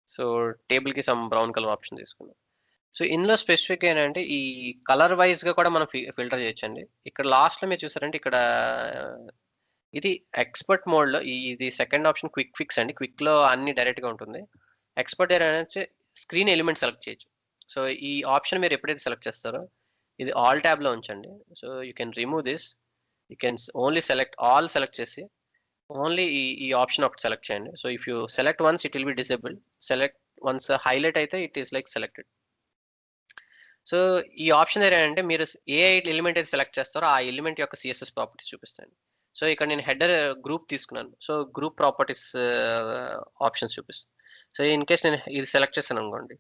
Speaker 1: So టేబుల్‌కి సమ్ బ్రౌన్ కలర్ ఆప్షన్ తీసుకున్నాను. సో ఇందులో స్పెసిఫిక్‌గా ఏంటంటే ఈ కలర్ వైస్‌గా కూడా మనం ఫిల్టర్ చేయొచ్చండి. ఇక్కడ లాస్ట్‌లో మీరు చూసారంటే ఇక్కడ ఇది ఎక్స్‌పర్ట్ మోడ్‌లో ఇది సెకండ్ ఆప్షన్ క్విక్ ఫిక్స్ అండి. క్విక్‌లో అన్నీ డైరెక్ట్‌గా ఉంటుంది. Expert area screen element select చేయొచ్చు. సో ఈ ఆప్షన్ మీరు ఎప్పుడైతే సెలెక్ట్ చేస్తారో ఇది ఆల్ ట్యాబ్‌లో ఉంచండి. So you can remove this. You can only select all select చేసి ఓన్లీ ఈ ఆప్షన్ ఒకటి సెలెక్ట్ చేయండి. So if you select once it will be disabled. Select once highlight అయితే it is like selected. So ఈ option ఏంటంటే మీరు ఏ element అయితే select చేస్తారో ఆ ఎలిమెంట్ యొక్క సిఎస్ఎస్ ప్రాపర్టీస్ చూపిస్తాయండి. సో ఇక్కడ నేను హెడర్ గ్రూప్ తీసుకున్నాను. సో గ్రూప్ ప్రాపర్టీస్ ఆప్షన్స్ చూపిస్తుంది. సో ఇన్ కేస్ నేను ఇది సెలెక్ట్ చేశాను అనుకోండి.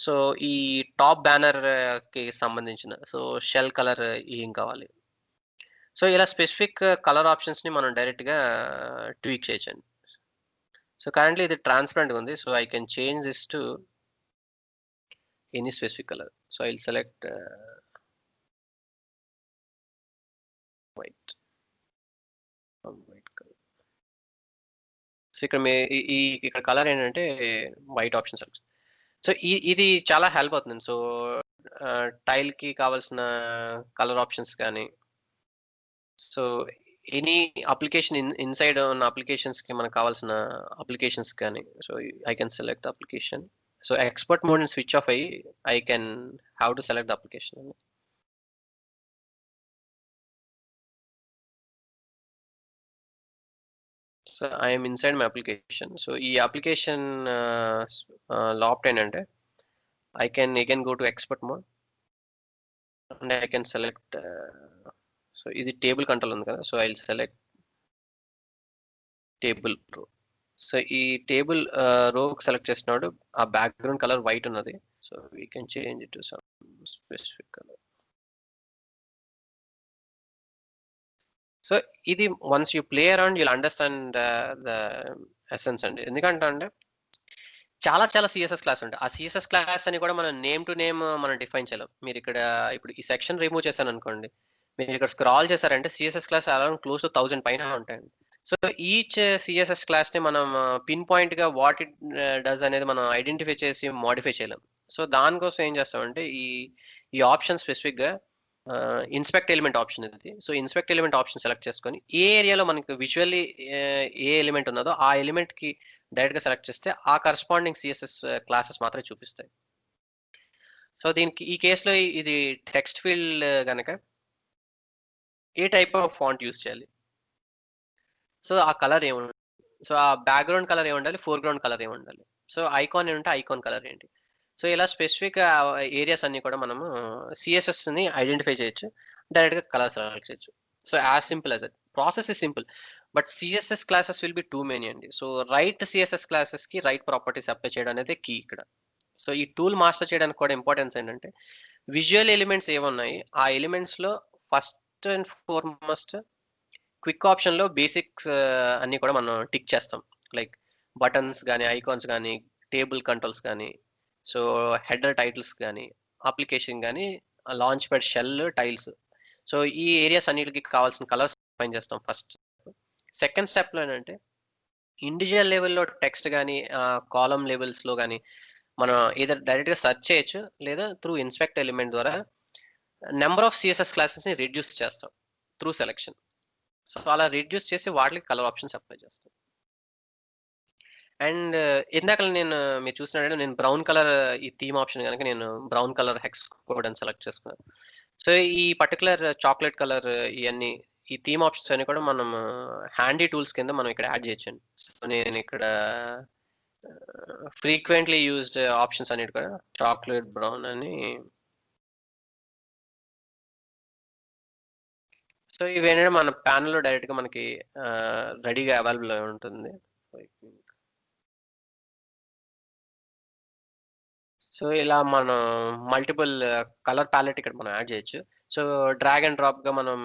Speaker 1: సో ఈ టాప్ బ్యానర్ కి సంబంధించిన సో షెల్ కలర్ ఏం కావాలి. సో ఇలా స్పెసిఫిక్ కలర్ ఆప్షన్స్ ని మనం డైరెక్ట్ గా ట్వీక్ చేయొచ్చండి. సో కరెంట్లీ ఇది ట్రాన్స్పరెంట్ ఉంది. So I can change this to any specific colour. So I will select white. White colour. So ఇక్కడ ఇక్కడ కలర్ ఏంటంటే వైట్ ఆప్షన్ సెలెక్ట్. సో ఇది చాలా హెల్ప్ అవుతుంది. సో టైల్ కి కావాల్సిన కలర్ ఆప్షన్స్ కానీ, సో ఎనీ అప్లికేషన్ ఇన్సైడ్ ఉన్న అప్లికేషన్స్ కి మనకు కావాల్సిన అప్లికేషన్స్ కానీ, so I can select application. So expert mode switch off అయ్యి I can how to select the application. So I'm inside my application. So ఈ application లో opt ఏంటంటే I can again go to expert mode and I can select so ఇది table control ఉంది కదా. So I will select table row. So ఈ table row select చేసినాడు ఆ background colour white ఉన్నది. So we can change it to some specific colour. So ఇది once you play around you'll understand the essence అండి. ఎందుకంటే అంటే చాలా చాలా సిఎస్ఎస్ క్లాస్ ఉంటాయి. ఆ సిఎస్ఎస్ క్లాస్ అని కూడా మనం నేమ్ టు నేమ్ మనం డిఫైన్ చేయలేం. మీరు ఇక్కడ ఇప్పుడు ఈ సెక్షన్ రిమూవ్ చేశాను అనుకోండి. మీరు ఇక్కడ స్క్రాల్ చేశారంటే CSS class around close to 1000 పైన ఉంటాయండి. సో ఈచ్ సిఎస్ఎస్ క్లాస్ ని మనం పిన్ పాయింట్ గా వాట్ ఇట్ డస్ అనేది మనం ఐడెంటిఫై చేసి మోడిఫై చేయలేం. సో దానికోసం ఏం చేస్తామంటే ఈ ఆప్షన్ స్పెసిఫిక్ గా ఇన్స్పెక్ట్ ఎలిమెంట్ ఆప్షన్ ఇది. So inspect element option select చేసుకొని ఏ ఏరియాలో మనకి విజువల్లీ ఏ ఎలిమెంట్ ఉన్నదో ఆ ఎలిమెంట్ కి డైరెక్ట్ గా సెలెక్ట్ చేస్తే ఆ కరస్పాండింగ్ సిఎస్ఎస్ క్లాసెస్ మాత్రమే చూపిస్తాయి. సో దీనికి ఈ కేసులో ఇది టెక్స్ట్ ఫీల్డ్ గనక ఏ టైప్ ఆఫ్ ఫాంట్ యూజ్ చేయాలి. సో ఆ కలర్ ఏముండాలి. సో ఆ బ్యాక్గ్రౌండ్ కలర్ ఏముండాలి, ఫోర్గ్రౌండ్ కలర్ ఏముండాలి. సో ఐకాన్ ఏంటంటే ఐకాన్ కలర్ ఏంటి. సో ఇలా స్పెసిఫిక్ ఏరియాస్ అన్ని కూడా మనము సిఎస్ఎస్ని ఐడెంటిఫై చేయొచ్చు. డైరెక్ట్గా కలర్ సెలెక్ట్ చేయొచ్చు. So as simple as that. Process is simple. But CSS classes will be too many అండి. సో రైట్ సిఎస్ఎస్ క్లాసెస్కి రైట్ ప్రాపర్టీస్ అప్లై చేయడం అనేది కీ ఇక్కడ. సో ఈ టూల్ మాస్టర్ చేయడానికి కూడా ఇంపార్టెన్స్ ఏంటంటే విజువల్ ఎలిమెంట్స్ ఏమున్నాయి ఆ ఎలిమెంట్స్లో ఫస్ట్ అండ్ ఫార్మోస్ట్ క్విక్ ఆప్షన్లో బేసిక్స్ అన్నీ కూడా మనం టిక్ చేస్తాం. లైక్ బటన్స్ కానీ ఐకాన్స్ కానీ టేబుల్ కంట్రోల్స్ కానీ సో హెడర్ టైటిల్స్ కానీ అప్లికేషన్ కానీ launch pad shell tiles. So ఈ ఏరియాస్ అన్నిటికి కావాల్సిన కలర్స్ ఫైన్ చేస్తాం ఫస్ట్. సెకండ్ స్టెప్లో ఏంటంటే ఇండివిజువల్ లెవెల్లో టెక్స్ట్ కానీ కాలం లెవెల్స్లో కానీ మనం ఏదో డైరెక్ట్గా సెర్చ్ చేయొచ్చు లేదా త్రూ ఇన్స్పెక్ట్ ఎలిమెంట్ ద్వారా నెంబర్ ఆఫ్ సిఎస్ఎస్ క్లాసెస్ని రిడ్యూస్ చేస్తాం త్రూ సెలెక్షన్. సో అలా రిడ్యూస్ చేసి వాటికి కలర్ ఆప్షన్స్ అప్లై చేస్తాం. అండ్ ఇందాక మీరు చూసినట్టు నేను బ్రౌన్ కలర్ ఈ థీమ్ ఆప్షన్ కనుక నేను బ్రౌన్ కలర్ హెక్స్ కోడ్ అని సెలెక్ట్ చేసుకున్నాను. సో ఈ పర్టికులర్ చాక్లెట్ కలర్ ఇవన్నీ ఈ థీమ్ ఆప్షన్స్ అన్ని కూడా మనం హ్యాండీ టూల్స్ కింద మనం ఇక్కడ యాడ్ చేయొచ్చు. సో నేను ఇక్కడ ఫ్రీక్వెంట్లీ యూజ్డ్ ఆప్షన్స్ అన్నిటి కూడా చాక్లెట్ బ్రౌన్ అని. సో ఇవేంటంటే మన ప్యానల్లో డైరెక్ట్గా మనకి రెడీగా అవైలబుల్ ఉంటుంది. సో ఇలా మనం మల్టిపుల్ కలర్ ప్యాలెట్ ఇక్కడ మనం యాడ్ చేయొచ్చు. సో డ్రాగ్ అండ్ డ్రాప్గా మనం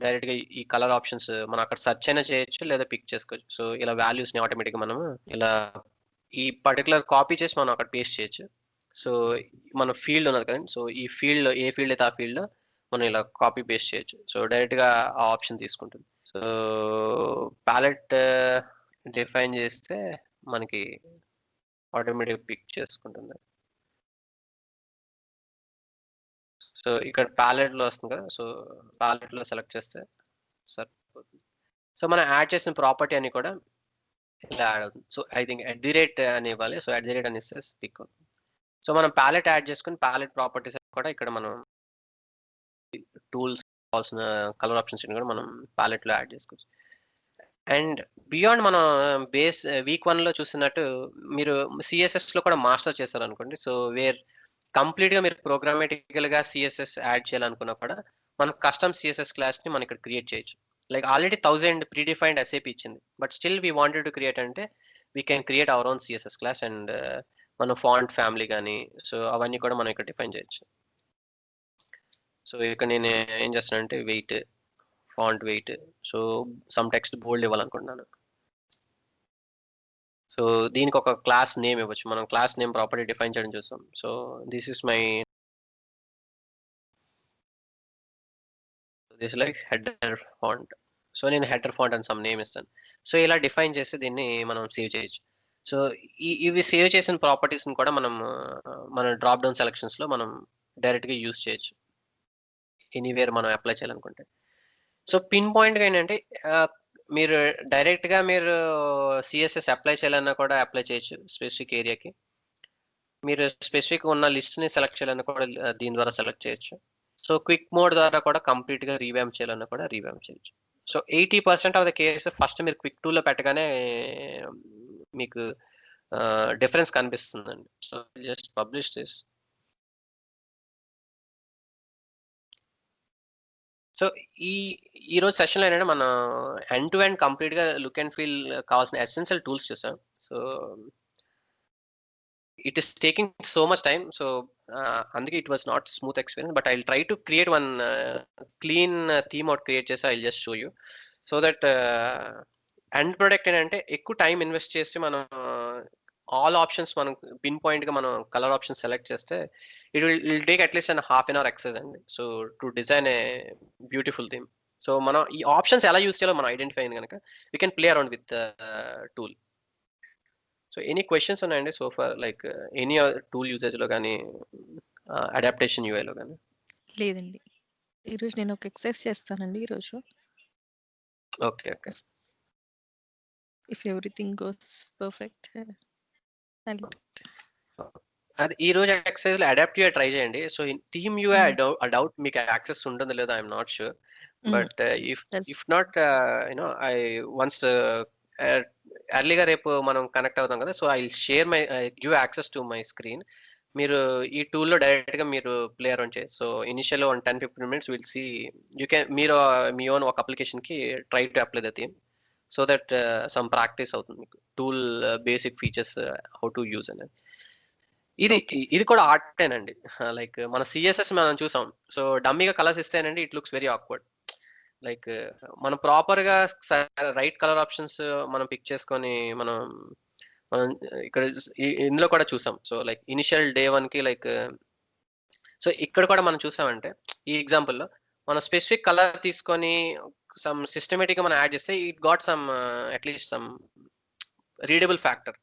Speaker 1: డైరెక్ట్గా ఈ కలర్ ఆప్షన్స్ మనం అక్కడ సెర్చ్ అయినా చేయొచ్చు లేదా పిక్ చేసుకోవచ్చు. సో ఇలా వాల్యూస్ని ఆటోమేటిక్గా మనం ఇలా ఈ పర్టికులర్ కాపీ చేసి మనం అక్కడ పేస్ట్ చేయొచ్చు. సో మన ఫీల్డ్ ఉన్నది కదండి. సో ఈ ఫీల్డ్లో ఏ ఫీల్డ్ అయితే ఆ ఫీల్డ్లో మనం ఇలా కాపీ పేస్ట్ చేయొచ్చు. సో డైరెక్ట్గా ఆ ఆప్షన్ తీసుకుంటుంది. సో ప్యాలెట్ డిఫైన్ చేస్తే మనకి ఆటోమేటిక్గా పిక్ చేసుకుంటుంది. సో ఇక్కడ ప్యాలెట్లో వస్తుంది కదా. సో ప్యాలెట్లో సెలెక్ట్ చేస్తే సరిపోతుంది. సో మనం యాడ్ చేసిన ప్రాపర్టీ అని కూడా ఇలా యాడ్ అవుతుంది. సో ఐ థింక్ @ అని ఇవ్వాలి. సో @ అని ఇస్తే పిక్ అవుతుంది. సో మనం ప్యాలెట్ యాడ్ చేసుకుని ప్యాలెట్ ప్రాపర్టీస్ కూడా ఇక్కడ మనం టూల్స్ కావాల్సిన కలర్ ఆప్షన్స్ కూడా మనం ప్యాలెట్లో యాడ్ చేసుకోవచ్చు. అండ్ బియాండ్ మనం బేస్ వీక్ 1లో చూసినట్టు మీరు సిఎస్ఎస్లో కూడా మాస్టర్ చేస్తారు అనుకోండి. సో కంప్లీట్గా మీరు ప్రోగ్రామేటికల్గా సిఎస్ఎస్ యాడ్ చేయాలనుకున్నా కూడా మనం కస్టమ్ సిఎస్ఎస్ క్లాస్ని మనం ఇక్కడ క్రియేట్ చేయొచ్చు. లైక్ ఆల్రెడీ 1000 ప్రీడిఫైన్డ్ ఎస్ఏపి ఇచ్చింది. But still we wanted to create అంటే we can create our own CSS class and మనం ఫాంట్ ఫ్యామిలీ కానీ సో అవన్నీ కూడా మనం ఇక్కడ డిఫైన్ చేయొచ్చు. సో ఇక్కడ నేను ఏం చేస్తానంటే weight font weight so some text bold ఇవ్వాలనుకుంటున్నాను. సో దీనికి ఒక క్లాస్ నేమ్ ఇవ్వచ్చు. మనం క్లాస్ నేమ్ ప్రాపర్టీ డిఫైన్ చేయడం చూస్తాం. So this is like header font. So నేను హెడర్ ఫాంట్ అని సమ్ నేమ్ ఇస్తాను. సో ఇలా డిఫైన్ చేసి దీన్ని మనం సేవ్ చేయొచ్చు. సో ఇవి సేవ్ చేసిన ప్రాపర్టీస్ని కూడా మన డ్రాప్ డౌన్ సెలక్షన్స్లో మనం డైరెక్ట్గా యూజ్ చేయొచ్చు ఎనీవేర్ మనం అప్లై చేయాలనుకుంటే. సో పిన్ పాయింట్గా ఏంటంటే మీరు డైరెక్ట్గా మీరు సిఎస్ఎస్ అప్లై చేయాలన్నా కూడా అప్లై చేయొచ్చు స్పెసిఫిక్ ఏరియాకి. మీరు స్పెసిఫిక్ ఉన్న లిస్ట్ని సెలెక్ట్ చేయాలన్నా కూడా దీని ద్వారా సెలెక్ట్ చేయొచ్చు. సో క్విక్ మోడ్ ద్వారా కూడా కంప్లీట్గా రీవ్యామ్ చేయాలన్నా కూడా రీవ్యామ్ చేయొచ్చు. So 80% of the case first మీరు క్విక్ టూల్లో పెట్టగానే మీకు డిఫరెన్స్ కనిపిస్తుందండి. So just publish this. So ఈరోజు సెషన్లో ఏంటంటే మనం ఎండ్ టు ఎండ్ కంప్లీట్గా లుక్ అండ్ ఫీల్ కావాల్సిన ఎసెన్షియల్ టూల్స్ చూసాం. So it is taking so much time. So అందుకే it was not smooth experience. But I will try to create one clean theme out create చేసి I will just show you. So that end product ఏంటంటే ఎక్కువ time invest చేసి మనం all options మనం pin పాయింట్గా మనం colour option select చేస్తే it will take at least and ½ hour exercise అండి. So to design a beautiful theme. So మనం ఈ ఆప్షన్స్ ఎలా యూస్ చేయాలో మనం ఐడెంటిఫై అయింది కనుక we can play around with tool. So any questions ఉన్నాయండి so for like any tool యూసేజ్లో కానీ అడాప్టేషన్ యూఐలో కానీ?
Speaker 2: లేదండి, ఈరోజు నేను ఒక ఎక్సర్సైజ్ చేస్తానండి ఈరోజు.
Speaker 1: Okay okay.
Speaker 2: If everything goes perfect
Speaker 1: అది ఈ రోజు ఎక్సర్సైజ్ లో అడాప్ట్ యూఐ ట్రై చేయండి. సో థీమ్ యూఐ డౌట్ మీకు యాక్సెస్ ఉంటుందో లేదో I'm not sure. But if not I once ఎర్లీగా రేపు మనం కనెక్ట్ అవుతాం కదా, so I share my give access to my screen. మీరు ఈ టూల్లో డైరెక్ట్గా మీరు ప్లే అరౌండ్ చేయొచ్చు. So initial 10-15 minutes will see you can, మీరు మీ ఓన్ ఒక అప్లికేషన్కి try to apply the theme, so that some practice అవుతుంది మీకు tool basic features how to use అనేది. ఇది కూడా ఆర్టేనండి. లైక్ మన సిఎస్ఎస్ మనం చూసాం. సో డమ్మీగా కలర్స్ ఇస్తేనండి it looks very awkward. Like మనం ప్రాపర్గా రైట్ కలర్ ఆప్షన్స్ మనం పిక్ చేసుకొని మనం మనం ఇక్కడ ఇందులో కూడా చూసాం. సో లైక్ ఇనిషియల్ డే 1కి లైక్, సో ఇక్కడ కూడా మనం చూసామంటే ఈ ఎగ్జాంపుల్లో మనం స్పెసిఫిక్ కలర్ తీసుకొని సమ్ సిస్టమేటిక్గా మనం యాడ్ చేస్తే it got some at least some readable factor.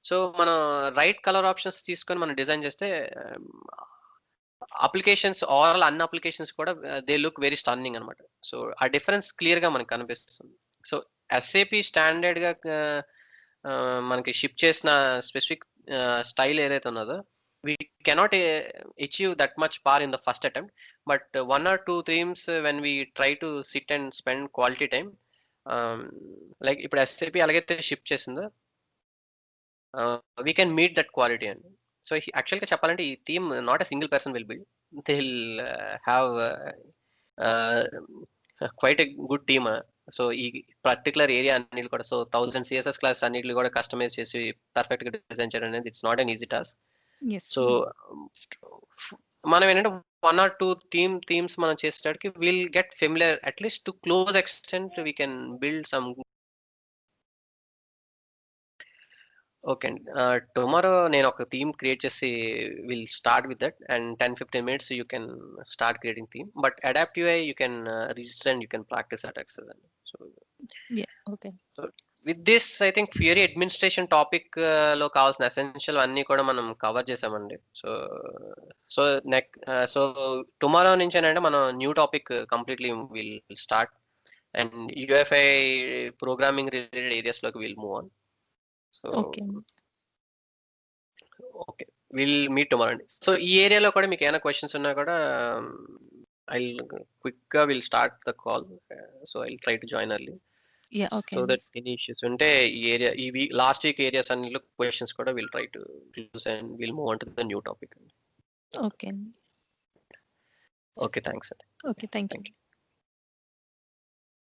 Speaker 1: So మనం రైట్ కలర్ ఆప్షన్స్ తీసుకొని మనం డిజైన్ చేస్తే అప్లికేషన్స్ ఓవరాల్ అన్ని అప్లికేషన్స్ కూడా దే లుక్ వెరీ స్టన్నింగ్ అనమాట. సో ఆ డిఫరెన్స్ క్లియర్గా మనకు కనిపిస్తుంది. సో ఎస్ఏపి స్టాండర్డ్గా మనకి షిప్ చేసిన స్పెసిఫిక్ స్టైల్ ఏదైతే ఉన్నదో we cannot achieve that much par in the first attempt, but 1 or 2 themes when we try to sit and spend quality time, like ఇప్పుడు SAP అలాగైతే షిప్ చేసిందో we can meet that quality. And so యాక్చువల్గా చెప్పాలంటే ఈ theme not a single person will build, they will have quite a good team. So ఈ particular area అన్నిటి కూడా, so 1000 CSS class అన్నిటి కూడా కస్టమైజ్ చేసి పర్ఫెక్ట్గా డిజైన్ చేయడం అనేది it's not an easy task.
Speaker 2: Yes.
Speaker 1: So మనం ఏంటంటే 1 or 2 థీమ్స్ మనం చేసేటప్పటికి will get familiar at least to close extent we can build some. Okay అండి, టుమారో నేను ఒక థీమ్ క్రియేట్ చేసి will start with that, and 10-15 minutes you can start creating theme, but adaptive I you can register and you can practice at Excel అండి. So
Speaker 2: Yeah. Okay.
Speaker 1: With this I think ఫియరీ administration topic లో కావాల్సిన essential అన్నీ కూడా మనం cover చేసామండి. So so so tomorrow నుంచి ఏంటంటే మనం new topic completely will start, and UFI programming related ఏరియాస్లోకి will move on. So
Speaker 2: Okay.
Speaker 1: Okay, will meet tomorrow అండి. సో ఈ ఏరియాలో కూడా మీకు ఏమైనా క్వశ్చన్స్ ఉన్నా కూడా ఐ క్విక్గా will start the call, so I try to join early.
Speaker 2: Yeah. Okay.
Speaker 1: So that any issues ఉంటే ఈ ఏరియా ఈ వీక్ లాస్ట్ వీక్ ఏరియాస్ అన్నిలో క్వశ్చన్స్ కూడా will try to close and will move on to the new topic.
Speaker 2: Okay.
Speaker 1: Okay, thanks అండి.
Speaker 2: Okay. Thank you.
Speaker 1: Thank you.